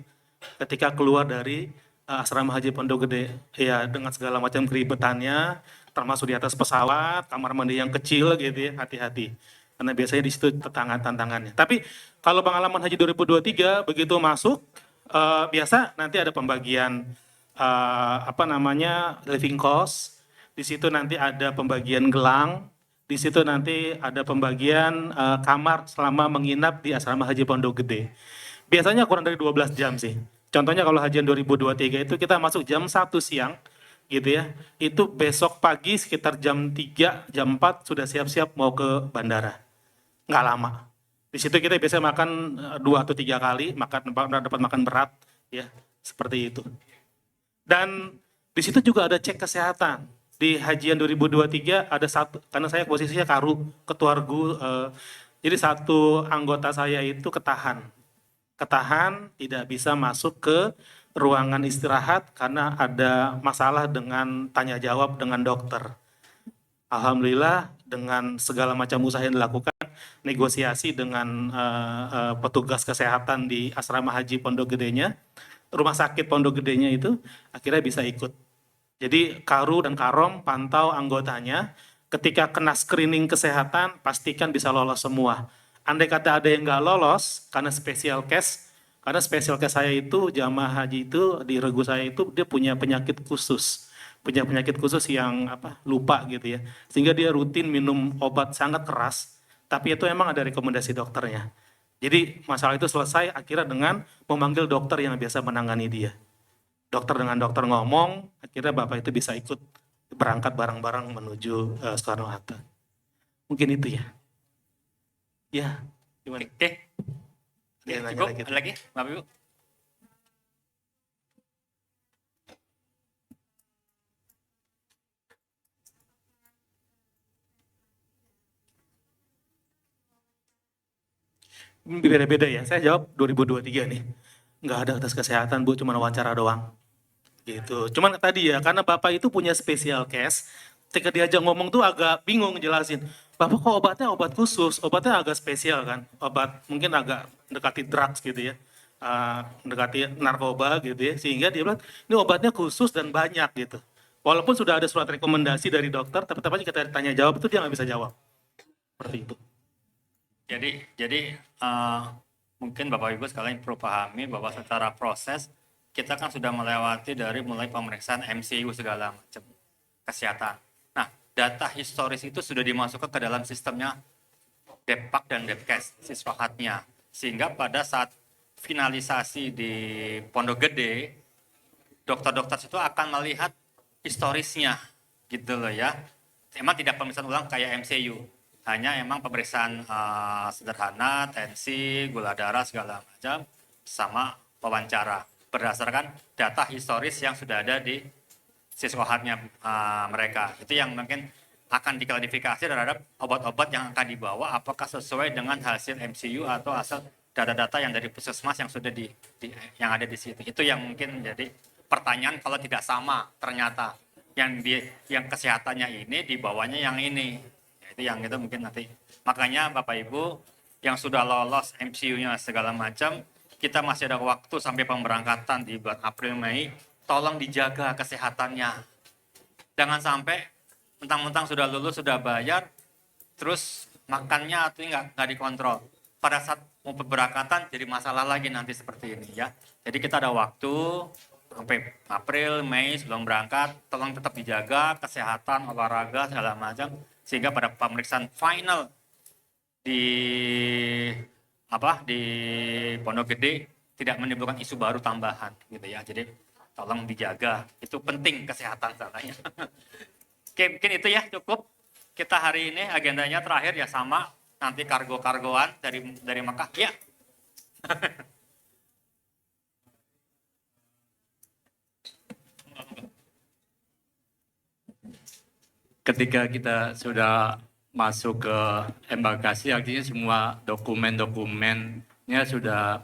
Ketika keluar dari asrama haji Pondok Gede, ya dengan segala macam keribetannya, termasuk di atas pesawat, kamar mandi yang kecil gitu ya, hati-hati. Karena biasanya di situ tantangannya. Tapi kalau pengalaman haji 2023 begitu masuk, biasa nanti ada pembagian living cost. Di situ nanti ada pembagian gelang, di situ nanti ada pembagian kamar selama menginap di asrama haji Pondok Gede. Biasanya kurang dari 12 jam sih. Contohnya kalau hajian 2023 itu kita masuk jam 1 siang, gitu ya. Itu besok pagi sekitar jam 3, jam 4 sudah siap-siap mau ke bandara. Nggak lama. Di situ kita biasa makan 2 atau 3 kali, dapat makan berat, ya seperti itu. Dan di situ juga ada cek kesehatan. Di Hajian 2023 ada satu, karena saya posisinya ketua regu, jadi satu anggota saya itu ketahan, tidak bisa masuk ke ruangan istirahat karena ada masalah dengan tanya jawab dengan dokter. Alhamdulillah dengan segala macam usaha yang dilakukan, negosiasi dengan petugas kesehatan di asrama haji Pondok Gedenya, rumah sakit Pondok Gedenya itu akhirnya bisa ikut. Jadi Karu dan Karom pantau anggotanya, ketika kena screening kesehatan pastikan bisa lolos semua. Andai kata ada yang nggak lolos karena special case saya itu jamaah haji itu di regu saya itu dia punya penyakit khusus yang lupa gitu ya, sehingga dia rutin minum obat sangat keras, tapi itu emang ada rekomendasi dokternya. Jadi masalah itu selesai akhirnya dengan memanggil dokter yang biasa menangani dia. Dengan dokter ngomong, akhirnya bapak itu bisa ikut berangkat bareng-bareng menuju Soekarno-Hatta. Mungkin itu ya. Ya, gimana? Oke. Dia nanya Cukup, lagi. ada lagi, Bapak Ibu? Beda-beda ya, saya jawab 2023 nih. Nggak ada tes kesehatan Bu, cuma wawancara doang. Gitu. Cuman tadi ya, karena Bapak itu punya special case, ketika diajak ngomong tuh agak bingung jelasin. Bapak kok obatnya obat khusus, obatnya agak spesial kan, obat mungkin agak mendekati drugs gitu ya, mendekati narkoba gitu ya, sehingga dia bilang ini obatnya khusus dan banyak gitu. Walaupun sudah ada surat rekomendasi dari dokter, tapi tetap aja kita tanya jawab itu dia nggak bisa jawab. Seperti itu. Jadi mungkin Bapak Ibu sekalian perlu pahami bahwa secara proses kita kan sudah melewati dari mulai pemeriksaan MCU segala macam kesehatan. Nah, data historis itu sudah dimasukkan ke dalam sistemnya Depak dan Depkes, siswahatnya. Sehingga pada saat finalisasi di Pondok Gede, dokter-dokter itu akan melihat historisnya, gitu loh ya. Emang tidak pemeriksaan ulang kayak MCU, hanya emang pemeriksaan sederhana, tensi, gula darah segala macam, sama wawancara berdasarkan data historis yang sudah ada di siswahatnya mereka. Itu yang mungkin akan diklarifikasi terhadap obat-obat yang akan dibawa apakah sesuai dengan hasil MCU atau asal data-data yang dari puskesmas yang sudah yang ada di situ. Itu yang mungkin menjadi pertanyaan kalau tidak sama ternyata yang kesehatannya ini dibawanya yang ini. Ya, itu yang itu mungkin nanti. Makanya Bapak Ibu yang sudah lolos MCU-nya segala macam, kita masih ada waktu sampai pemberangkatan di bulan April Mei, tolong dijaga kesehatannya. Jangan sampai mentang-mentang sudah lulus, sudah bayar, terus makannya atau nggak dikontrol. Pada saat mau pemberangkatan jadi masalah lagi nanti seperti ini ya. Jadi kita ada waktu sampai April, Mei sebelum berangkat, tolong tetap dijaga kesehatan, olahraga segala macam, sehingga pada pemeriksaan final di Pondok Gede tidak menimbulkan isu baru tambahan gitu ya. Jadi tolong dijaga, itu penting kesehatan soalnya. Oke, mungkin itu ya cukup. Kita hari ini agendanya terakhir ya sama, nanti kargo-kargoan dari Mekah. Ya. Ketika kita sudah masuk ke embarkasi, artinya semua dokumen-dokumennya sudah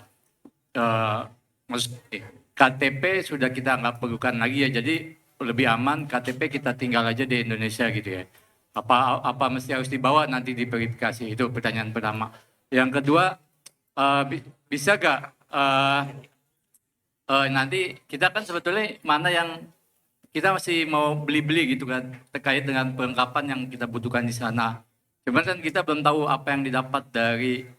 KTP sudah kita nggak perlukan lagi ya, jadi lebih aman KTP kita tinggal aja di Indonesia gitu ya. Apa mesti harus dibawa nanti di verifikasi, itu pertanyaan pertama. Yang kedua, bisa nggak nanti kita kan sebetulnya mana yang kita masih mau beli-beli gitu kan, terkait dengan perlengkapan yang kita butuhkan di sana. Cuman kan kita belum tahu apa yang didapat dari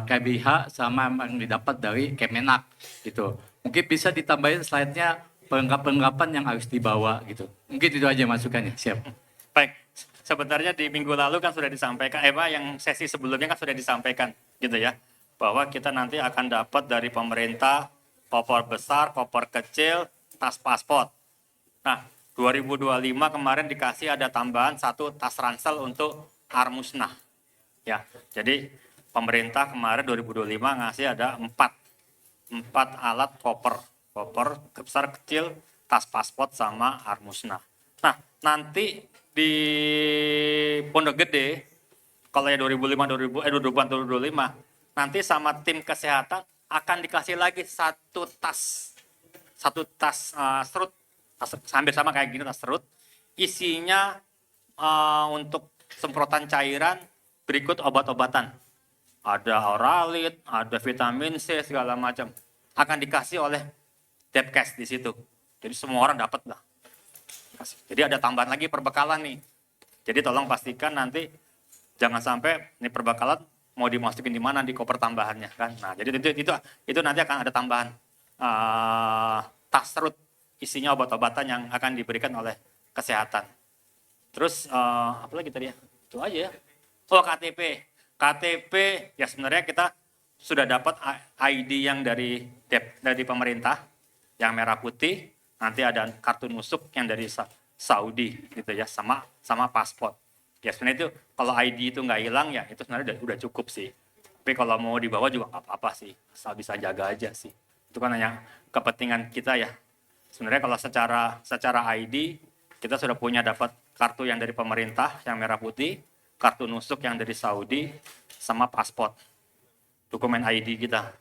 KBH sama yang didapat dari Kemenak gitu. Mungkin bisa ditambahin slide-nya perlengkapan yang harus dibawa gitu. Mungkin itu aja masukannya. Siap. Baik, sebenarnya di minggu lalu kan sudah disampaikan, yang sesi sebelumnya kan sudah disampaikan gitu ya, bahwa kita nanti akan dapat dari pemerintah koper besar, koper kecil, tas paspor. Nah, 2025 kemarin dikasih ada tambahan 1 tas ransel untuk Armusnah. Ya, jadi pemerintah kemarin 2025 ngasih ada 4 alat koper besar kecil, tas paspor sama armusna. Nah, nanti di Pondok Gede, kalau ya 2025, nanti sama tim kesehatan akan dikasih lagi satu tas serut, hampir sama kayak gini, tas serut, isinya untuk semprotan cairan berikut obat-obatan. Ada Oralit, ada vitamin C, segala macam. Akan dikasih oleh Depkes di situ. Jadi semua orang dapat lah. Jadi ada tambahan lagi perbekalan nih. Jadi tolong pastikan nanti jangan sampai ini perbekalan mau dimasukin di mana di koper tambahannya kan. Nah, jadi itu nanti akan ada tambahan tas serut isinya obat-obatan yang akan diberikan oleh kesehatan. Terus apa lagi tadi ya? Itu aja ya. Oh, KTP ya sebenarnya kita sudah dapat ID yang dari pemerintah yang merah putih, nanti ada kartu nusuk yang dari Saudi gitu ya, sama paspor. Ya sebenarnya itu kalau ID itu nggak hilang ya itu sebenarnya udah cukup sih. Tapi kalau mau dibawa juga nggak apa-apa sih, asal bisa jaga aja sih. Itu kan hanya kepentingan kita ya. Sebenarnya kalau secara ID kita sudah punya dapat kartu yang dari pemerintah yang merah putih, kartu nusuk yang dari Saudi, sama paspor. Dokumen ID kita.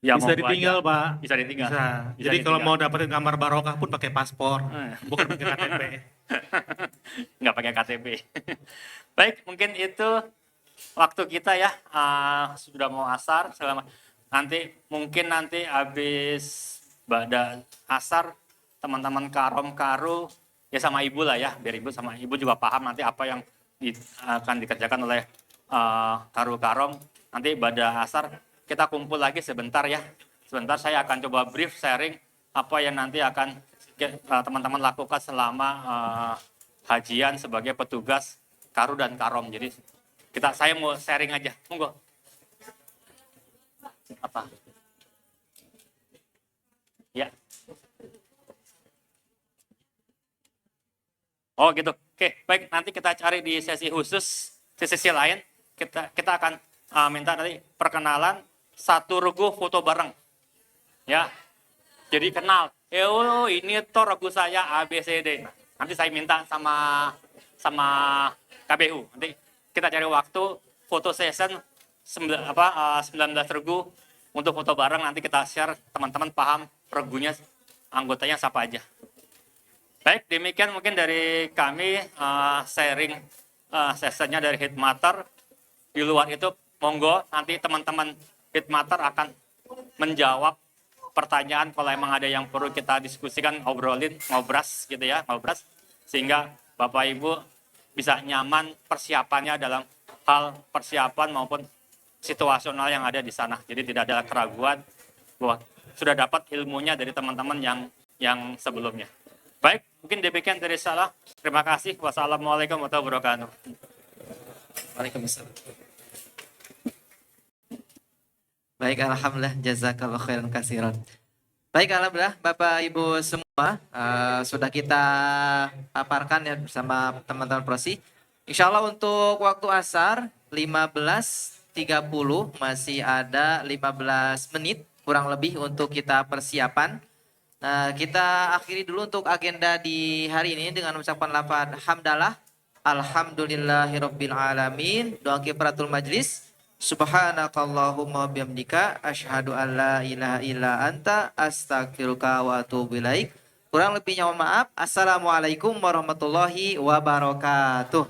Ya, Bisa ditinggal, Pak. Bisa ditinggal. Bisa. Bisa Jadi kalau ditinggal. mau dapetin gambar barokah pun pakai paspor, bukan pakai KTP. Nggak pakai KTP. Baik, mungkin itu waktu kita ya. Sudah mau asar. Nanti habis ba'da asar, teman-teman karu ya sama ibu lah ya. Biar ibu sama ibu juga paham nanti apa yang akan dikerjakan oleh karom. Nanti ba'da asar kita kumpul lagi sebentar ya. Sebentar saya akan coba brief sharing apa yang nanti akan teman-teman lakukan selama hajian sebagai petugas karu dan karom. Jadi saya mau sharing aja. Monggo. Apa? Ya. Oh gitu. Oke, baik. Nanti kita cari di sesi khusus, di sesi lain. Kita akan minta nanti perkenalan, satu regu foto bareng. Ya. Jadi kenal. Oh, ini tuh regu saya ABCD. Nanti saya minta sama KBU. Nanti kita cari waktu foto session 19 regu untuk foto bareng. Nanti kita share, teman-teman paham regunya anggotanya siapa aja. Baik, demikian mungkin dari kami sharing sessionnya dari Hitmater. Di luar itu monggo nanti teman-teman Hitmater akan menjawab pertanyaan kalau emang ada yang perlu kita diskusikan, ngobras gitu ya, sehingga Bapak Ibu bisa nyaman persiapannya dalam hal persiapan maupun situasional yang ada di sana. Jadi tidak ada keraguan bahwa sudah dapat ilmunya dari teman-teman yang sebelumnya. Baik, mungkin demikian dari saya. Terima kasih. Wassalamualaikum warahmatullahi wabarakatuh. Waalaikumsalam. Baik, alhamdulillah, jazakallah khairan kasiran. Baik, alhamdulillah Bapak Ibu semua sudah kita paparkan ya bersama teman-teman prosi. Insya Allah untuk waktu asar 15.30 masih ada 15 menit kurang lebih untuk kita persiapan. Nah, kita akhiri dulu untuk agenda di hari ini dengan mengucapkan lafaz hamdalah. Alhamdulillahirabbil alamin. Doa kifaratul majlis. Subhanakallahumma bihamdika asyhadu an la ilaha illa anta astaghfiruka wa atubu ilaik. Kurang lebihnya mohon maaf. Assalamualaikum warahmatullahi wabarakatuh.